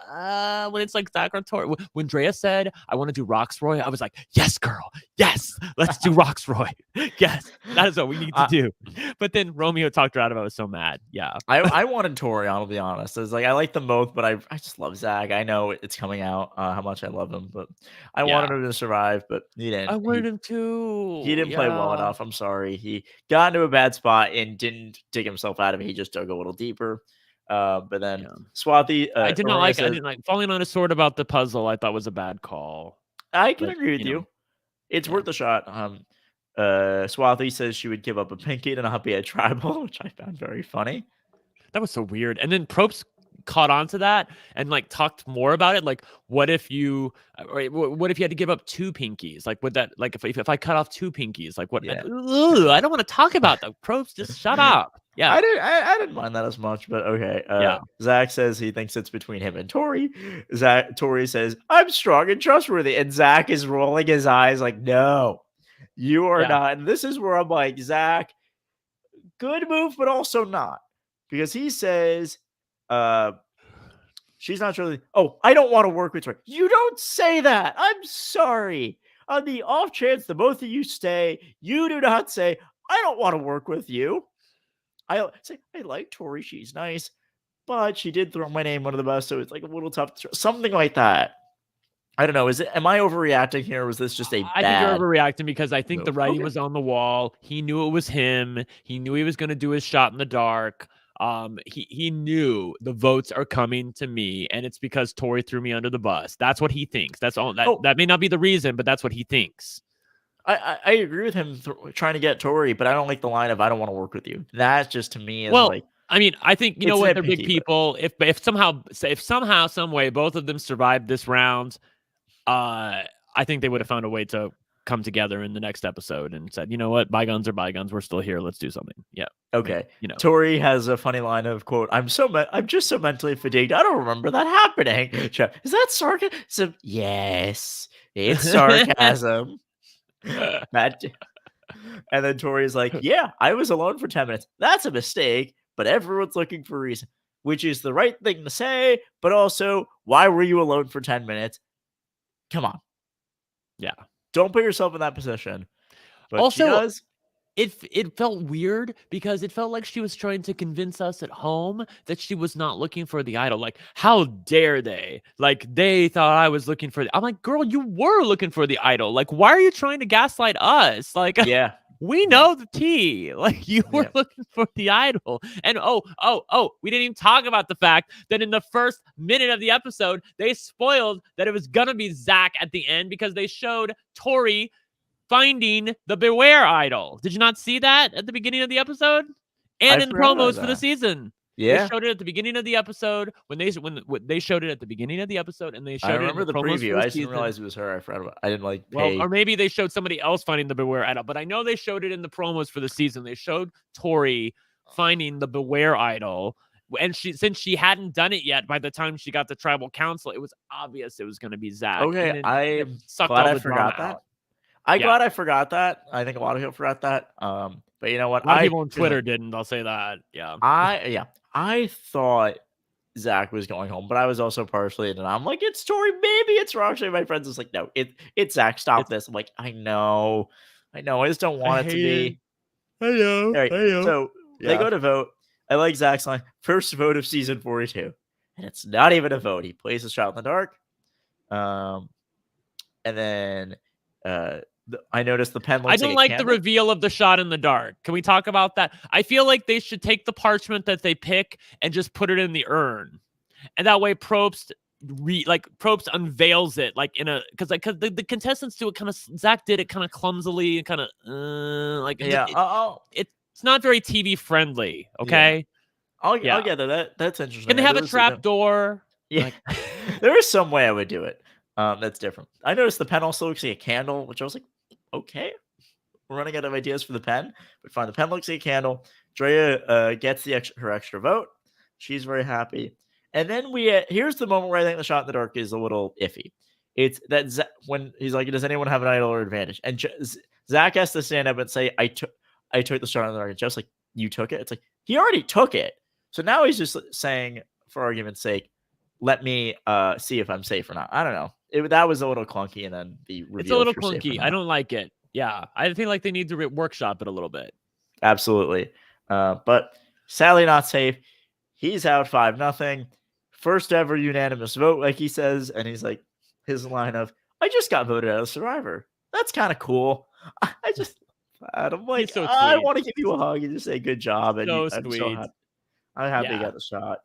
when it's like Zach or Tori, when Drea said, I want to do Roxroy, I was like, yes, girl. Yes. Let's do Roxroy. Yes. That is what we need to do. But then Romeo talked her out of it. I was so mad. Yeah. I wanted Tori, I'll be honest. It's like, I like them both, but I just love Zach. I know it's coming out, how much I love him, but I wanted him to survive, but he didn't. I wanted him to. He didn't play well enough. I'm sorry. He got into a bad spot and didn't dig himself out of it. He just dug a little deeper. But then Swathi, I did not like. I didn't like falling on a sword about the puzzle. I thought was a bad call. I can agree with you. It's worth a shot. Swathi says she would give up a pinky to not be a tribal, which I found very funny. That was so weird. And then Probst caught on to that and like talked more about it. Like, what if you had to give up 2 pinkies? Like, would that, like, if I cut off 2 pinkies, like what? Yeah. I don't want to talk about that. Probst, just shut up. Yeah, I didn't mind that as much, but okay. Zach says he thinks it's between him and Tori. Tori says, I'm strong and trustworthy. And Zach is rolling his eyes like, no, you are not. And this is where I'm like, Zach, good move, but also not. Because he says, she's not sure. Oh, I don't want to work with her. You don't say that. I'm sorry. On the off chance the both of you stay, you do not say, I don't want to work with you. I say, I like Tori. She's nice, but she did throw my name under the bus, so it's like a little tough. Something like that. I don't know. Am I overreacting here? Or was this just a I think you're overreacting because I think the writing Okay. was on the wall. He knew it was him. He knew he was going to do his shot in the dark. He knew the votes are coming to me, and it's because Tori threw me under the bus. That's what he thinks. That's all. That may not be the reason, but that's what he thinks. I agree with him trying to get Tori, but I don't like the line of "I don't want to work with you." That just to me is like. I mean, I think you know what, they're big people. If somehow, some way, both of them survived this round, I think they would have found a way to come together in the next episode and said, you know what, bygones are bygones. We're still here. Let's do something. Yeah. Okay. Tori has a funny line of quote, I'm just so mentally fatigued. I don't remember that happening. Is that sarcasm? Yes, it's sarcasm. And then Tori's like, yeah, I was alone for 10 minutes. That's a mistake, but everyone's looking for a reason, which is the right thing to say. But also, why were you alone for 10 minutes? Come on. Yeah. Don't put yourself in that position. But also, she does. It felt weird because it felt like she was trying to convince us at home that she was not looking for the idol. Like, how dare they? Like, they thought I was looking for I'm like, girl, you were looking for the idol. Like, why are you trying to gaslight us? Like, yeah, we know the tea. Like, you were looking for the idol. And we didn't even talk about the fact that in the first minute of the episode, they spoiled that it was gonna be Zach at the end because they showed Tori finding the Beware idol. Did you not see that at the beginning of the episode and in the promos for the season? Yeah, they showed it at the beginning of the episode when they showed it at the beginning of the episode, and they showed I remember it in the preview. I didn't realize it was her. I didn't like. Well, or maybe they showed somebody else finding the Beware idol, but I know they showed it in the promos for the season. They showed Tori finding the Beware idol. And since she hadn't done it yet, by the time she got the tribal council, it was obvious it was going to be Zach. Okay, I'm glad I forgot that. I'm glad I forgot that. I think a lot of people forgot that. But you know what? A lot of people on Twitter didn't. I'll say that. Yeah. I thought Zach was going home, but I was also partially in, and I'm like, it's Tori, maybe it's Roxy. My friends was like, no, it's Zach. Stop this. I'm like, I know. I just don't want it to be. I know. Right, I know. So they go to vote. I like Zach's line. First vote of season 42, and it's not even a vote. He plays a shot in the dark. And then I noticed the pen. I don't like the reveal of the shot in the dark. Can we talk about that? I feel like they should take the parchment that they pick and just put it in the urn, and that way Probst unveils it like in a because the contestants do it kind of. Zach did it kind of clumsily and kind of it's not very TV friendly. Okay, I'll get that. That's interesting. Can they have a trap door? Yeah, there is some way I would do it. That's different. I noticed the pen also looks like a candle, which I was like, okay, we're running out of ideas for the pen, but fine. The pen looks like a candle. Drea gets her extra vote. She's very happy. And then here's the moment where I think the shot in the dark is a little iffy. it's that when he's like, does anyone have an idol or advantage? And Zach has to stand up and say, I took the shot on the target. Jeff's like, you took it? It's like, he already took it. So now he's just saying, for argument's sake, let me see if I'm safe or not. I don't know. That was a little clunky, and then the reveal. It's a little clunky. I don't like it. Yeah, I feel like they need to workshop it a little bit. Absolutely. But sadly not safe. He's out 5-0. First ever unanimous vote, like he says. And he's like, his line of, I just got voted out of Survivor. That's kind of cool. I'm like, so I want to give you a hug and just say good job. And so I'm sweet. so happy. I'm happy you got the shot.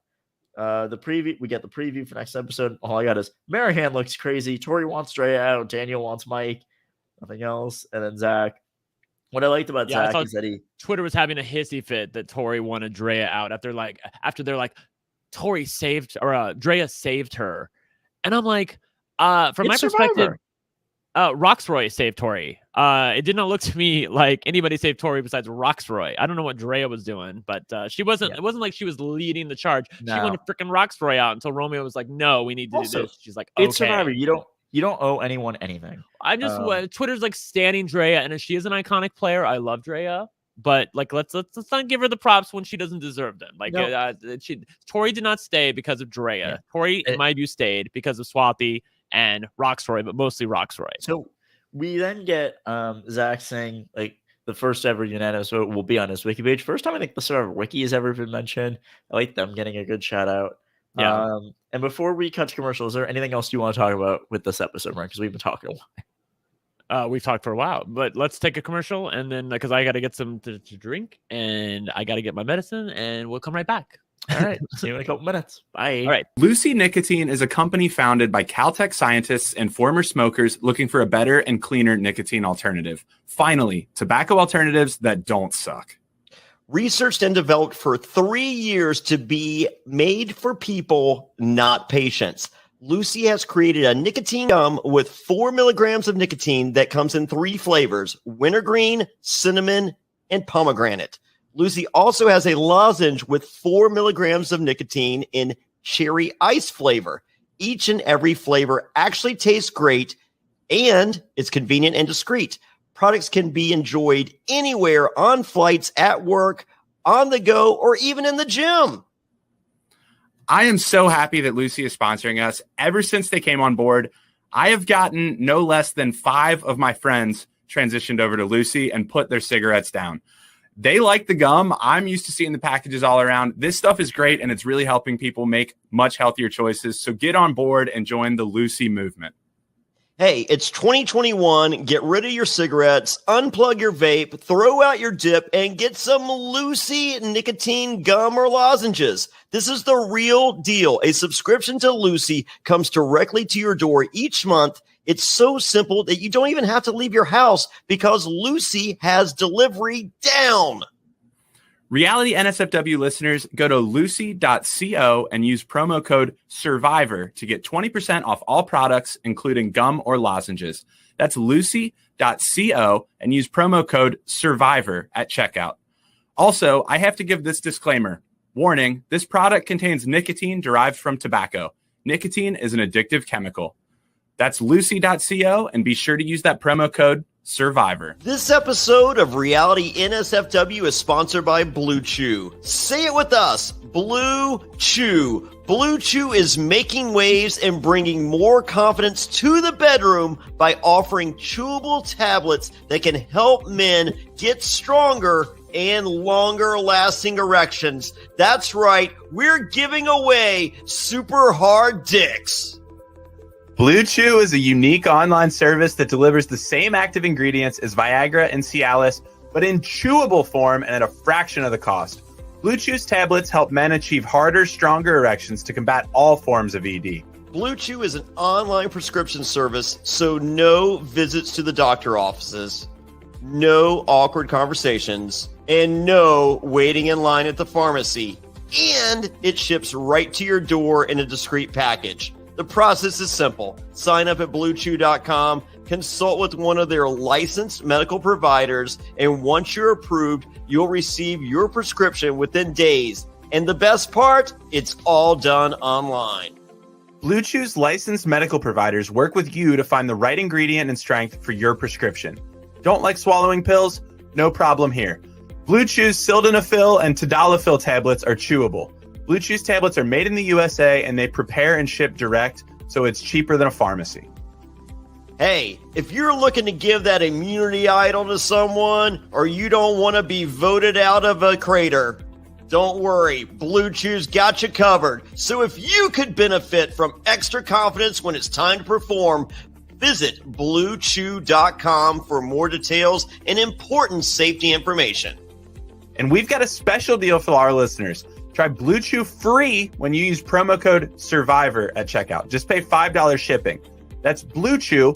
We get the preview for next episode. All I got is Marihan looks crazy. Tori wants Drea out. Daniel wants Mike. Nothing else. And then Zach. What I liked about Zach is that Twitter was having a hissy fit that Tori wanted Drea out after they're like, Tori saved, or Drea saved her. And I'm like, from my perspective, Roxroy saved Tori. It did not look to me like anybody saved Tori besides Roxroy. I don't know what Drea was doing, but she wasn't. Yeah. It wasn't like she was leading the charge. No. She wanted freaking Roxroy out until Romeo was like, "No, we need to do this." She's like, "Okay." It's Survivor. You don't owe anyone anything. I just Twitter's like standing Drea, and she is an iconic player. I love Drea, but like let's not give her the props when she doesn't deserve them. Like Tori did not stay because of Drea. Yeah. Tori, in my view, stayed because of Swathi and Roxroy, but mostly Roxroy. So we then get Zach saying like the first ever unanimous vote will be on his wiki page. First time I think the Survivor wiki has ever been mentioned. I like them getting a good shout out. Yeah. And before we cut to commercial, is there anything else you want to talk about with this episode, Mark? Because we've been talking a while. We've talked for a while, but let's take a commercial, and then because I got to get some to drink, and I got to get my medicine, and we'll come right back. All right. See you in a couple minutes. Bye. All right. Lucy Nicotine is a company founded by Caltech scientists and former smokers looking for a better and cleaner nicotine alternative. Finally, tobacco alternatives that don't suck. Researched and developed for 3 years to be made for people, not patients. Lucy has created a nicotine gum with 4 milligrams of nicotine that comes in 3 flavors: wintergreen, cinnamon, and pomegranate. Lucy also has a lozenge with 4 milligrams of nicotine in cherry ice flavor. Each and every flavor actually tastes great, and it's convenient and discreet. Products can be enjoyed anywhere, on flights, at work, on the go, or even in the gym. I am so happy that Lucy is sponsoring us. Ever since they came on board, I have gotten no less than 5 of my friends transitioned over to Lucy and put their cigarettes down. They like the gum. I'm used to seeing the packages all around. This stuff is great, and it's really helping people make much healthier choices. So get on board and join the Lucy movement. Hey, it's 2021. Get rid of your cigarettes, unplug your vape, throw out your dip, and get some Lucy nicotine gum or lozenges. This is the real deal. A subscription to Lucy comes directly to your door each month. It's so simple that you don't even have to leave your house because Lucy has delivery down. Reality NSFW listeners, go to lucy.co and use promo code SURVIVOR to get 20% off all products, including gum or lozenges. That's lucy.co and use promo code SURVIVOR at checkout. Also, I have to give this disclaimer. Warning, this product contains nicotine derived from tobacco. Nicotine is an addictive chemical. That's lucy.co, and be sure to use that promo code SURVIVOR. This episode of Reality NSFW is sponsored by Blue Chew. Say it with us, Blue Chew. Blue Chew is making waves and bringing more confidence to the bedroom by offering chewable tablets that can help men get stronger and longer lasting erections. That's right, we're giving away super hard dicks. Blue Chew is a unique online service that delivers the same active ingredients as Viagra and Cialis, but in chewable form and at a fraction of the cost. Blue Chew's tablets help men achieve harder, stronger erections to combat all forms of ED. Blue Chew is an online prescription service, so no visits to the doctor offices, no awkward conversations, and no waiting in line at the pharmacy. And it ships right to your door in a discreet package. The process is simple. Sign up at BlueChew.com, consult with one of their licensed medical providers, and once you're approved, you'll receive your prescription within days. And the best part, it's all done online. Blue Chew's licensed medical providers work with you to find the right ingredient and strength for your prescription. Don't like swallowing pills? No problem here. Blue Chew's sildenafil and tadalafil tablets are chewable. Blue Chew's tablets are made in the USA and they prepare and ship direct, so it's cheaper than a pharmacy. Hey, if you're looking to give that immunity idol to someone, or you don't want to be voted out of a crater, don't worry, Blue Chew's got you covered. So if you could benefit from extra confidence when it's time to perform, visit BlueChew.com for more details and important safety information. And we've got a special deal for our listeners. Try Blue Chew free when you use promo code SURVIVOR at checkout. Just pay $5 shipping. That's Blue Chew,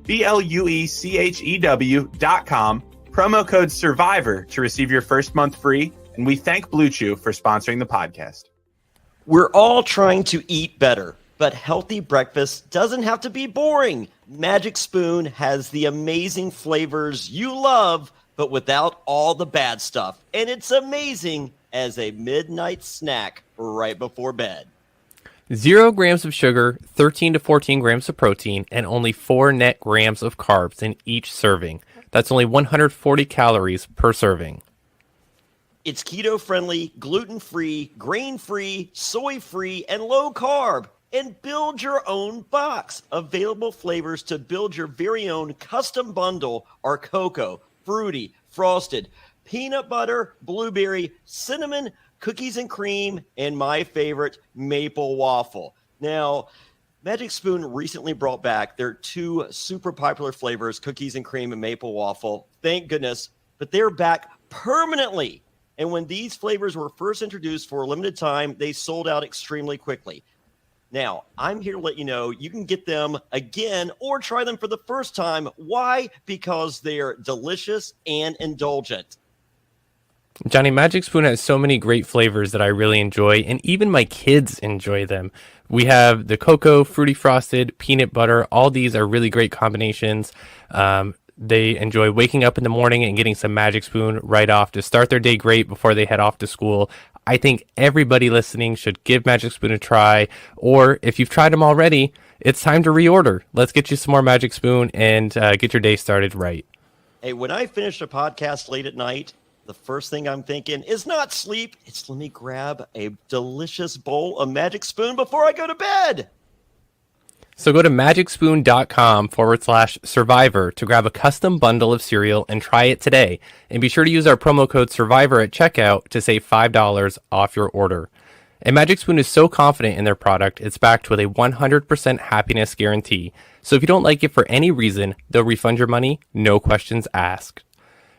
BlueChew.com, promo code SURVIVOR to receive your first month free. And we thank Blue Chew for sponsoring the podcast. We're all trying to eat better, but healthy breakfast doesn't have to be boring. Magic Spoon has the amazing flavors you love, but without all the bad stuff. And it's amazing as a midnight snack right before bed. 0 grams of sugar, 13 to 14 grams of protein, and only 4 net grams of carbs in each serving. That's only 140 calories per serving. It's keto-friendly, gluten-free, grain-free, soy-free, and low-carb. And build your own box. Available flavors to build your very own custom bundle are cocoa, fruity, frosted, peanut butter, blueberry, cinnamon, cookies and cream, and my favorite, maple waffle. Now, Magic Spoon recently brought back their 2 super popular flavors, cookies and cream and maple waffle. Thank goodness, but they're back permanently. And when these flavors were first introduced for a limited time, they sold out extremely quickly. Now, I'm here to let you know you can get them again or try them for the first time. Why? Because they're delicious and indulgent. Johnny, Magic Spoon has so many great flavors that I really enjoy, and even my kids enjoy them. We have the cocoa, fruity frosted, peanut butter. All these are really great combinations. They enjoy waking up in the morning and getting some Magic Spoon right off to start their day great before they head off to school. I think everybody listening should give Magic Spoon a try, or if you've tried them already, it's time to reorder. Let's get you some more Magic Spoon and get your day started right. Hey, when I finish a podcast late at night, the first thing I'm thinking is not sleep. It's let me grab a delicious bowl of Magic Spoon before I go to bed. So go to magicspoon.com/survivor to grab a custom bundle of cereal and try it today. And be sure to use our promo code SURVIVOR at checkout to save $5 off your order. And Magic Spoon is so confident in their product, it's backed with a 100% happiness guarantee. So if you don't like it for any reason, they'll refund your money, no questions asked.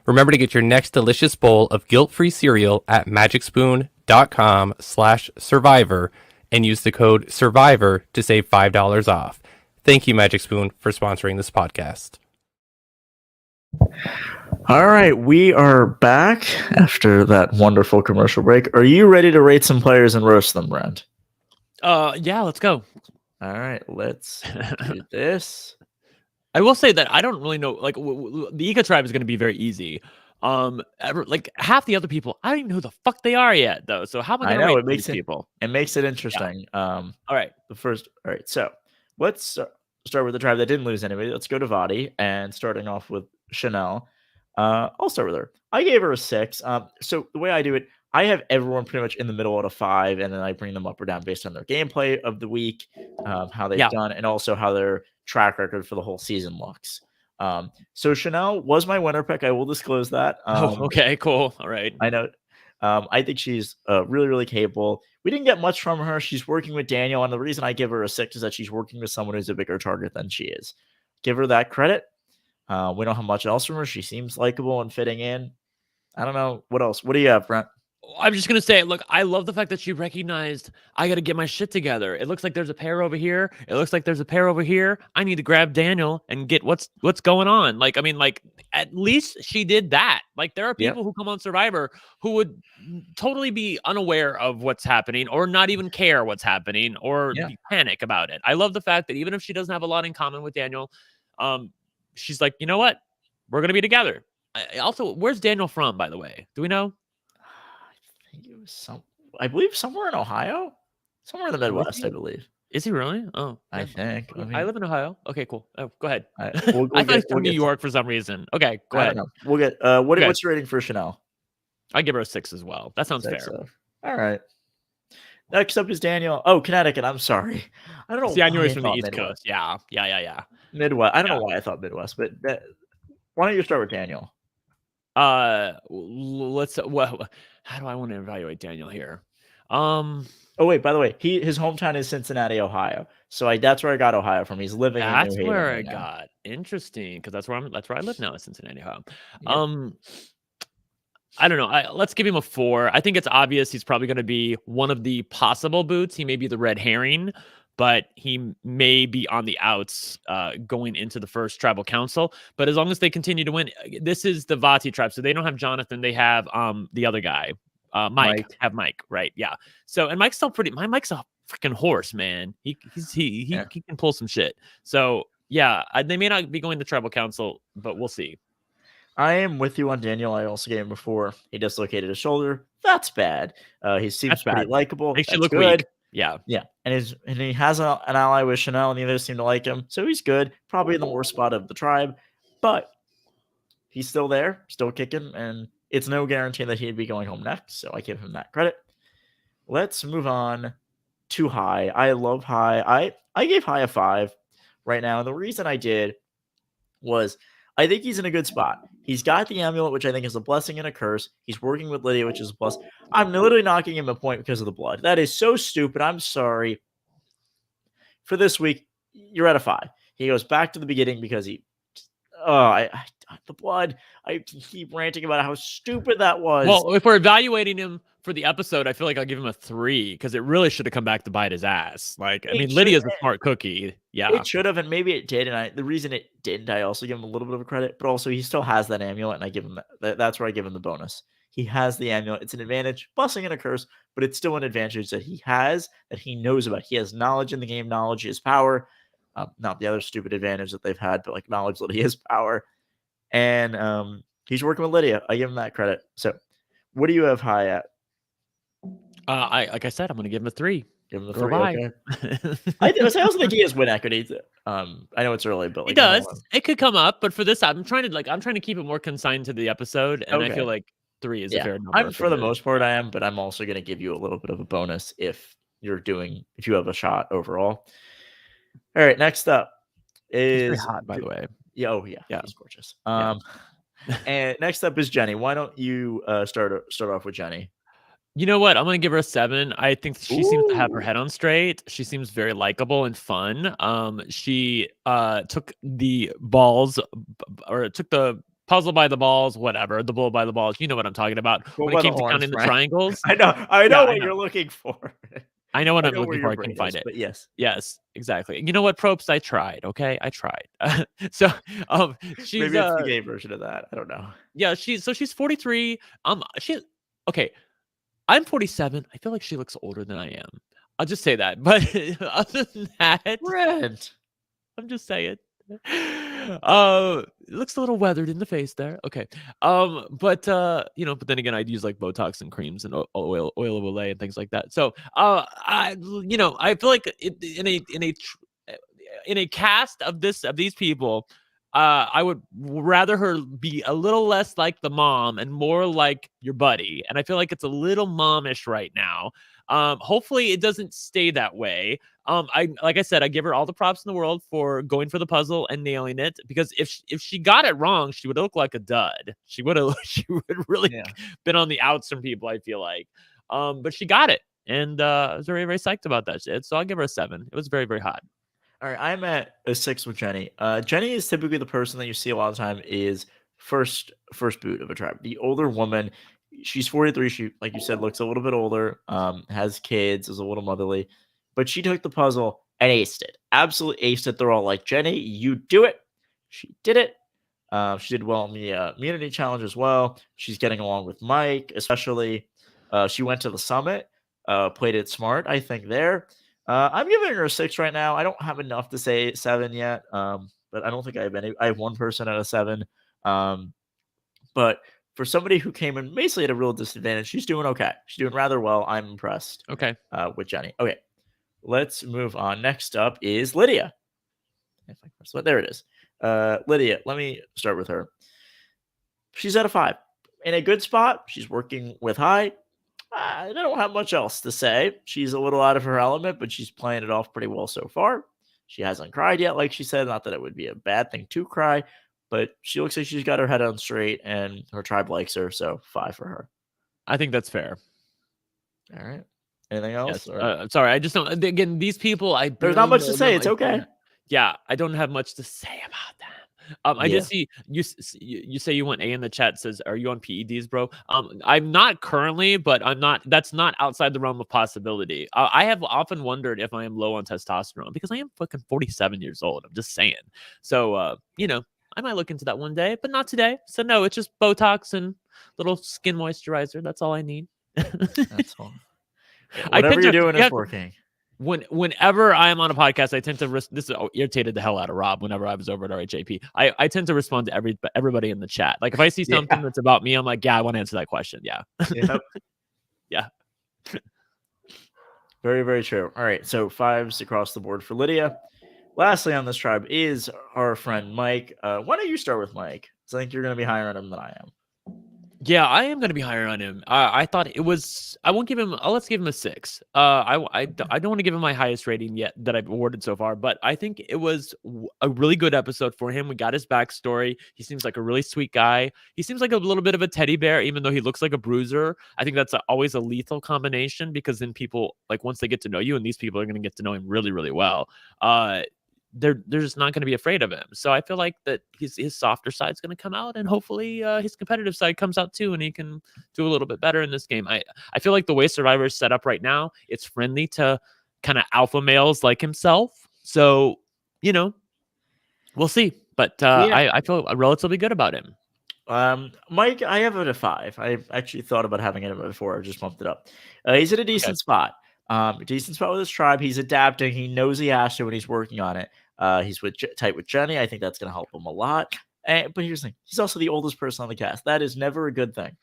Remember to get your next delicious bowl of guilt-free cereal at magicspoon.com/survivor and use the code SURVIVOR to save $5 off. Thank you, Magic Spoon, for sponsoring this podcast. All right, we are back after that wonderful commercial break. Are you ready to rate some players and roast them, Brent? Yeah, let's go. All right, let's do this. I will say that I don't really know. Like, the Ika tribe is going to be very easy. Like half the other people, I don't even know who the fuck they are yet, though. So how am I going to rate these people? It makes it interesting. Yeah. All right, all right. So let's start with the tribe that didn't lose anyway. Let's go to Vadi, and starting off with Chanel. I'll start with her. I gave her a 6. So the way I do it, I have everyone pretty much in the middle at a 5, and then I bring them up or down based on their gameplay of the week, how they've done, and also how their track record for the whole season looks. So Chanel was my winner pick. I will disclose that. Okay, cool. All right. I know. I think she's really, really capable. We didn't get much from her. She's working with Daniel, and the reason I give her a 6 is that she's working with someone who's a bigger target than she is. Give her that credit. We don't have much else from her. She seems likable and fitting in. I don't know. What else? What do you have, Brent? I'm just going to say, look, I love the fact that she recognized I got to get my shit together. It looks like there's a pair over here. It looks like there's a pair over here. I need to grab Daniel and get what's going on. Like, I mean, like, at least she did that. Like, there are people who come on Survivor who would totally be unaware of what's happening or not even care what's happening or panic about it. I love the fact that even if she doesn't have a lot in common with Daniel, she's like, you know what? We're going to be together. Also, where's Daniel from, by the way? Do we know? I believe somewhere in Ohio, somewhere in the Midwest, I believe. Is he really? Oh, I think. I live in Ohio. Okay, cool. Oh, go ahead. We'll I thought get, he's from New York for some reason. Okay, go I ahead. don't know. We'll get. Okay. What's your rating for Chanel? I give her a 6 as well. That sounds fair. All right. Next up is Daniel. Oh, Connecticut. I'm sorry. I don't know. See, I knew why he's from the East Midwest. Coast. Yeah. Midwest. I don't know why I thought Midwest, but why don't you start with Daniel? Let's. Well, how do I want to evaluate Daniel here? Oh wait, by the way, his hometown is Cincinnati, Ohio. So that's where I got Ohio from. He's living in New Haven. That's where I got. Interesting, because that's where I live now in Cincinnati, Ohio. Yep. I don't know. Let's give him a 4. I think it's obvious he's probably going to be one of the possible boots. He may be the red herring, but he may be on the outs going into the first tribal council. But as long as they continue to win, this is the Vati tribe, so they don't have Jonathan. They have the other guy, Mike. Have Mike, right? Yeah. So and Mike's still pretty. Mike's a freaking horse, man. He can pull some shit. So yeah, they may not be going to tribal council, but we'll see. I am with you on Daniel. I also gave him before. He dislocated his shoulder. That's bad. He seems pretty likable. Makes That's you look good. Weak. Yeah. And he has an ally with Chanel, and the others seem to like him. So he's good. Probably in the worst spot of the tribe, but he's still there, still kicking, and it's no guarantee that he'd be going home next. So I give him that credit. Let's move on to High. I love High. I gave High a 5 right now. And the reason I did was I think he's in a good spot. He's got the amulet, which I think is a blessing and a curse. He's working with Lydia, which is a plus. I'm literally knocking him a point because of the blood. That is so stupid. I'm sorry. For this week, you're at a 5. He goes back to the beginning because the blood. I keep ranting about how stupid that was. Well, if we're evaluating him for the episode, I feel like I'll give him a 3 because it really should have come back to bite his ass. Like, I mean, Lydia's a smart cookie. Yeah, it should have, and maybe it did. And the reason it didn't, I also give him a little bit of a credit, but also he still has that amulet, and I give him that's where I give him the bonus. He has the amulet. It's an advantage, blessing and a curse, but it's still an advantage that he has, that he knows about. He has knowledge in the game. Knowledge is power. Not the other stupid advantage that they've had, but like knowledge that he is power. And he's working with Lydia. I give him that credit. So, what do you have High at? Like I said, I'm going to give him a 3. Give him the 3. Okay. I also think he has win equity. I know it's early, but like, he does. It could come up, but for this, I'm trying to keep it more consigned to the episode, and I feel like 3 is a fair number. For the most part, I am, but I'm also going to give you a little bit of a bonus if you have a shot overall. All right, next up is he's very hot, by the way. Yeah, he's gorgeous. And next up is Jenny. Why don't you start off with Jenny? You know what? I'm going to give her a 7. I think she seems to have her head on straight. She seems very likable and fun. She took the balls, or took the puzzle by the balls, whatever, the bull by the balls. You know what I'm talking about. When it came to counting the triangles. I know what you're looking for. I know what I'm looking for. I can find it. But yes, exactly. You know what, Probst? I tried. Okay, I tried. So, she's maybe it's the gay version of that. I don't know. Yeah, she's 43. I'm 47. I feel like she looks older than I am. I'll just say that. But other than that, Brent, I'm just saying. It looks a little weathered in the face there. Okay. But then again, I'd use like Botox and creams and oil of Olay and things like that. So, I feel like in a cast of these people, I would rather her be a little less like the mom and more like your buddy. And I feel like it's a little momish right now. Hopefully it doesn't stay that way. Like I said, I give her all the props in the world for going for the puzzle and nailing it, because if she got it wrong, she would look like a dud. She would really been on the outs from people, I feel like. But she got it. And I was very, very psyched about that shit. So I'll give her a 7. It was very, very hot. All right, I'm at a 6 with Jenny. Jenny is typically the person that you see a lot of the time is first boot of a tribe. The older woman, she's 43. She, like you said, looks a little bit older, has kids, is a little motherly, but she took the puzzle and aced it. Absolutely aced it. They're all like, Jenny, you do it. She did it. She did well in the immunity challenge as well. She's getting along with Mike, especially. She went to the summit, played it smart, I think, there. I'm giving her a 6 right now. I don't have enough to say 7 yet, but I don't think I have any. I have one person at a 7. But for somebody who came in basically at a real disadvantage, she's doing okay. She's doing rather well. I'm impressed. Okay. With Jenny. Okay. let's move on. Next up is Lydia. There it is. Lydia, let me start with her. She's at a 5. In a good spot. She's working with high. I don't have much else to say. She's a little out of her element, but she's playing it off pretty well so far. She hasn't cried yet, like she said. Not that it would be a bad thing to cry, but she looks like she's got her head on straight, and her tribe likes her, so 5 for her. I think that's fair. All right. Anything else? Yes. Sorry, I just don't. Again, these people, there's not much to say. It's okay. Yeah, I don't have much to say about them. I just see you say you want A in the chat. Says, are you on PEDs, bro? I'm not currently, but I'm not. That's not outside the realm of possibility. I have often wondered if I am low on testosterone because I am fucking 47 years old. I'm just saying. So, I might look into that one day, but not today. So no, it's just Botox and little skin moisturizer. That's all I need. That's all. Whatever you're doing is working. Whenever I am on a podcast, I tend to this irritated the hell out of Rob. Whenever I was over at RHAP, I tend to respond to everybody in the chat. Like if I see something that's about me, I'm like, yeah, I want to answer that question. Yeah, yep. Yeah. Very, very true. All right, so 5s across the board for Lydia. Lastly on this tribe is our friend Mike. Why don't you start with Mike? Because I think you're going to be higher on him than I am. Yeah, I am going to be higher on him. I thought it was. I won't give him. Let's give him a 6. I don't want to give him my highest rating yet that I've awarded so far, but I think it was a really good episode for him. We got his backstory. He seems like a really sweet guy. He seems like a little bit of a teddy bear, even though he looks like a bruiser. I think that's always a lethal combination because then people, like once they get to know you, and these people are going to get to know him really, really well. They're just not going to be afraid of him. So I feel like that his softer side is going to come out, and hopefully his competitive side comes out too, and he can do a little bit better in this game. I feel like the way Survivor is set up right now, it's friendly to kind of alpha males like himself. So, we'll see. But I feel relatively good about him. Mike, I have it at 5. I actually thought about having it before. I just bumped it up. He's at a decent spot. Decent spot with his tribe. He's adapting. He knows he has to, and he's working on it. He's tight with Jenny. I think that's going to help him a lot. But here's the thing. He's also the oldest person on the cast. That is never a good thing.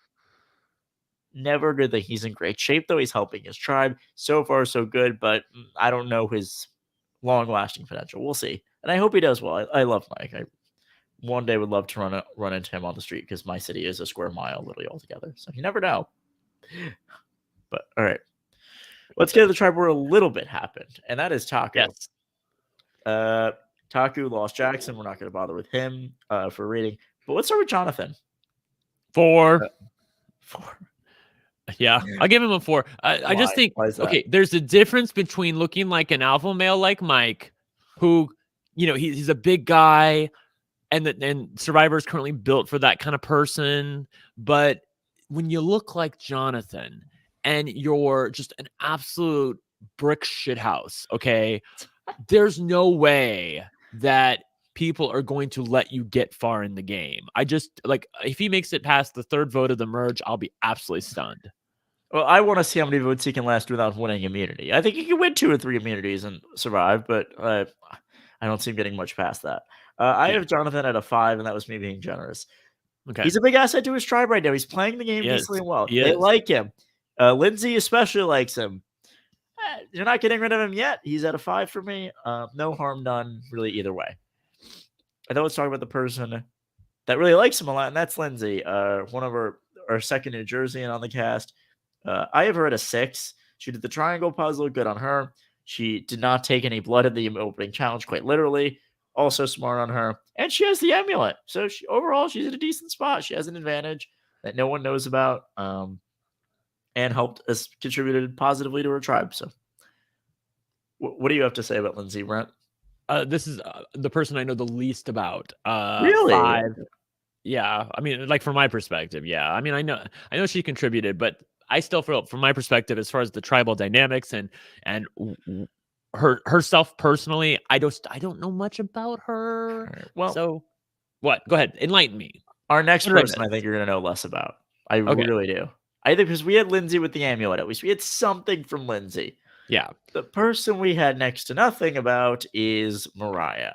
Never a good thing. He's in great shape, though. He's helping his tribe. So far, so good, but I don't know his long-lasting potential. We'll see. And I hope he does well. I love Mike. I one day would love to run into him on the street because my city is a square mile literally altogether. So you never know. But, all right. Let's get to the tribe where a little bit happened, and that is Taco. Yes. Taku lost Jackson. We're not going to bother with him for rating. But let's start with Jonathan. 4. 4. Yeah, I'll give him a 4. I just think, okay, there's a difference between looking like an alpha male like Mike, who, he's a big guy, and Survivor is currently built for that kind of person. But when you look like Jonathan, and you're just an absolute brick shit house, okay? There's no way that people are going to let you get far in the game. I just, if he makes it past the 3rd vote of the merge, I'll be absolutely stunned. Well, I want to see how many votes he can last without winning immunity. I think he can win 2 or 3 immunities and survive, but I don't see him getting much past that. I have Jonathan at a 5, and that was me being generous. Okay. He's a big asset to his tribe right now. He's playing the game decently well. They like him. Lindsay especially likes him. You're not getting rid of him yet. He's at a 5 for me. No harm done, really, either way. I thought let's talk about the person that really likes him a lot, and that's Lindsay, one of our second New Jerseyan on the cast. I have her at a 6. She did the triangle puzzle. Good on her. She did not take any blood in the opening challenge, quite literally. Also smart on her. And she has the amulet. So overall, she's at a decent spot. She has an advantage that no one knows about. And contributed positively to her tribe. So, what do you have to say about Lindsay, Brent? This is the person I know the least about. Really? 5. Yeah, I mean, from my perspective, yeah. I mean, I know she contributed, but I still feel, from my perspective, as far as the tribal dynamics and herself personally, I don't know much about her. Right. Well, so what? Go ahead, enlighten me. Our next person, I think you're going to know less about. I really do. I think because we had Lindsay with the amulet, at least we had something from Lindsay. Yeah. The person we had next to nothing about is Mariah.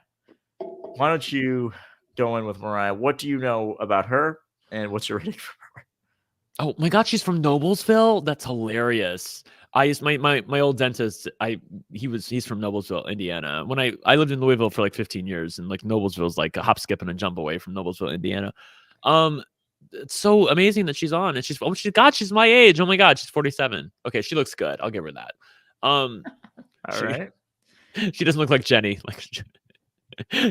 Why don't you go in with Mariah? What do you know about her, and what's your rating for her? Oh my God, she's from Noblesville? That's hilarious. I used my old dentist. He's from Noblesville, Indiana. When I lived in Louisville for like 15 years, and like Noblesville's like a hop, skip, and a jump away from Noblesville, Indiana. It's so amazing that she's on, and she's she's my age. Oh my God, she's 47. Okay, she looks good. I'll give her that. All right. She doesn't look like Jenny. Like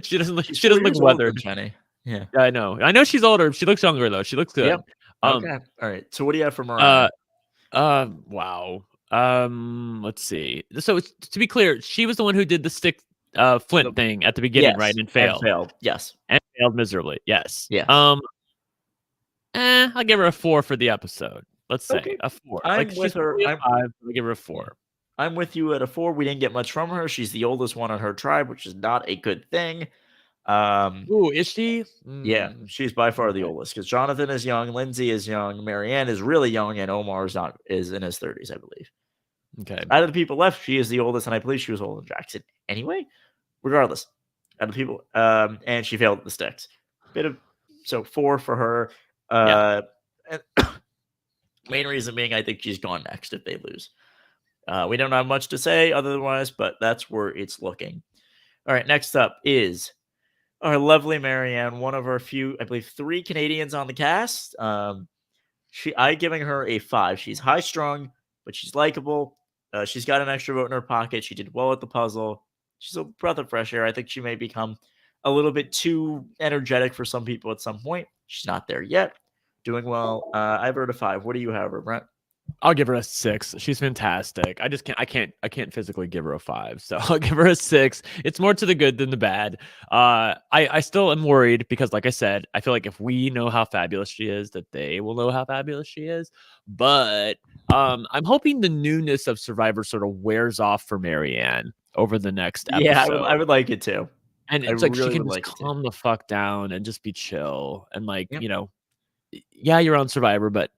she doesn't look. She's she doesn't 4 look years older than weathered. Jenny. Yeah. I know she's older. She looks younger though. She looks good. Yep. Okay. All right. So what do you have for Mariah? Wow. Let's see. So to be clear, she was the one who did the stick flint thing at the beginning, right? And failed. Yes. And failed miserably. Yes. Yes. I'll give her a 4 for the episode. Let's say a 4. I'm with her. I'll give her a 4. I'm with you at a 4. We didn't get much from her. She's the oldest one on her tribe, which is not a good thing. Ooh, is she? Yeah, she's by far the oldest because Jonathan is young, Lindsay is young, Marianne is really young, and Omar is in his 30s, I believe. Okay. Out of the people left, she is the oldest, and I believe she was older than Jackson anyway. Regardless, out of the people, and she failed at the sticks. So 4 for her. And main reason being, I think she's gone next if they lose. We don't have much to say otherwise, but that's where it's looking. All right, next up is our lovely Marianne, one of our few, I believe, 3 Canadians on the cast. I'm giving her a 5. She's high strung, but she's likable. She's got an extra vote in her pocket. She did well at the puzzle. She's a breath of fresh air. I think she may become a little bit too energetic for some people at some point. She's not there yet. Doing well. I have her at a 5. What do you have her, Brent? I'll give her a 6. She's fantastic. I can't physically give her a 5. So I'll give her a 6. It's more to the good than the bad. I still am worried because, like I said, I feel like if we know how fabulous she is, that they will know how fabulous she is. But I'm hoping the newness of Survivor sort of wears off for Marianne over the next episode. Yeah, I would like it too. And it's like she can just calm the fuck down and just be chill. And like, yeah, you're on Survivor, but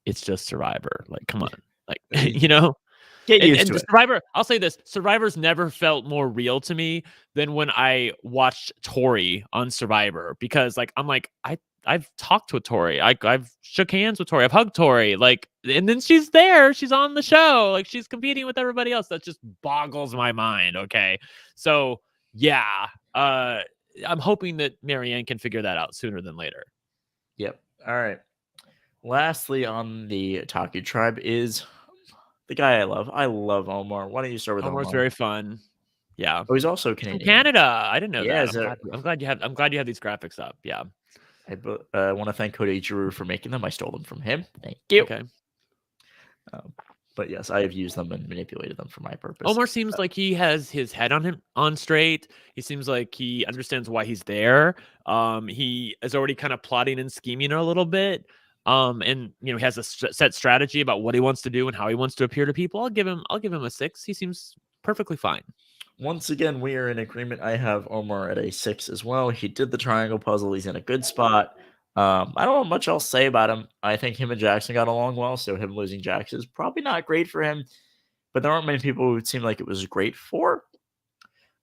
it's just Survivor. Like, come on. Like, get used to it. Survivor, I'll say this. Survivor's never felt more real to me than when I watched Tori on Survivor. Because like, I'm like, I've talked with Tori. I've shook hands with Tori. I've hugged Tori. Like, and then she's there. She's on the show. Like, she's competing with everybody else. That just boggles my mind. Okay. So yeah. I'm hoping that Marianne can figure that out sooner than later. Yep. All right. Lastly on the Taki tribe is the guy I love. I love Omar. Why don't you start with Omar? Omar's very fun. Yeah. Oh, he's also Canadian. From Canada. I didn't know that. So, I'm glad you have these graphics up. Yeah. I want to thank Cody Giroux for making them. I stole them from him. Thank you. Okay. But yes, I have used them and manipulated them for my purpose. Omar seems like he has his head on straight. He seems like he understands why he's there. He is already kind of plotting and scheming a little bit. And he has a set strategy about what he wants to do and how he wants to appear to people. I'll give him a 6. He seems perfectly fine. Once again, we are in agreement. I have Omar at a 6 as well. He did the triangle puzzle. He's in a good spot. I don't have much else to say about him. I think him and Jackson got along well, so him losing Jackson is probably not great for him. But there aren't many people who seem like it was great for.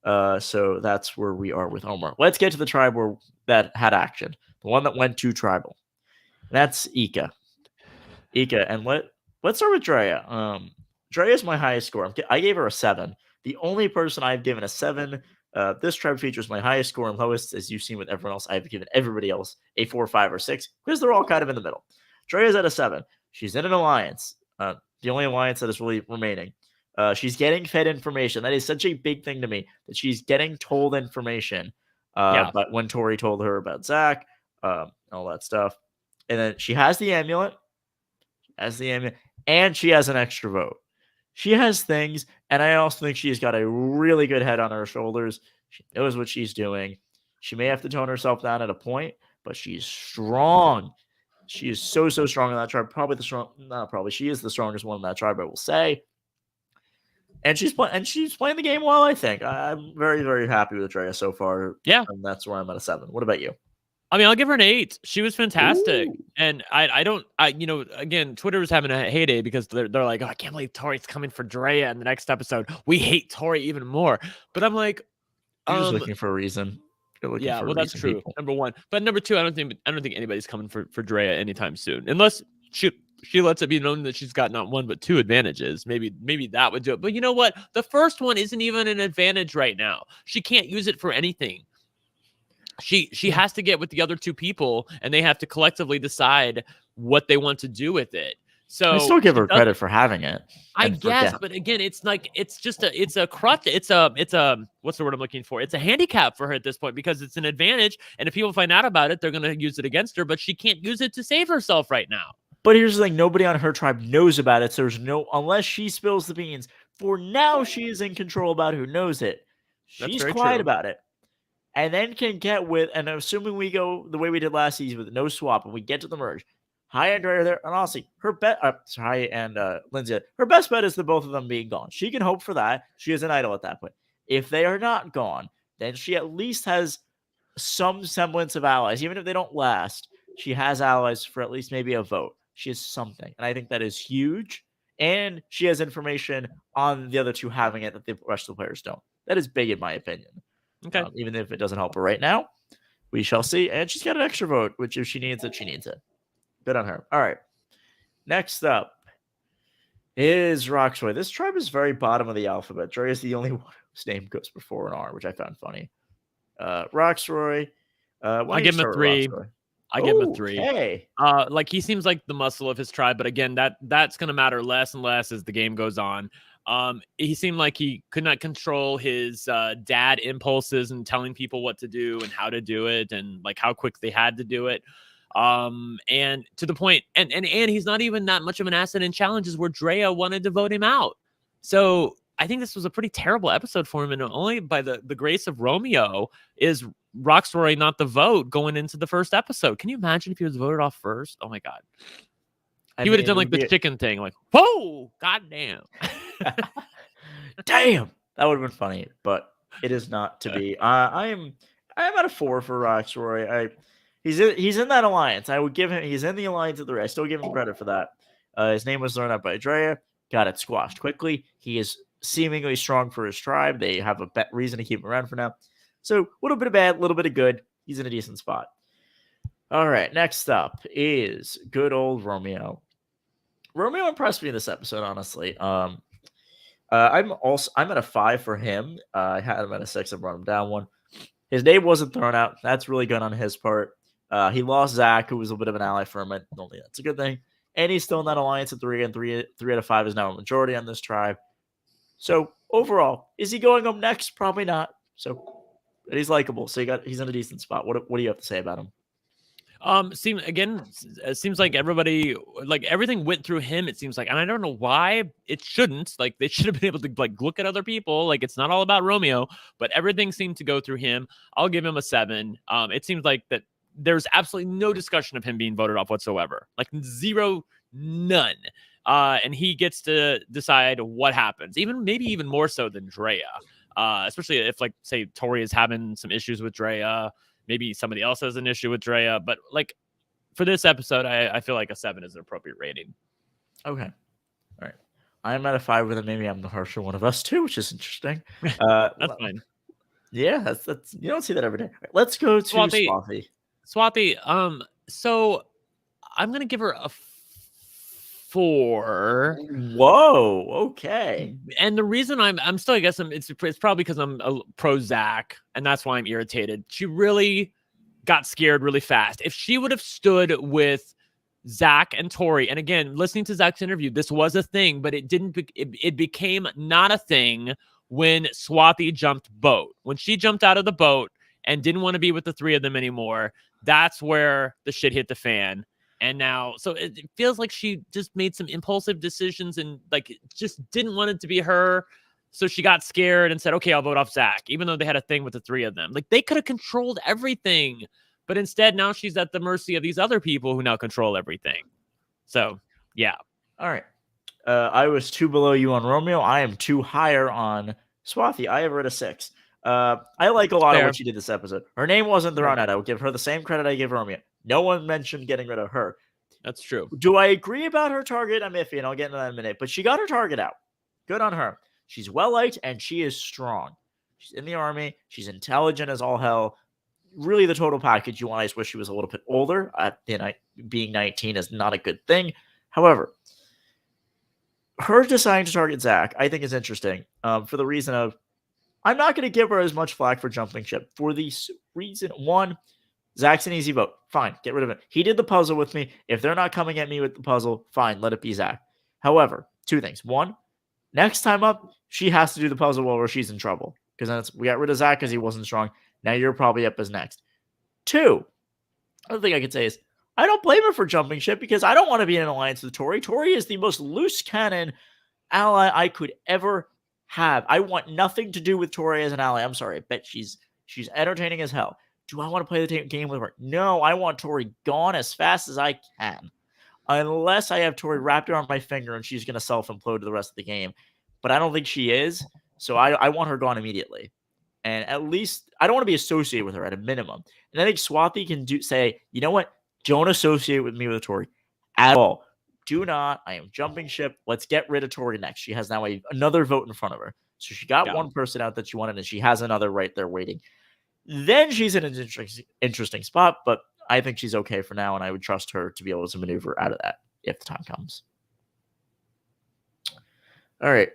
So that's where we are with Omar. Let's get to the tribe that had action. The one that went to tribal. That's Ika. And let's start with Drea. Drea is my highest score. I gave her a 7. The only person I've given a 7. This tribe features my highest score and lowest, as you've seen with everyone else. I've given everybody else a 4, 5, or 6 because they're all kind of in the middle. Drea's at a 7. She's in an alliance. The only alliance that is really remaining. She's getting fed information. That is such a big thing to me that she's getting told information. But when Tori told her about Zach, all that stuff. And then she has the amulet. And she has an extra vote. She has things, and I also think she's got a really good head on her shoulders. She knows what she's doing. She may have to tone herself down at a point, but she's strong. She is so strong in that tribe. She is the strongest one in that tribe, I will say. And she's playing the game well, I think. I'm very, very happy with Drea so far. Yeah. And that's where I'm at a 7. What about you? I mean, I'll give her an 8. She was fantastic. Ooh. And again, Twitter was having a heyday because they're like, oh, I can't believe Tori's coming for Drea in the next episode. We hate Tori even more. But I'm like, you're just looking for a reason. That's true. People. Number 1. But number 2, I don't think anybody's coming for Drea anytime soon. Unless she lets it be known that she's got not one but two advantages. Maybe that would do it. But you know what? The first one isn't even an advantage right now. She can't use it for anything. She has to get with the other two people, and they have to collectively decide what they want to do with it. So I still give her credit for having it. I guess, but again, it's a crutch. It's a what's the word I'm looking for? It's a handicap for her at this point because it's an advantage. And if people find out about it, they're going to use it against her, but she can't use it to save herself right now. But here's the thing, nobody on her tribe knows about it. So unless she spills the beans, for now, she is in control about who knows it. She's quiet about it. And then can get with, and assuming we go the way we did last season with no swap, and we get to the merge, High and Dre are there, and honestly, her bet, High and Lindsay, her best bet is the both of them being gone. She can hope for that. She is an idol at that point. If they are not gone, then she at least has some semblance of allies. Even if they don't last, she has allies for at least maybe a vote. She has something, and I think that is huge. And she has information on the other two having it that the rest of the players don't. That is big in my opinion. Okay. Even if it doesn't help her right now, we shall see. And she's got an extra vote, which if she needs it, she needs it. Good on her. All right. Next up is Roxroy. This tribe is very bottom of the alphabet. Dre is the only one whose name goes before an R, which I found funny. Roxroy. I give him a 3. I give him a 3. Hey. Like he seems like the muscle of his tribe, but again, that's going to matter less and less as the game goes on. He seemed like he could not control his dad impulses and telling people what to do and how to do it and like how quick they had to do it. And to the point, and he's not even that much of an asset in challenges where Drea wanted to vote him out. So I think this was a pretty terrible episode for him, and only by the grace of Romeo is Roxroy not the vote going into the first episode. Can you imagine if he was voted off first? Oh my God. He would have done like the chicken thing, like, whoa, goddamn. Damn. That would have been funny, but it is not to be. I am at a 4 for Roxroy. He's in that alliance. I would give him. He's in the alliance of the race. I still give him credit for that. His name was learned out by Drea. Got it squashed quickly. He is seemingly strong for his tribe. They have a reason to keep him around for now. So a little bit of bad, a little bit of good. He's in a decent spot. All right. Next up is good old Romeo. Romeo impressed me in this episode, honestly. I'm at a 5 for him. I had him at a 6. I brought him down 1. His name wasn't thrown out. That's really good on his part. He lost Zach, who was a bit of an ally for him. Only that's a good thing. And he's still in that alliance at 3, and 3 out of 5 is now a majority on this tribe. So overall, is he going up next? Probably not. So, but he's likable. So he's in a decent spot. What do you have to say about him? It seems like everybody, like everything went through him. It seems like, and I don't know why it shouldn't. Like they should have been able to like look at other people. Like it's not all about Romeo, but everything seemed to go through him. I'll give him a 7. It seems like that there's absolutely no discussion of him being voted off whatsoever. Like 0, none. And he gets to decide what happens. Maybe even more so than Drea. Especially if like say Tori is having some issues with Drea. Maybe somebody else has an issue with Drea, but like for this episode, I feel like a 7 is an appropriate rating. Okay. All right. I'm at a 5 with it. Maybe I'm the harsher one of us too, which is interesting. That's fine. Yeah, that's you don't see that every day. Right, let's go to Swathi. Swathi. So I'm gonna give her a 4. Whoa. Okay. And the reason I'm still, I guess it's probably because I'm a pro Zach, and that's why I'm irritated. She really got scared really fast. If she would have stood with Zach and Tori, and again, listening to Zach's interview, this was a thing, but it became not a thing when Swathi jumped boat. When she jumped out of the boat and didn't want to be with the 3 of them anymore, that's where the shit hit the fan. And now, so it feels like she just made some impulsive decisions and like just didn't want it to be her. So she got scared and said, okay, I'll vote off Zach, even though they had a thing with the 3 of them. Like they could have controlled everything, but instead now she's at the mercy of these other people who now control everything. So, yeah. All right. I was 2 below you on Romeo. I am 2 higher on Swathi. I have her at a 6. I like a lot of what she did this episode. Her name wasn't thrown out. I would give her the same credit I give Romeo. No one mentioned getting rid of her. That's true. Do I agree about her target? I'm iffy, and I'll get into that in a minute. But she got her target out. Good on her. She's well-liked, and she is strong. She's in the army. She's intelligent as all hell. really the total package. You want. I just wish she was a little bit older. Being 19 is not a good thing. However, her deciding to target Zach, I think, is interesting for the reason of I'm not going to give her as much flack for jumping ship for the reason. One, Zach's an easy vote. Fine, get rid of him. He did the puzzle with me. If they're not coming at me with the puzzle, fine, let it be Zach. However, two things. One, next time up, she has to do the puzzle or she's in trouble. Because we got rid of Zach because he wasn't strong. Now you're probably up as next. Two, other thing I could say is I don't blame her for jumping ship because I don't want to be in an alliance with Tori. Tori is the most loose cannon ally I could ever have. I want nothing to do with Tori as an ally. I'm sorry. I bet she's entertaining as hell. Do I want to play the game with her? No, I want Tori gone as fast as I can. Unless I have Tori wrapped around my finger and she's going to self-implode to the rest of the game. But I don't think she is. So I want her gone immediately. And at least, I don't want to be associated with her at a minimum. And I think Swathi can say, you know what? Don't associate with me with Tori at all. Do not. I am jumping ship. Let's get rid of Tori next. She has now another vote in front of her. So she got one person out that she wanted, and she has another right there waiting. Then she's in an interesting spot, but I think she's okay for now, and I would trust her to be able to maneuver out of that if the time comes. All right.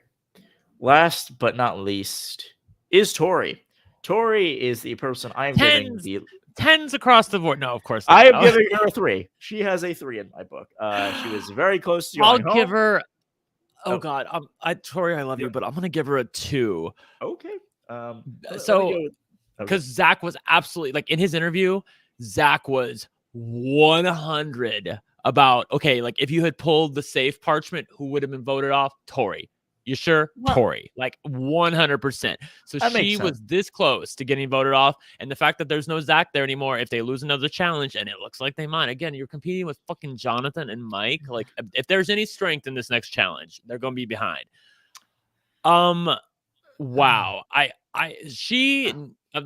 Last but not least is Tori. Tori is the person I'm giving the... Tens across the board. No, of course not. I am giving her a 3. She has a 3 in my book. She was very close to you. I'll give her... Oh, God. Tori, I love you, but I'm going to give her a 2. Okay. Because Zach was absolutely, like, in his interview, Zach was 100 about, okay, like, if you had pulled the safe parchment, who would have been voted off? Tori. You sure? Well, Tori. Like, 100%. So she was this close to getting voted off. And the fact that there's no Zach there anymore, if they lose another challenge, and it looks like they might, again, you're competing with fucking Jonathan and Mike. Like, if there's any strength in this next challenge, they're going to be behind. Wow.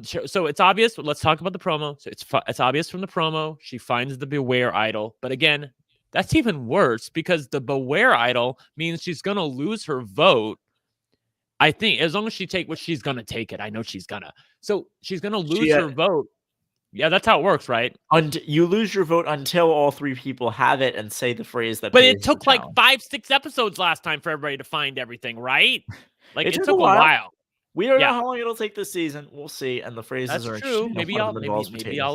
So it's obvious. Let's talk about the promo. So it's obvious from the promo. She finds the Beware idol. But again, that's even worse because the Beware idol means she's going to lose her vote. I think as long as she take what she's going to take it. I know she's going to. So she's going to lose her vote. Yeah, that's how it works, right? You lose your vote until all 3 people have it and say the phrase that. But it took like 5-6 episodes last time for everybody to find everything, right? Like it took a while. We don't know how long it'll take this season. We'll see. And the phrases are true. Maybe all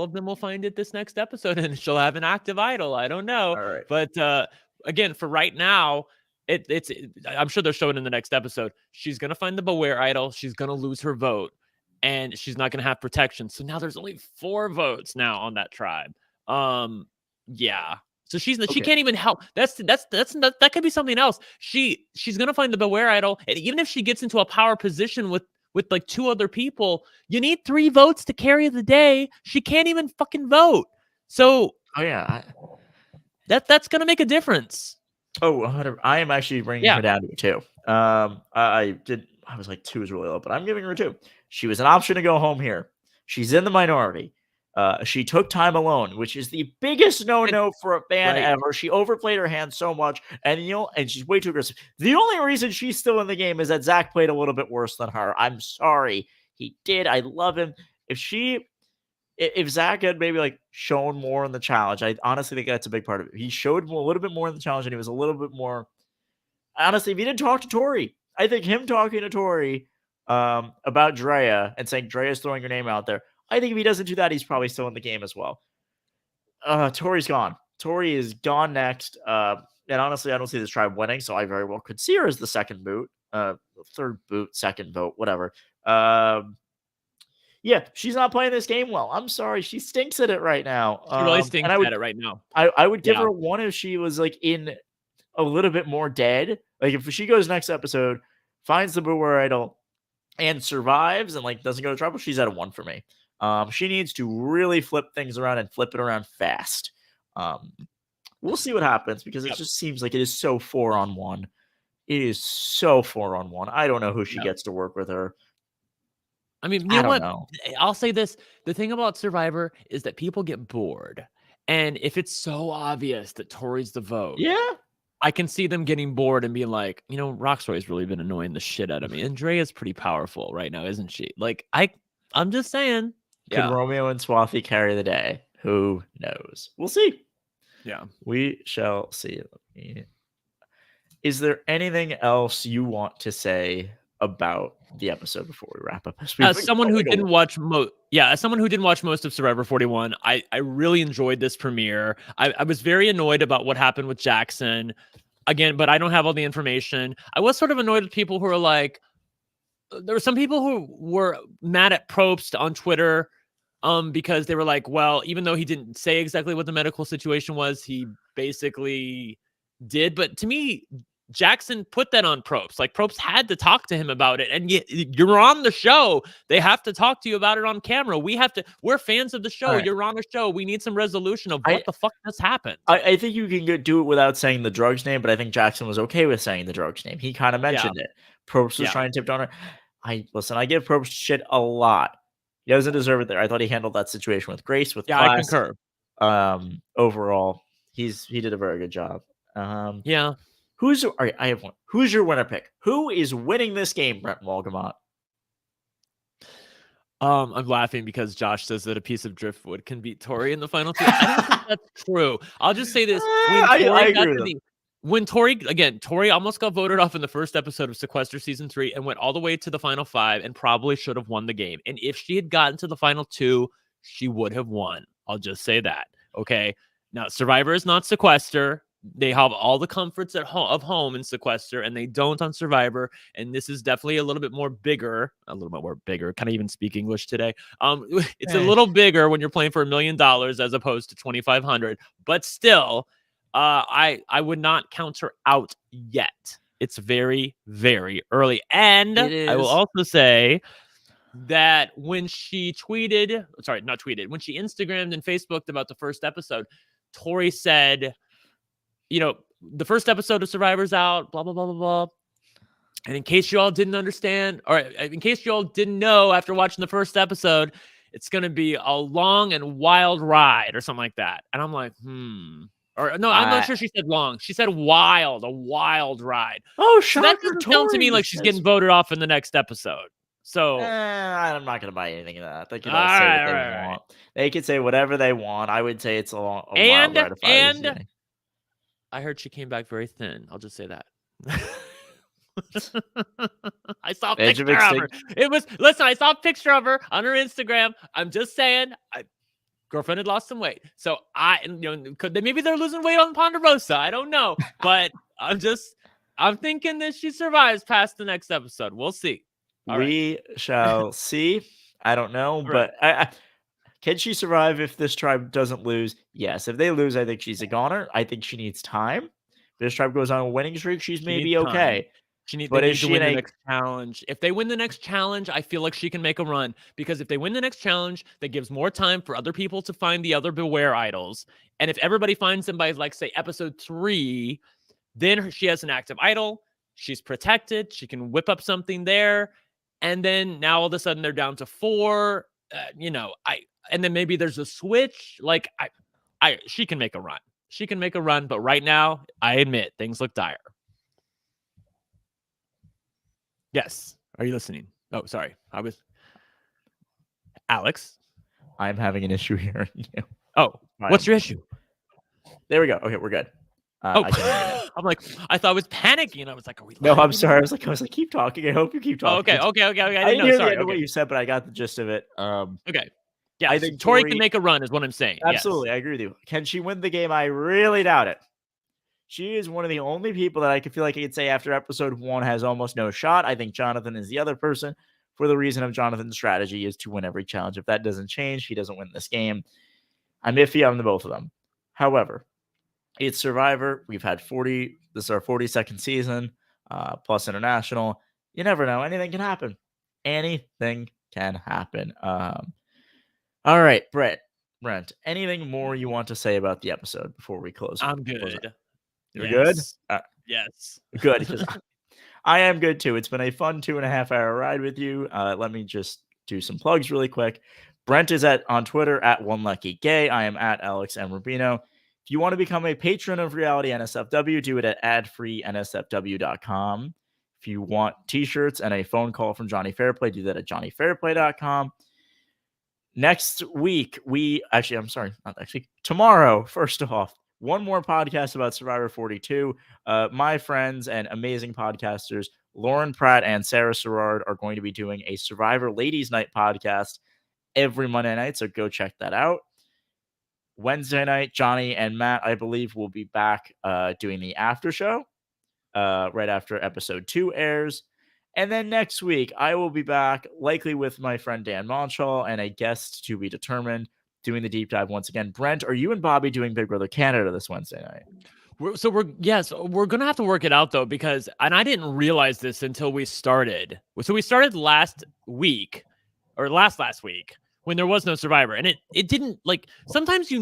of them will find it this next episode, and she'll have an active idol. I don't know. All right. But again, for right now, it's. I'm sure they're showing in the next episode. She's gonna find the Beware idol. She's gonna lose her vote, and she's not gonna have protection. So now there's only 4 votes now on that tribe. Yeah. So she can't even help. That could be something else. She's gonna find the Beware idol, and even if she gets into a power position with like 2 other people, you need 3 votes to carry the day. She can't even fucking vote. So that's gonna make a difference. Oh, I am actually bringing her down to a 2. I was like 2 is really low, but I'm giving her a 2. She was an option to go home here. She's in the minority. She took time alone, which is the biggest no-no for a fan ever. She overplayed her hand so much, and she's way too aggressive. The only reason she's still in the game is that Zach played a little bit worse than her. I'm sorry. He did. I love him. If Zach had maybe like shown more in the challenge, I honestly think that's a big part of it. He showed a little bit more in the challenge, and he was a little bit more. Honestly, if he didn't talk to Tori, I think him talking to Tori about Drea and saying Drea's throwing her name out there. I think if he doesn't do that, he's probably still in the game as well. Tori's gone. Tori is gone next. And honestly, I don't see this tribe winning, so I very well could see her as the second boot, third boot, second vote, whatever. Yeah, she's not playing this game well. I'm sorry. She stinks at it right now. She really stinks at it right now. I would give her a 1 if she was like in a little bit more dead. Like if she goes next episode, finds the Beware idol, and survives and like doesn't go to trouble, she's at a 1 for me. She needs to really flip things around and flip it around fast. We'll see what happens because it just seems like it is so 4-on-1. It is so 4-on-1. I don't know who she gets to work with her. I mean, you know what? I'll say this. The thing about Survivor is that people get bored. And if it's so obvious that Tori's the vote, I can see them getting bored and being like, you know, Roxroy's really been annoying the shit out of me. And Drea's pretty powerful right now, isn't she? Like, I'm just saying. Could Romeo and Swathi carry the day? Who knows? We'll see. Yeah. We shall see. Is there anything else you want to say about the episode before we wrap up? As someone who didn't watch most of Survivor 41, I really enjoyed this premiere. I was very annoyed about what happened with Jackson. Again, but I don't have all the information. I was sort of annoyed with people who are like, there were some people who were mad at Probst on Twitter because they were like, well, even though he didn't say exactly what the medical situation was, he basically did. But to me, Jackson put that on Probst. Like, Probst had to talk to him about it. And you're on the show. They have to talk to you about it on camera. We're fans of the show. Right. You're on a show. We need some resolution of what the fuck just happened. I think you can do it without saying the drug's name, but I think Jackson was okay with saying the drug's name. He kind of mentioned it. Probst was trying to tip down her. I give Probst shit a lot. He doesn't deserve it there. I thought he handled that situation with grace, with class. I concur. Overall, he did a very good job. Yeah. All right, I have one. Who's your winner pick? Who is winning this game, Brent Wolgamott? I'm laughing because Josh says that a piece of driftwood can beat Tori in the final two. I don't think that's true. I'll just say this. I agree with when Tori almost got voted off in the first episode of Sequester Season 3 and went all the way to the final 5 and probably should have won the game. And if she had gotten to the final 2, she would have won. I'll just say that. Okay. Now, Survivor is not Sequester. They have all the comforts of home in Sequester, and they don't on Survivor. And this is definitely a little bit more bigger. Can I even speak English today? It's a little bigger when you're playing for $1 million as opposed to $2,500. But still, I would not count her out yet. It's very, very early. And I will also say that when she when she Instagrammed and Facebooked about the first episode, Tori said, the first episode of Survivor's out, blah, blah, blah, blah, blah. And in case you all didn't understand, or in case you all didn't know after watching the first episode, it's going to be a long and wild ride or something like that. And I'm like, Or no, I'm not sure she said long. She said a wild ride. Oh, so that doesn't sound to me like she's getting voted off in the next episode. So I'm not going to buy anything of that. They can say what they want. They can say whatever they want. I would say it's a wild ride if I was saying. I heard she came back very thin. I'll just say that. I saw a picture of her. I saw a picture of her on her Instagram. I'm just saying, girlfriend had lost some weight. So maybe they're losing weight on Ponderosa. I don't know. But I'm thinking that she survives past the next episode. We'll see. We shall see. I don't know, but can she survive if this tribe doesn't lose? Yes. If they lose, I think she's a goner. I think she needs time. If this tribe goes on a winning streak, she's maybe okay. They need to win the next challenge. If they win the next challenge, I feel like she can make a run. Because if they win the next challenge, that gives more time for other people to find the other Beware idols. And if everybody finds them by, say, episode 3, then she has an active idol. She's protected. She can whip up something there. And then now all of a sudden they're down to 4. And then maybe there's a switch. Like, she can make a run. She can make a run, but right now, I admit, things look dire. Yes. Are you listening? Oh, sorry. Alex? I'm having an issue hearing you. Oh, what's your issue? There we go. Okay, we're good. I'm like, I thought I was panicking. I was like, are we? No, I'm sorry. I was like, keep talking. I hope you keep talking. Okay. I didn't hear the end of what you said, but I got the gist of it. Okay. Yeah, I think Tori can make a run, is what I'm saying. Absolutely, yes. I agree with you. Can she win the game? I really doubt it. She is one of the only people that I could feel like I could say after episode 1 has almost no shot. I think Jonathan is the other person for the reason of Jonathan's strategy is to win every challenge. If that doesn't change, he doesn't win this game. I'm iffy on the both of them. However, it's Survivor. We've had 40. This is our 42nd season, plus international. You never know. Anything can happen. Anything can happen. All right, Brent, anything more you want to say about the episode before we close? I'm good. You're good? Yes. Good. Because I am good too. It's been a fun 2.5-hour ride with you. Let me just do some plugs really quick. Brent is on Twitter at OneLuckyGay. I am at Alex M. Rubino. If you want to become a patron of Reality NSFW, do it at adfreeNSFW.com. If you want t-shirts and a phone call from Johnny Fairplay, do that at JohnnyFairplay.com. next week, tomorrow, first off, one more podcast about Survivor 42. My friends and amazing podcasters, Lauren Pratt and Sarah Serrard, are going to be doing a Survivor Ladies Night podcast every Monday night, so go check that out. Wednesday night, Johnny and Matt, I believe, will be back doing the after show right after episode 2 airs. And then next week, I will be back, likely with my friend Dan Monshall and a guest to be determined, doing the deep dive once again. Brent, are you and Bobby doing Big Brother Canada this Wednesday night? We're gonna have to work it out though, because I didn't realize this until we started. So we started last week when there was no Survivor, and it didn't, like, sometimes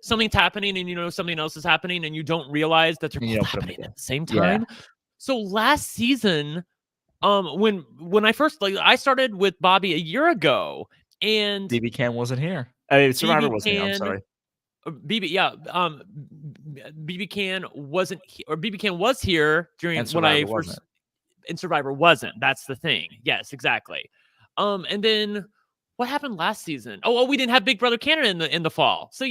something's happening and something else is happening and you don't realize that they're both happening at the same time. Yeah. So last season, when I first, I started with Bobby a year ago, and BB Can wasn't here. I mean, Survivor wasn't here. I'm sorry. BB Can wasn't here, or BB Can was here during when I first, and Survivor wasn't. That's the thing. Yes, exactly. And then what happened last season? Oh, we didn't have Big Brother Canada in the fall. So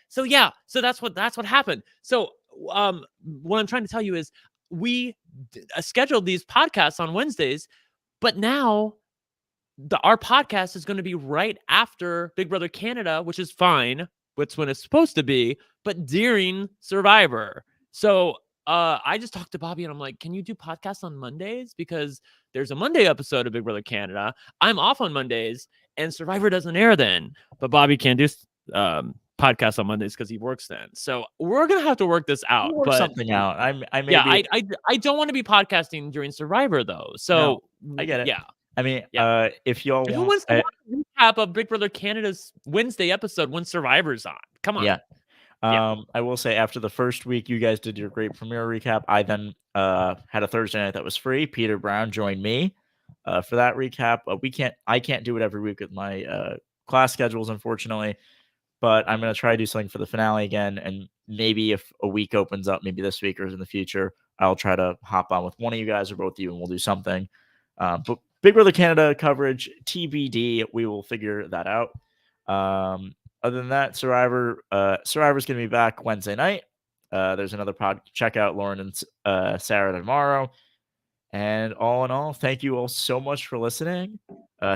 so that's what happened. So what I'm trying to tell you is we scheduled these podcasts on Wednesdays, but now our podcast is going to be right after Big Brother Canada, which is fine. That's when it's supposed to be, but during Survivor. So I just talked to Bobby and I'm like, can you do podcasts on Mondays? Because there's a Monday episode of Big Brother Canada. I'm off on Mondays and Survivor doesn't air then. But Bobby can't do podcasts on Mondays because he works then. So we're going to have to work this out. Work something out. I don't want to be podcasting during Survivor though. So no, I get it. Yeah. I mean, if y'all who wants to recap of Big Brother Canada's Wednesday episode when Survivor's on? Come on. Yeah. I will say after the first week, you guys did your great premiere recap. I then had a Thursday night that was free. Peter Brown joined me for that recap. I can't do it every week with my class schedules, unfortunately, but I'm going to try to do something for the finale again. And maybe if a week opens up, maybe this week or in the future, I'll try to hop on with one of you guys or both of you and we'll do something. But Big Brother Canada coverage, TBD, we will figure that out. Other than that, Survivor's going to be back Wednesday night. There's another pod. Check out Lauren and Sarah tomorrow. And all in all, thank you all so much for listening.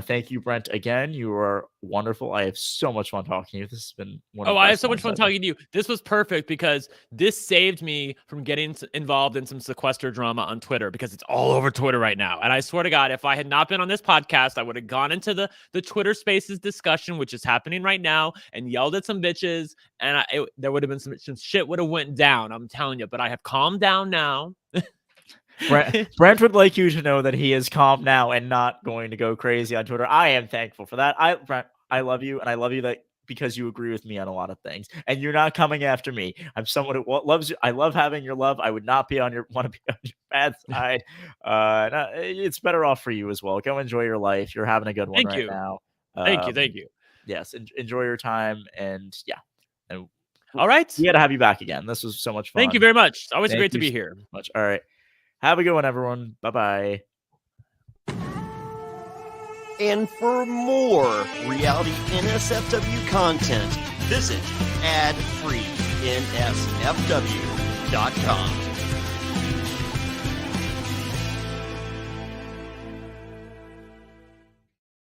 Thank you, Brent, again. You are wonderful. I have so much fun talking to you. This has been I have so much fun talking to you. This was perfect because this saved me from getting involved in some sequester drama on Twitter because it's all over Twitter right now. And I swear to God, if I had not been on this podcast, I would have gone into the Twitter Spaces discussion, which is happening right now, and yelled at some bitches. And there would have been some shit would have went down. I'm telling you. But I have calmed down now. Brent would like you to know that he is calm now and not going to go crazy on Twitter. I am thankful for that. Brent, I love you, and I love you that because you agree with me on a lot of things, and you're not coming after me. I'm someone who loves you. I love having your love. I would not want to be on your bad side. It's better off for you as well. Go enjoy your life. You're having a good one now. Thank you. Yes, enjoy your time, and yeah. And all right, we got to have you back again. This was so much fun. Thank you very much. Always great to be here. Much. All right. Have a good one, everyone. Bye-bye. And for more Reality NSFW content, visit adfreensfw.com.